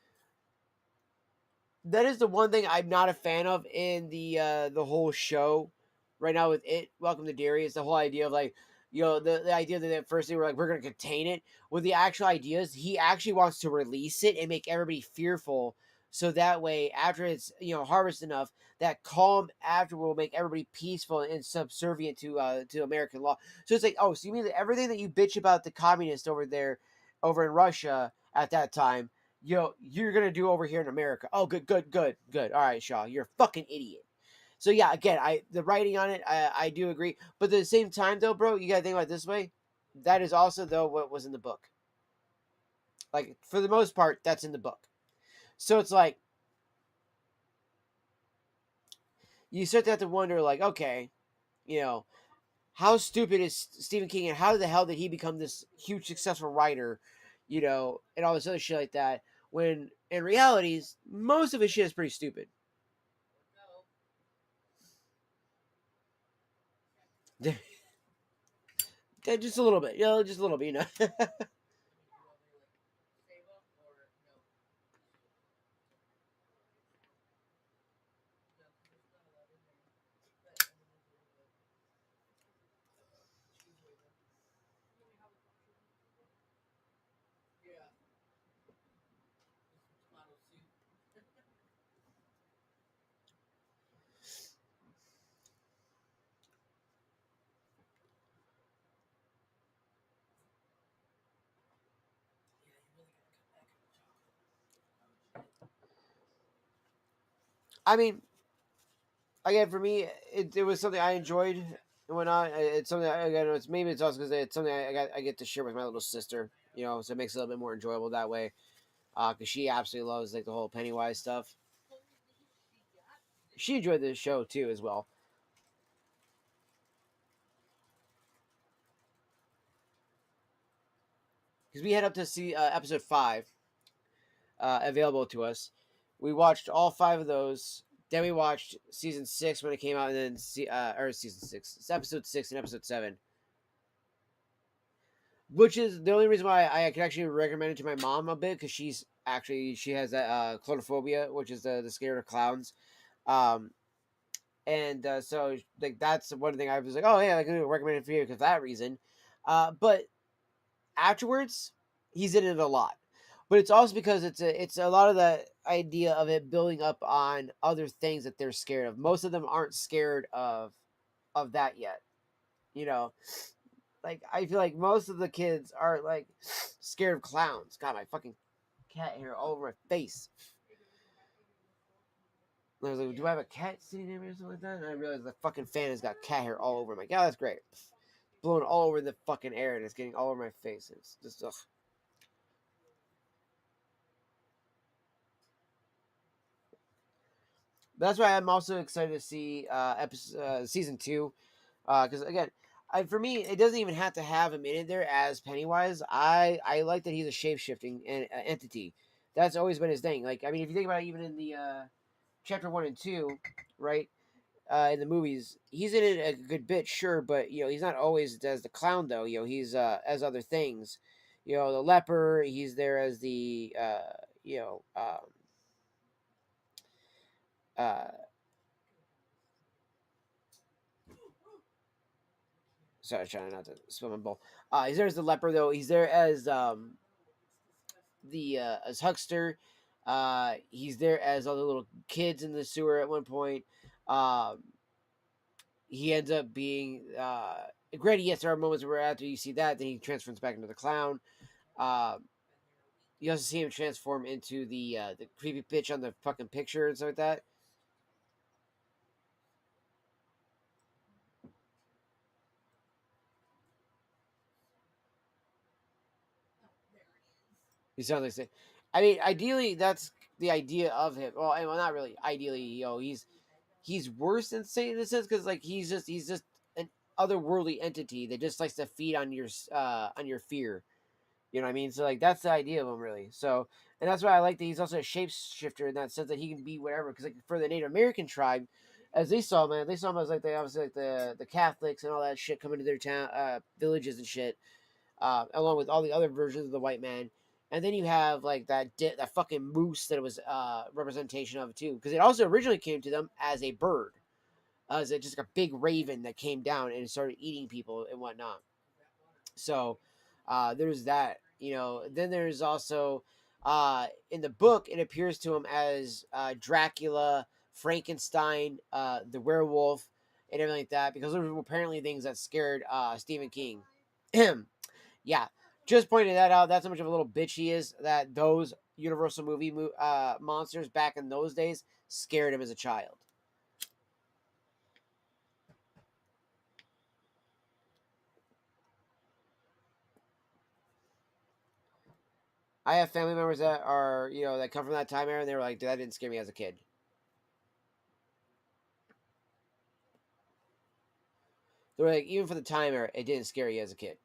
Speaker 1: That is the one thing I'm not a fan of in the whole show right now with it. Welcome to Derry is the whole idea of like the idea that at first they were like we're gonna contain it. With the actual ideas, he actually wants to release it and make everybody fearful. So that way, after it's harvest enough, that calm after will make everybody peaceful and subservient to American law. So it's like, oh, so you mean that everything that you bitch about the communists over there, over in Russia at that time, you're gonna do over here in America. Oh, good, good, good, good. All right, Shaw, you're a fucking idiot. So yeah, again, the writing on it, I do agree. But at the same time, though, bro, you gotta think about it this way. That is also though what was in the book. Like for the most part, that's in the book. So it's like you start to have to wonder, like, okay, you know, how stupid is Stephen King, and how the hell did he become this huge successful writer, and all this other shit like that? When in realities, most of his shit is pretty stupid. Yeah, just a little bit, just a little bit, I mean, again, for me, it was something I enjoyed and whatnot. It's something again. Maybe it's also because it's something I get to share with my little sister. So it makes it a little bit more enjoyable that way. Because she absolutely loves like the whole Pennywise stuff. She enjoyed the show too as well. Because we had up to see episode 5 available to us. We watched all 5 of those. Then we watched season 6 when it came out, and then or season 6, it's episode 6 and episode 7, which is the only reason why I can actually recommend it to my mom a bit because she has that clonophobia, which is the scared of clowns. Um, and so like that's one thing I was like, oh yeah, I can recommend it for you because of that reason. But afterwards, he's in it a lot. But it's also because it's a lot of the idea of it building up on other things that they're scared of. Most of them aren't scared of that yet. You know, like I feel like most of the kids are like scared of clowns. God, my fucking cat hair all over my face. And I was like, do I have a cat sitting near me or something like that? And I realized the fucking fan has got cat hair all over. I'm like, yeah, that's great. Blowing all over the fucking air and it's getting all over my face. It's just ugh. That's why I'm also excited to see season 2, because again, for me, it doesn't even have to have him in it there as Pennywise. I like that he's a shape shifting entity. That's always been his thing. Like I mean, if you think about it, even in the chapter 1 and 2, right? In the movies, he's in it a good bit, sure, but he's not always as the clown though. He's as other things. The leper. He's there as the uh, sorry, trying not to spill my bowl. He's there as the leper, though. He's there as the as Huckster. He's there as all the little kids in the sewer at one point. Um, he ends up being granted. Yes, there are moments where after you see that, then he transforms back into the clown. Um, you also see him transform into the creepy bitch on the fucking picture and stuff like that. He sounds like I mean, ideally, that's the idea of him. Well, not really. Ideally, he's worse than Satan in a sense because like he's just an otherworldly entity that just likes to feed on your fear. You know what I mean? So like that's the idea of him really. So and that's why I like that he's also a shapeshifter in that sense that he can be whatever. Because like for the Native American tribe, as they saw man, they saw him as like they obviously like the Catholics and all that shit coming to their town villages and shit, along with all the other versions of the white man. And then you have like that fucking moose that it was representation of too, because it also originally came to them as a bird, as just like a big raven that came down and started eating people and whatnot. So there's that, you know. Then there's also in the book it appears to him as Dracula, Frankenstein, the werewolf, and everything like that, because those were apparently things that scared Stephen King. Yeah, just pointing that out. That's how much of a little bitch he is. That those Universal monsters back in those days scared him as a child. I have family members that are, you know, that come from that time era, and they were like, "That didn't scare me as a kid." They're like, even for the time era, it didn't scare you as a kid.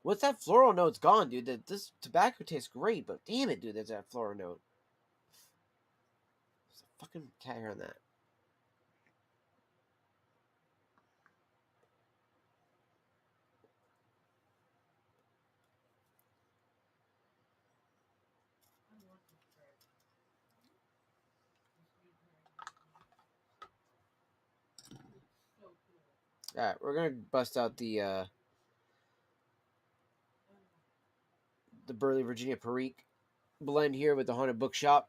Speaker 1: What's that floral note's gone, dude? This tobacco tastes great, but damn it, dude, there's that floral note. There's a fucking cat hair on that. All right, we're gonna bust out the Burley Virginia Perique blend here with the Haunted Bookshop.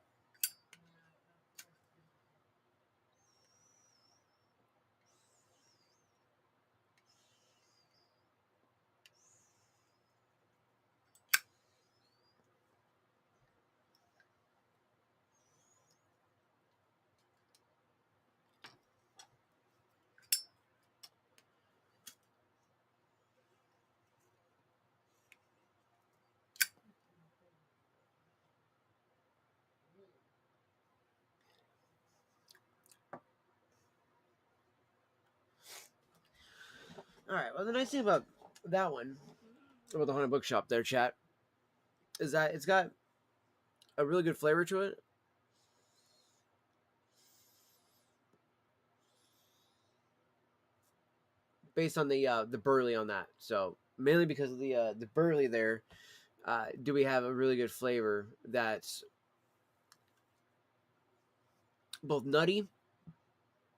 Speaker 1: All right. Well, the nice thing about that one, about the Haunted Bookshop, there, chat, is that it's got a really good flavor to it. Based on the Burley on that, so mainly because of the Burley there, do we have a really good flavor that's both nutty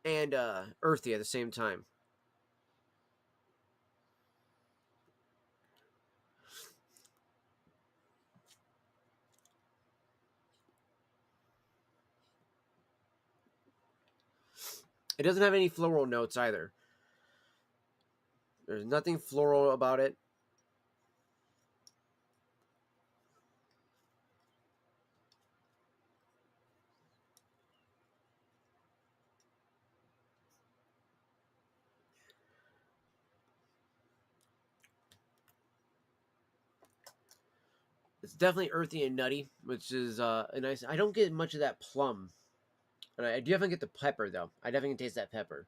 Speaker 1: and earthy at the same time. It doesn't have any floral notes either. There's nothing floral about it. It's definitely earthy and nutty, which is a nice. I don't get much of that plum, and I definitely get the pepper though. I definitely taste that pepper.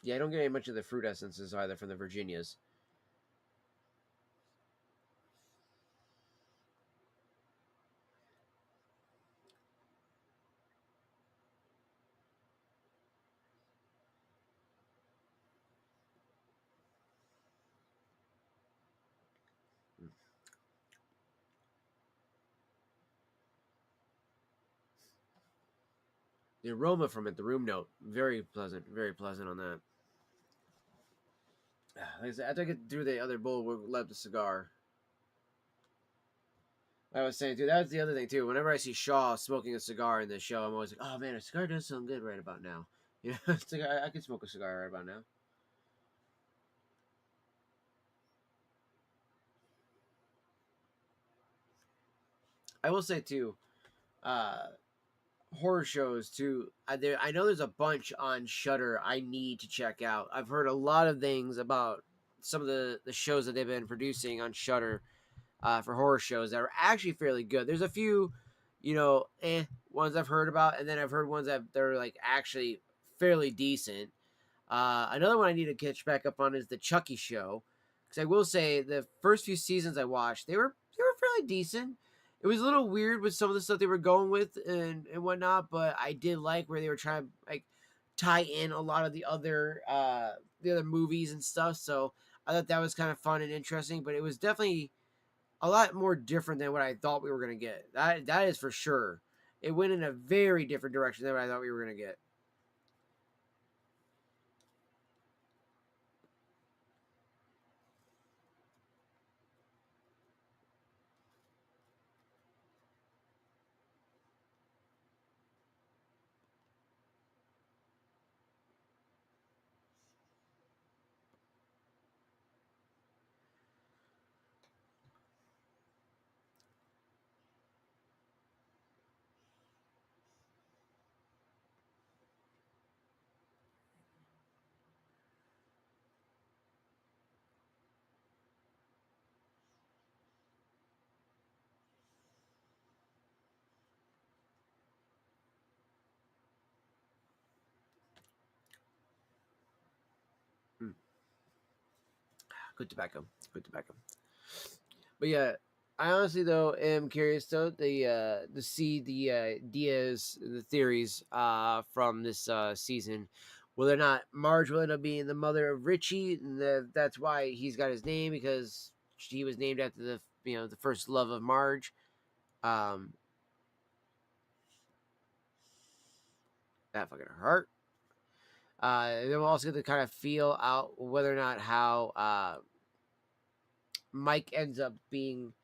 Speaker 1: Yeah, I don't get any much of the fruit essences either from the Virginias. The aroma from it, the room note, very pleasant on that. Like I said, after I get through the other bowl, we'll let the cigar. I was saying, dude, that's the other thing too. Whenever I see Shaw smoking a cigar in the show, I'm always like, oh man, a cigar does sound good right about now. You know, it's like I could smoke a cigar right about now. I will say too, uh, horror shows too. I know there's a bunch on Shutter I need to check out. I've heard a lot of things about some of the shows that they've been producing on Shutter for horror shows that are actually fairly good. There's a few, ones I've heard about, and then I've heard ones that they're like actually fairly decent. Another one I need to catch back up on is the Chucky show, because I will say the first few seasons I watched they were fairly decent. It was a little weird with some of the stuff they were going with and whatnot, but I did like where they were trying to like tie in a lot of the other movies and stuff. So I thought that was kind of fun and interesting, but it was definitely a lot more different than what I thought we were gonna get. That is for sure. It went in a very different direction than what I thought we were gonna get. Mm. Good tobacco. Good tobacco. But yeah, I honestly though am curious though to see the ideas, the theories from this season. Whether or not Marge will end up being the mother of Richie, and that's why he's got his name because he was named after the first love of Marge. Um, that fucking hurt. Then we'll also get to kind of feel out whether or not how Mike ends up being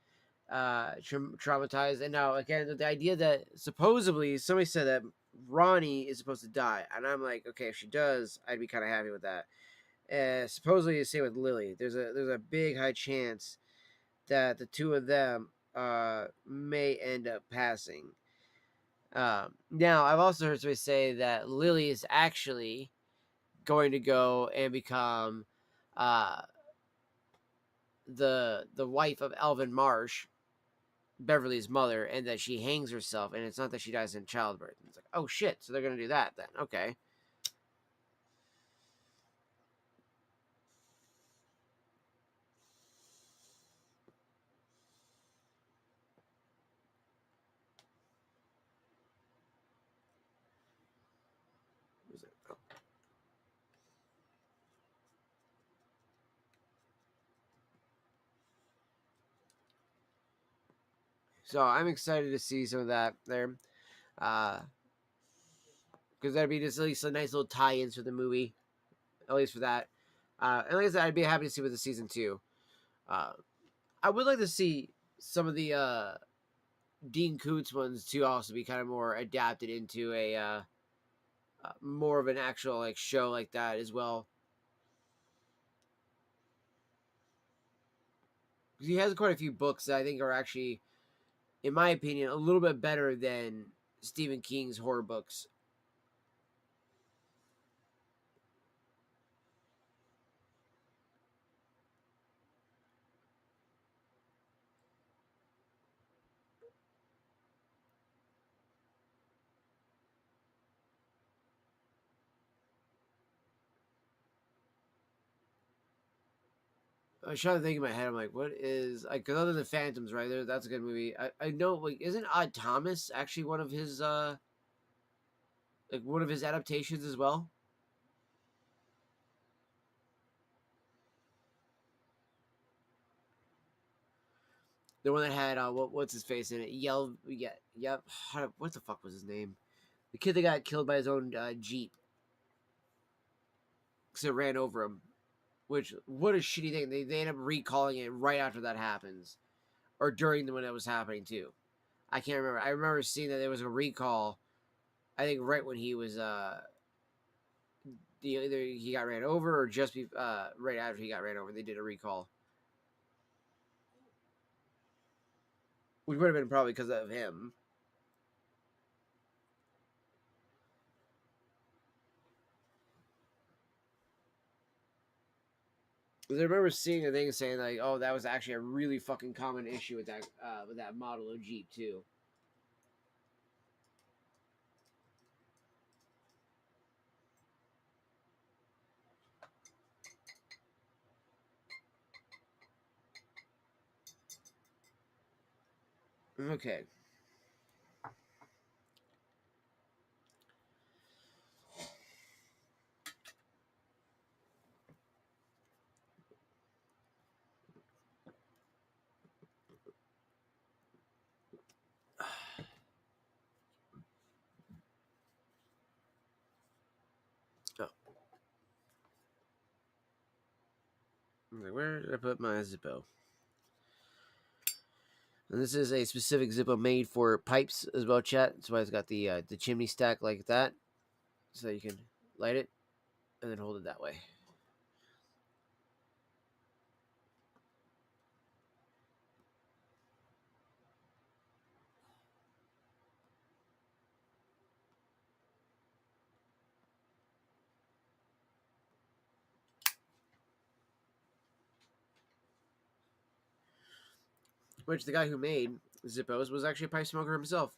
Speaker 1: traumatized. And now again, the idea that supposedly somebody said that Ronnie is supposed to die, and I'm like, okay, if she does, I'd be kind of happy with that. Supposedly, the same with Lily. There's a big high chance that the two of them may end up passing. Now, I've also heard somebody say that Lily is actually going to go and become uh, the wife of Alvin Marsh, Beverly's mother, and that she hangs herself, and it's not that she dies in childbirth. It's like, oh shit, so they're gonna do that then. Okay. Oh. So I'm excited to see some of that there. Because that'd be just at least a nice little tie-ins for the movie, at least for that. And like I said, I'd be happy to see with the season two. Uh, I would like to see some of the Dean Koontz ones to also be kind of more adapted into a more of an actual like show like that as well. He has quite a few books that I think are actually, in my opinion, a little bit better than Stephen King's horror books. I was trying to think in my head. I'm like, what is like? Because other than Phantoms, right there, that's a good movie. I know, like, isn't Odd Thomas actually one of his one of his adaptations as well? The one that had what's his face in it? Yell, yeah, yep. What the fuck was his name? The kid that got killed by his own Jeep because it ran over him. Which, what a shitty thing. They end up recalling it right after that happens. Or during when it was happening, too. I can't remember. I remember seeing that there was a recall, I think right when he was, either he got ran over or just right after he got ran over, they did a recall. Which would have been probably because of him. Because I remember seeing a thing saying like, "Oh, that was actually a really fucking common issue with that model of Jeep too." Okay. Oh, where did I put my Zippo? And this is a specific Zippo made for pipes as well, chat. That's why it's got the chimney stack like that, so you can light it and then hold it that way. Which the guy who made Zippos was actually a pipe smoker himself.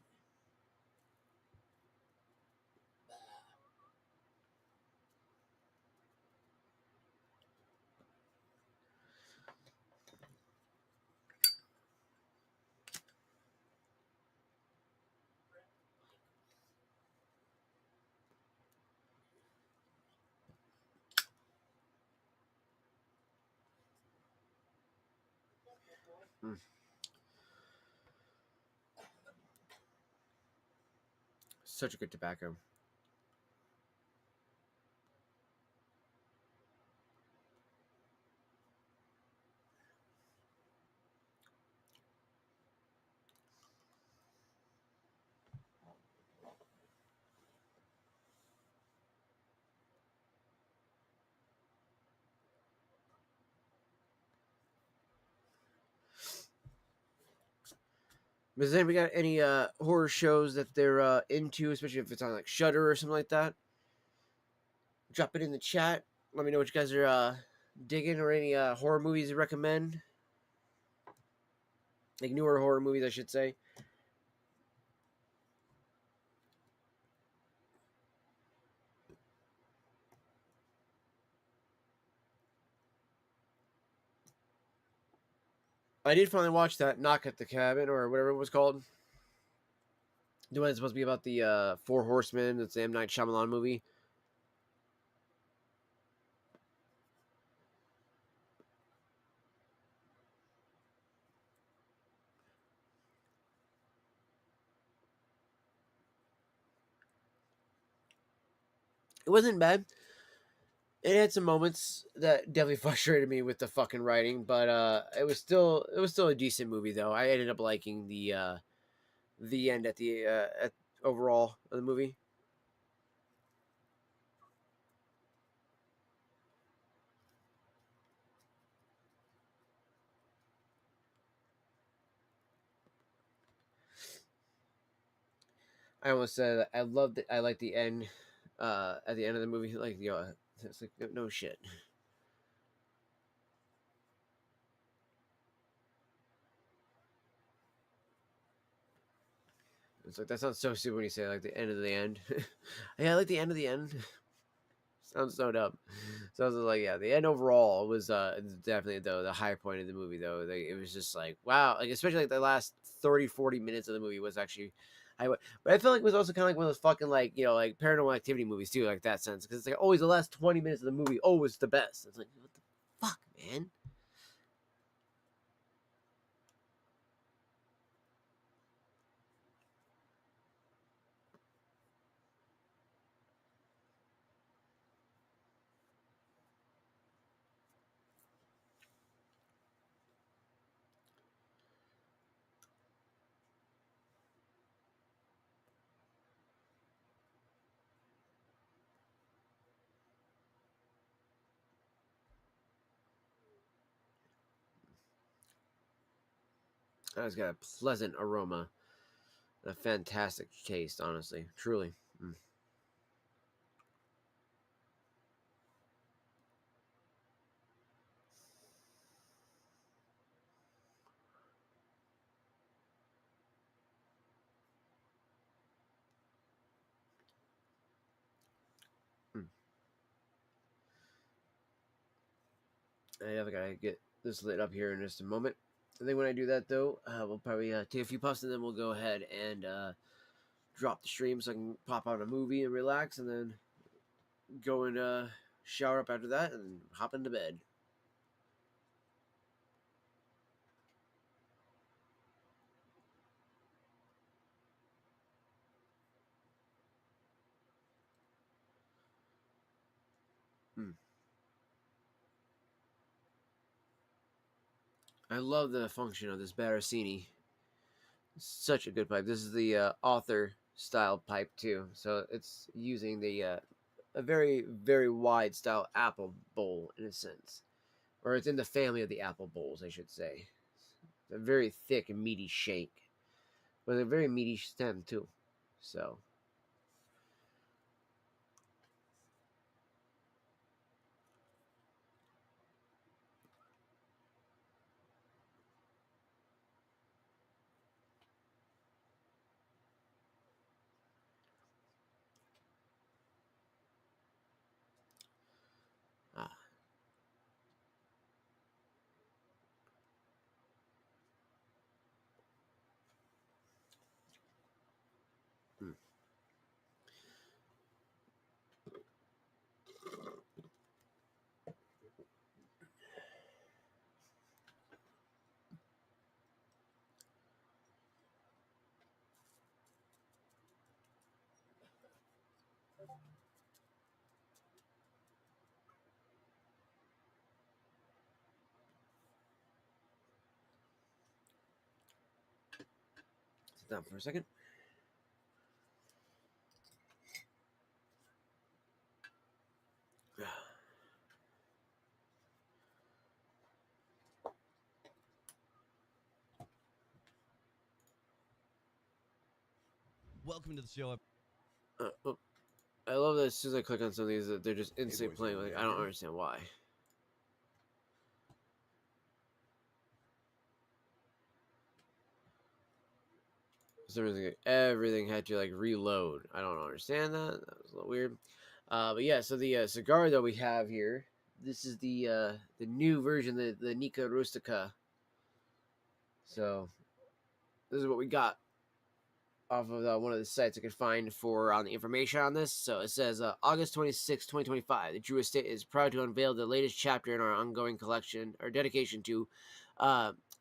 Speaker 1: Mm. Such a good tobacco. Does anybody got any horror shows that they're into, especially if it's on like Shudder or something like that? Drop it in the chat. Let me know what you guys are digging, or any horror movies you recommend. Like newer horror movies, I should say. I did finally watch that Knock at the Cabin or whatever it was called. The one that's supposed to be about the Four Horsemen. It's the M. Night Shyamalan movie. It wasn't bad. It had some moments that definitely frustrated me with the fucking writing, but it was still a decent movie though. I ended up liking the end at overall of the movie. I almost said I loved it. I like the end at the end of the movie. Like, it's like no shit. It's like that sounds so stupid when you say like the end of the end. Yeah, I like the end of the end. Sounds so dumb. Sounds like, yeah, the end overall was definitely the high point of the movie though. Like, it was just like, wow, like especially like the last 30-40 minutes of the movie was actually but I felt like it was also kind of like one of those fucking like, like Paranormal Activity movies too, like that sense, because it's like always the last 20 minutes of the movie always the best. It's like, what the fuck, man. It's got a pleasant aroma and a fantastic taste, honestly. Truly. Mm. Mm. I have gotta get this lit up here in just a moment. I think when I do that, though, we'll probably take a few puffs and then we'll go ahead and drop the stream so I can pop out a movie and relax and then go and shower up after that and hop into bed. Mm. I love the function of this Barasini. Such a good pipe. This is the author style pipe too, so it's using the a very very wide style apple bowl in a sense, or it's in the family of the apple bowls, I should say. It's a very thick and meaty shake, with a very meaty stem too. So, ah, mm. Sit down for a second.
Speaker 4: Welcome to the show.
Speaker 1: Oh, I love that as soon as I click on some of these, they're just instantly
Speaker 5: boys,
Speaker 1: playing.
Speaker 5: you
Speaker 1: Like,
Speaker 5: wanna
Speaker 1: I
Speaker 5: get
Speaker 1: don't
Speaker 5: here?
Speaker 1: understand why. For some reason, everything had to like reload. I don't understand that. That was a little weird. But yeah, so the cigar that we have here, this is the new version, the Nica Rustica. So this is what we got off of one of the sites I could find for on the information on this. So it says August 26, 2025. The Drew Estate is proud to unveil the latest chapter in our ongoing collection or dedication to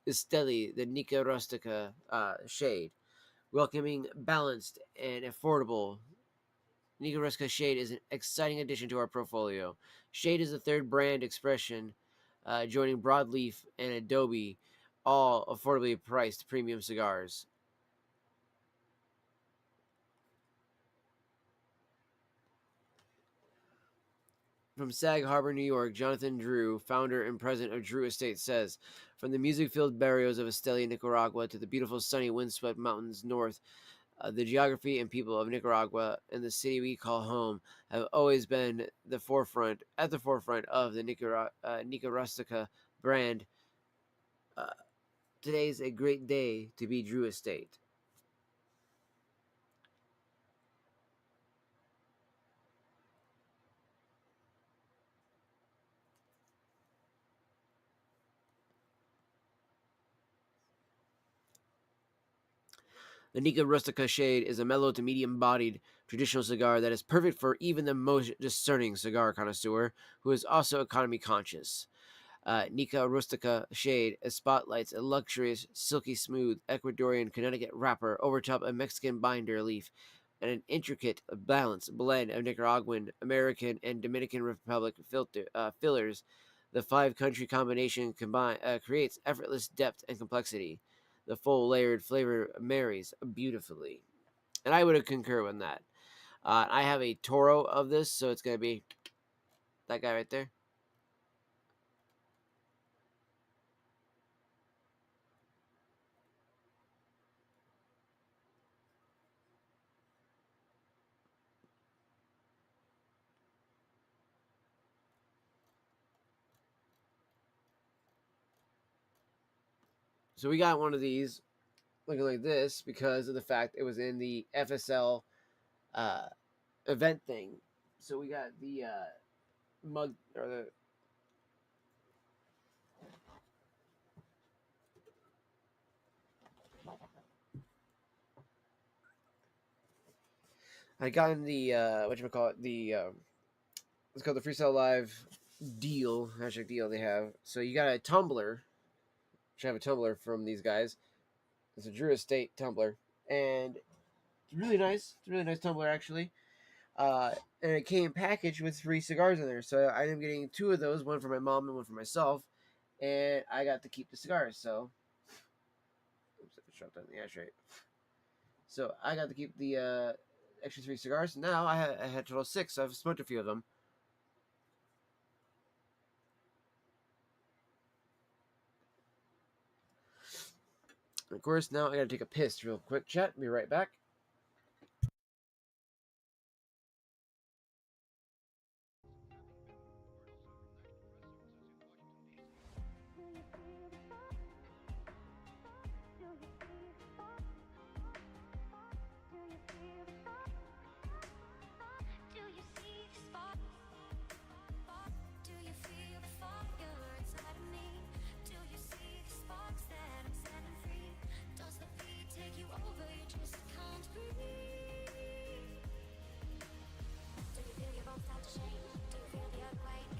Speaker 1: Esteli, the Nica Rustica shade. Welcoming, balanced, and affordable, Nica Rustica Shade is an exciting addition to our portfolio. Shade is the third brand expression, joining Broadleaf and Adobe, all affordably priced premium cigars. From Sag Harbor, New York, Jonathan Drew, founder and president of Drew Estate, says, from the music-filled barrios of Esteli, Nicaragua, to the beautiful sunny windswept mountains north, the geography and people of Nicaragua and the city we call home have always been at the forefront of the Nica Rustica brand. Uh, Today's a great day to be Drew Estate. The Nica Rustica shade is a mellow to medium bodied traditional cigar that is perfect for even the most discerning cigar connoisseur who is also economy conscious. Nica Rustica shade spotlights a luxurious, silky smooth Ecuadorian Connecticut wrapper over top a Mexican binder leaf and an intricate, balanced blend of Nicaraguan, American, and Dominican Republic fillers. The five country combination creates effortless depth and complexity. The full layered flavor marries beautifully. And I would concur with that. I have a Toro of this, so it's going to be that guy right there. So we got one of these looking like this because of the fact it was in the FSL uh, event thing. So we got the mug or the I got in the whatchamacallit, the it's called the Freestyle Live deal, hashtag deal they have. So you got a tumbler, which I have a tumbler from these guys. It's a Drew Estate tumbler, and it's really nice. It's a really nice tumbler actually. And it came packaged with 3 cigars in there. So I ended up getting 2 of those, one for my mom and one for myself, and I got to keep the cigars. So, oops, I dropped that in the ashtray. So I got to keep the extra 3 cigars. Now I had total 6. So I've smoked a few of them. And of course, now I gotta take a piss real quick, chat. Be right back.
Speaker 2: Do you see the spark? Do you feel the fire inside of me? Do you see the sparks that I'm setting free? Does the beat take you over? You just can't breathe. Do you feel your bones start to shake? Do you feel the earthquake?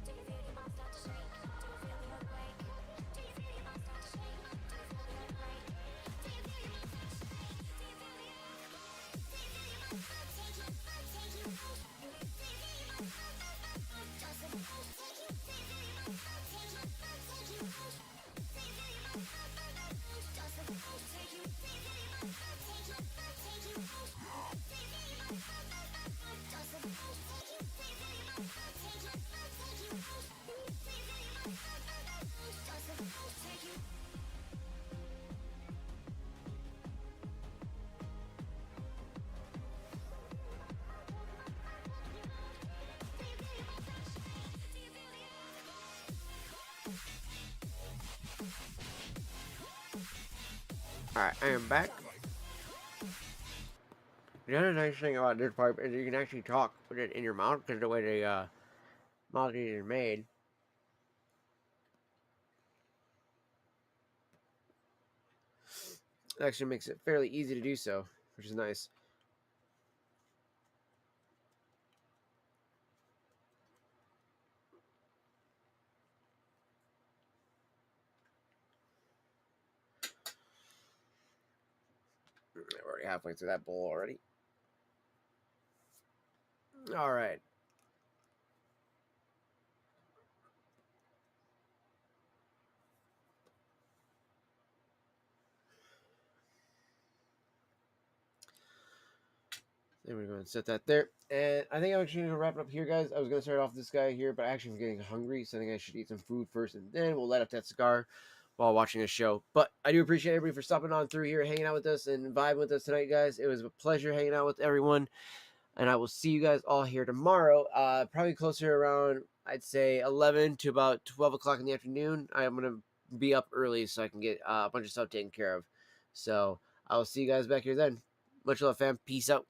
Speaker 2: Do you feel your bones start to shake? Do you feel the earthquake? Do you feel your bones start to shake? Do you feel the earthquake? Do you feel your bones start to shake? Do you feel the earthquake? Do you feel your bones start to take you out? Do you feel your bones
Speaker 1: Alright, I am back. The other nice thing about this pipe is you can actually talk with it in your mouth because of the way the melody is made. It actually makes it fairly easy to do so, which is nice. We're already halfway through that bowl already. Alright. Then we're going to set that there. And I think I'm actually going to wrap it up here, guys. I was going to start off this guy here, but actually I'm getting hungry, so I think I should eat some food first, and then we'll light up that cigar while watching the show. But I do appreciate everybody for stopping on through here, hanging out with us, and vibing with us tonight, guys. It was a pleasure hanging out with everyone, and I will see you guys all here tomorrow. Probably closer around, I'd say, 11 to about 12 o'clock in the afternoon. I'm going to be up early so I can get a bunch of stuff taken care of. So I will see you guys back here then. Much love, fam. Peace out.